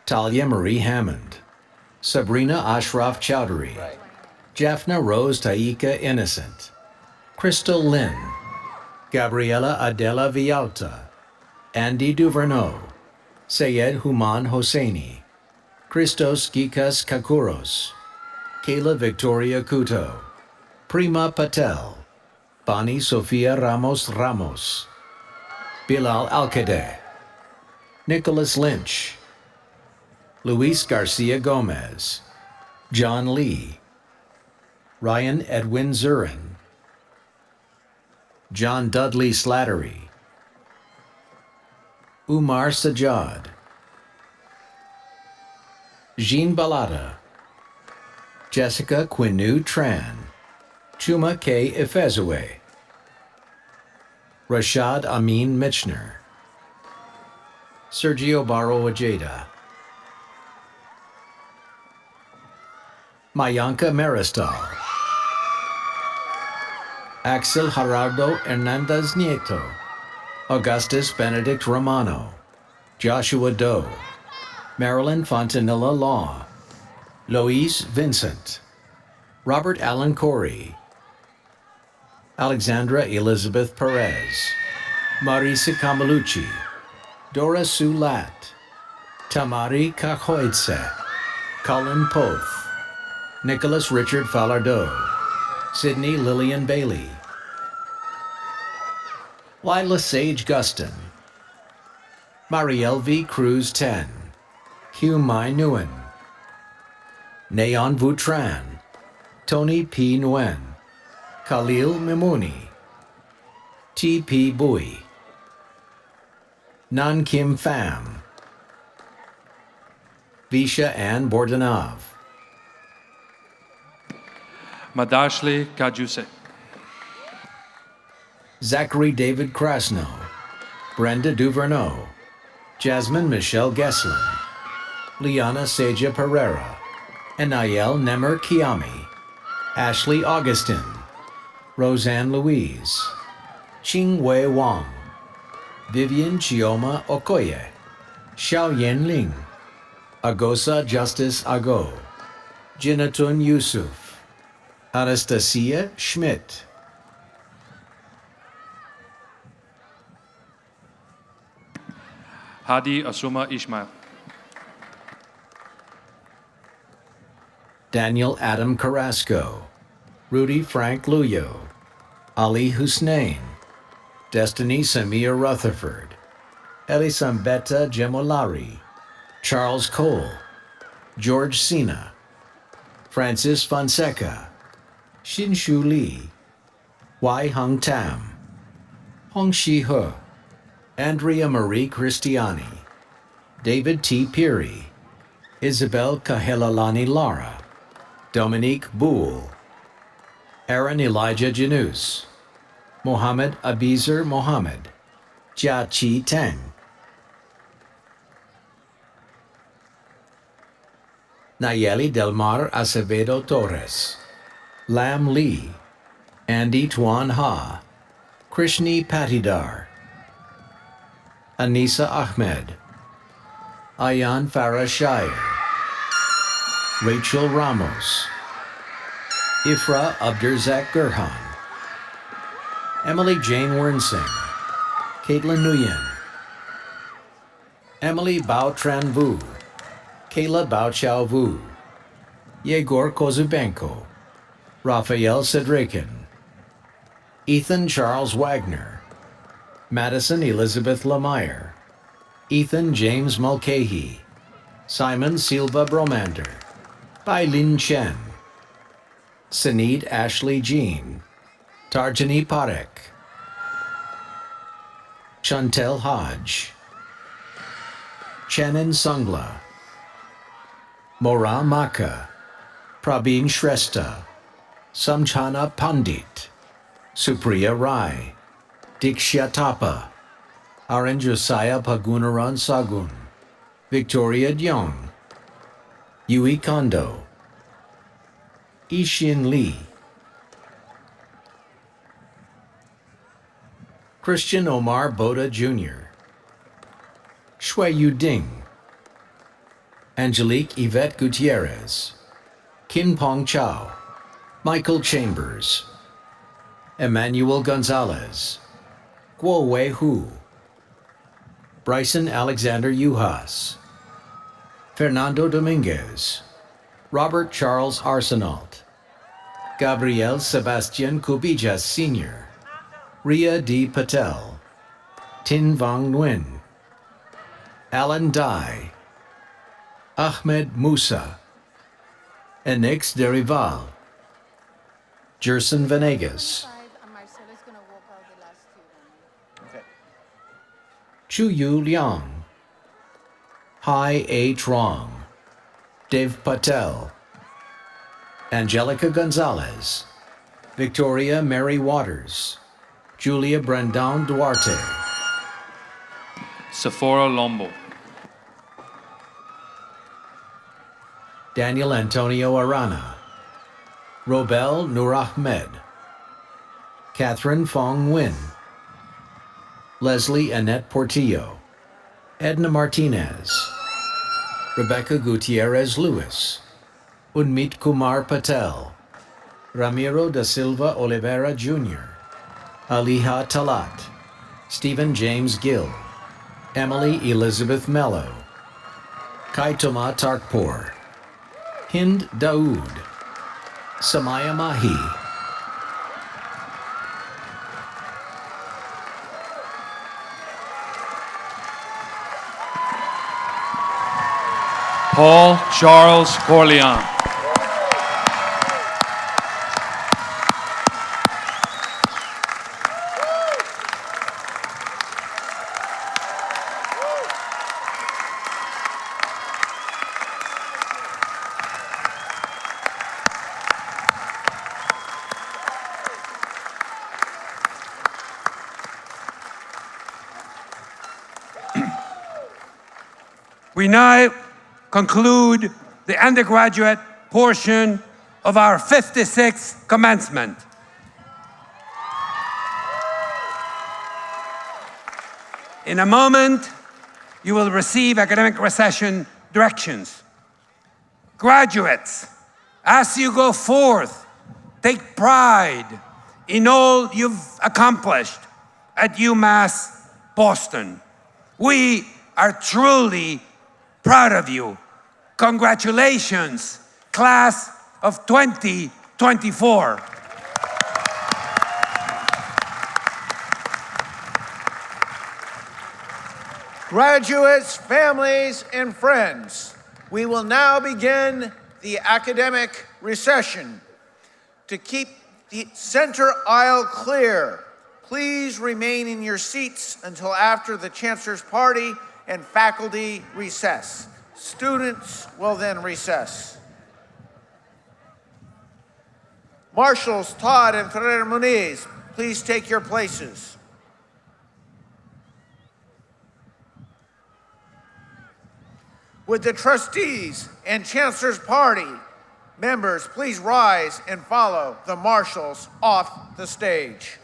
Talia Marie Hammond, Sabrina Ashraf Chowdhury, Jaffna Rose Taika Innocent, Crystal Lynn, Gabriela Adela Villalta, Andy Duverneau, Sayed Human Hosseini, Christos Gikas Kakuros, Kayla Victoria Kuto, Prima Patel, Bani Sofia Ramos Ramos, Bilal Alcade, Nicholas Lynch, Luis Garcia Gomez, John Lee, Ryan Edwin Zurin, John Dudley Slattery, Umar Sajjad, Jean Balada, Jessica Quinu Tran, Chuma K. Ifezue, Rashad Amin Michner, Sergio Barro Ojeda, Mayanka Maristal, Axel Gerardo Hernandez Nieto, Augustus Benedict Romano, Joshua Doe, Marilyn Fontanilla Law, Lois Vincent, Robert Allen Corey, Alexandra Elizabeth Perez, Marisa Kamalucci, Dora Sue Latt, Tamari Kahoitse, Colin Poth, Nicholas Richard Falardeau, Sydney Lillian Bailey, Lila Sage Guston, Marielle V. Cruz 10, Hugh Mai Nguyen, Nayon Vutran, Tony P. Nguyen, Khalil Mimouni, T. P. Bui, Nan Kim Pham, Visha Ann Bordanov, Madashli Kajuse, Zachary David Krasno, Brenda Duverneau, Jasmine Michelle Gesslin, Liana Seja Pereira, Anayel Nemer Kiami, Ashley Augustin, Roseanne Louise, Ching Wei Wang, Vivian Chioma Okoye, Xiao Yen Ling, Agosa Justice Ago, Jinatun Yusuf, Anastasia Schmidt, Hadi Asuma Ismail, Daniel Adam Carrasco, Rudy Frank Luyo, Ali Hussein, Destiny Samir Rutherford, Elisambetta Gemolari, Charles Cole, George Sina, Francis Fonseca, Xinshu Li, Wai Hung Tam, Hong Shi He, Andrea Marie Cristiani, David T. Peary, Isabel Kahelalani Lara, Dominique Boole, Aaron Elijah Janus, Mohammed Abizer Mohammed, Jia Chi Teng, Nayeli Delmar Acevedo Torres, Lam Lee, Andy Tuan Ha, Krishni Patidar, Anisa Ahmed, Ayan Farah Shire, Rachel Ramos, Ifra Abdurzak Gurhan, Emily Jane Wernsing, Caitlin Nguyen, Emily Bao Tran Vu, Kayla Bao Chao Vu, Yegor Kozubenko, Raphael Sedrikin, Ethan Charles Wagner, Madison Elizabeth Lemire, Ethan James Mulcahy, Simon Silva Bromander, Bai Lin Chen, Sinead Ashley Jean, Tarjani Parekh, Chantel Hodge, Channon Sungla, Mora Maka, Prabin Shrestha, Samchana Pandit, Supriya Rai, Diksha Thapa, Aran Josiah Pagunaran Sagun, Victoria Dyong, Yui Kondo, Ishin Lee, Christian Omar Boda Jr., Shui Yu Ding, Angelique Yvette Gutierrez, Kin Pong Chow, Michael Chambers, Emmanuel Gonzalez, Guo Wei Hu, Bryson Alexander Yuhas, Fernando Dominguez, Robert Charles Arsenault, Gabriel Sebastian Kubijas Sr., Ria D. Patel, Tin Vong Nguyen, Alan Dai, Ahmed Musa, Enix Derival, Jerson Venegas, Chu Yu Liang, Hai A. Trong, Dev Patel, Angelica Gonzalez, Victoria Mary Waters, Julia Brandon Duarte, Sephora Lombo, Daniel Antonio Arana, Robel Nur Ahmed, Catherine Fong Nguyen, Leslie Annette Portillo, Edna Martinez, Rebecca Gutierrez Lewis, Unmit Kumar Patel, Ramiro da Silva Oliveira Jr., Aliha Talat, Stephen James Gill, Emily Elizabeth Mello, Kaitoma Tarkpour, Hind Daoud, Samaya Mahi, Paul Charles Corleone, We now conclude the undergraduate portion of our 56th commencement. In a moment, you will receive academic recession directions. Graduates, as you go forth, take pride in all you've accomplished at UMass Boston. We are truly proud of you. Congratulations, class of 2024. Graduates, families, and friends, we will now begin the academic recession. To keep the center aisle clear, please remain in your seats until after the Chancellor's party and faculty recess. Students will then recess. Marshals Todd and Ferrer Muniz, please take your places. Would the trustees and Chancellor's party members please rise and follow the marshals off the stage.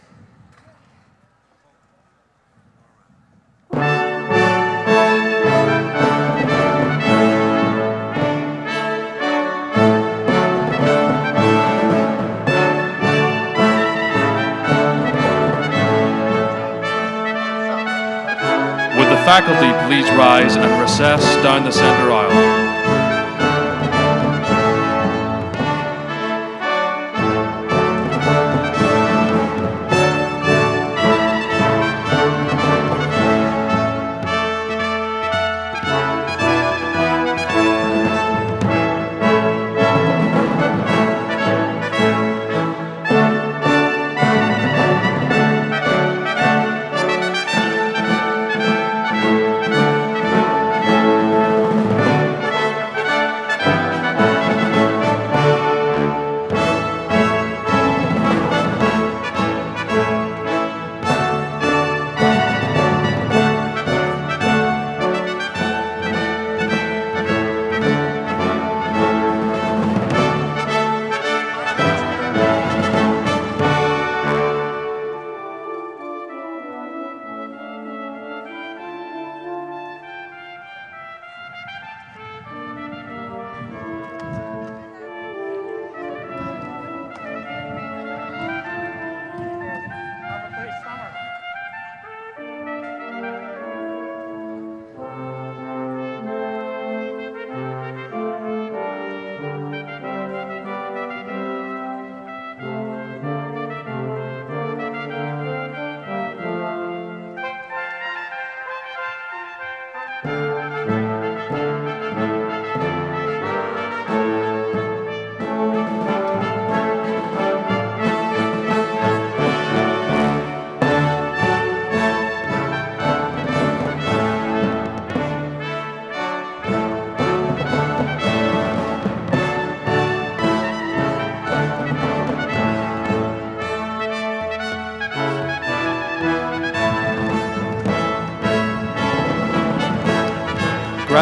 Would the faculty please rise and recess down the center aisle?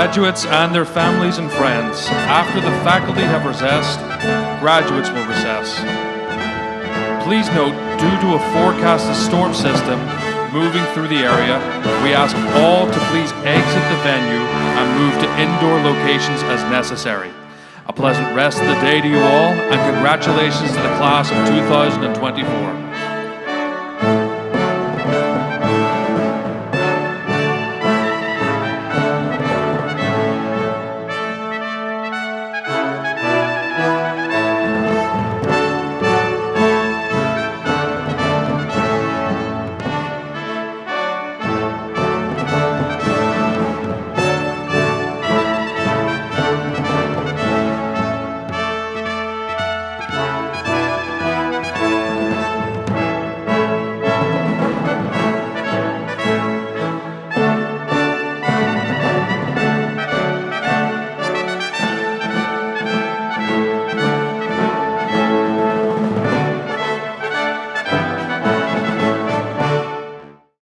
Graduates and their families and friends, after the faculty have recessed, graduates will recess. Please note, due to a forecasted storm system moving through the area, we ask all to please exit the venue and move to indoor locations as necessary. A pleasant rest of the day to you all, and congratulations to the class of 2024.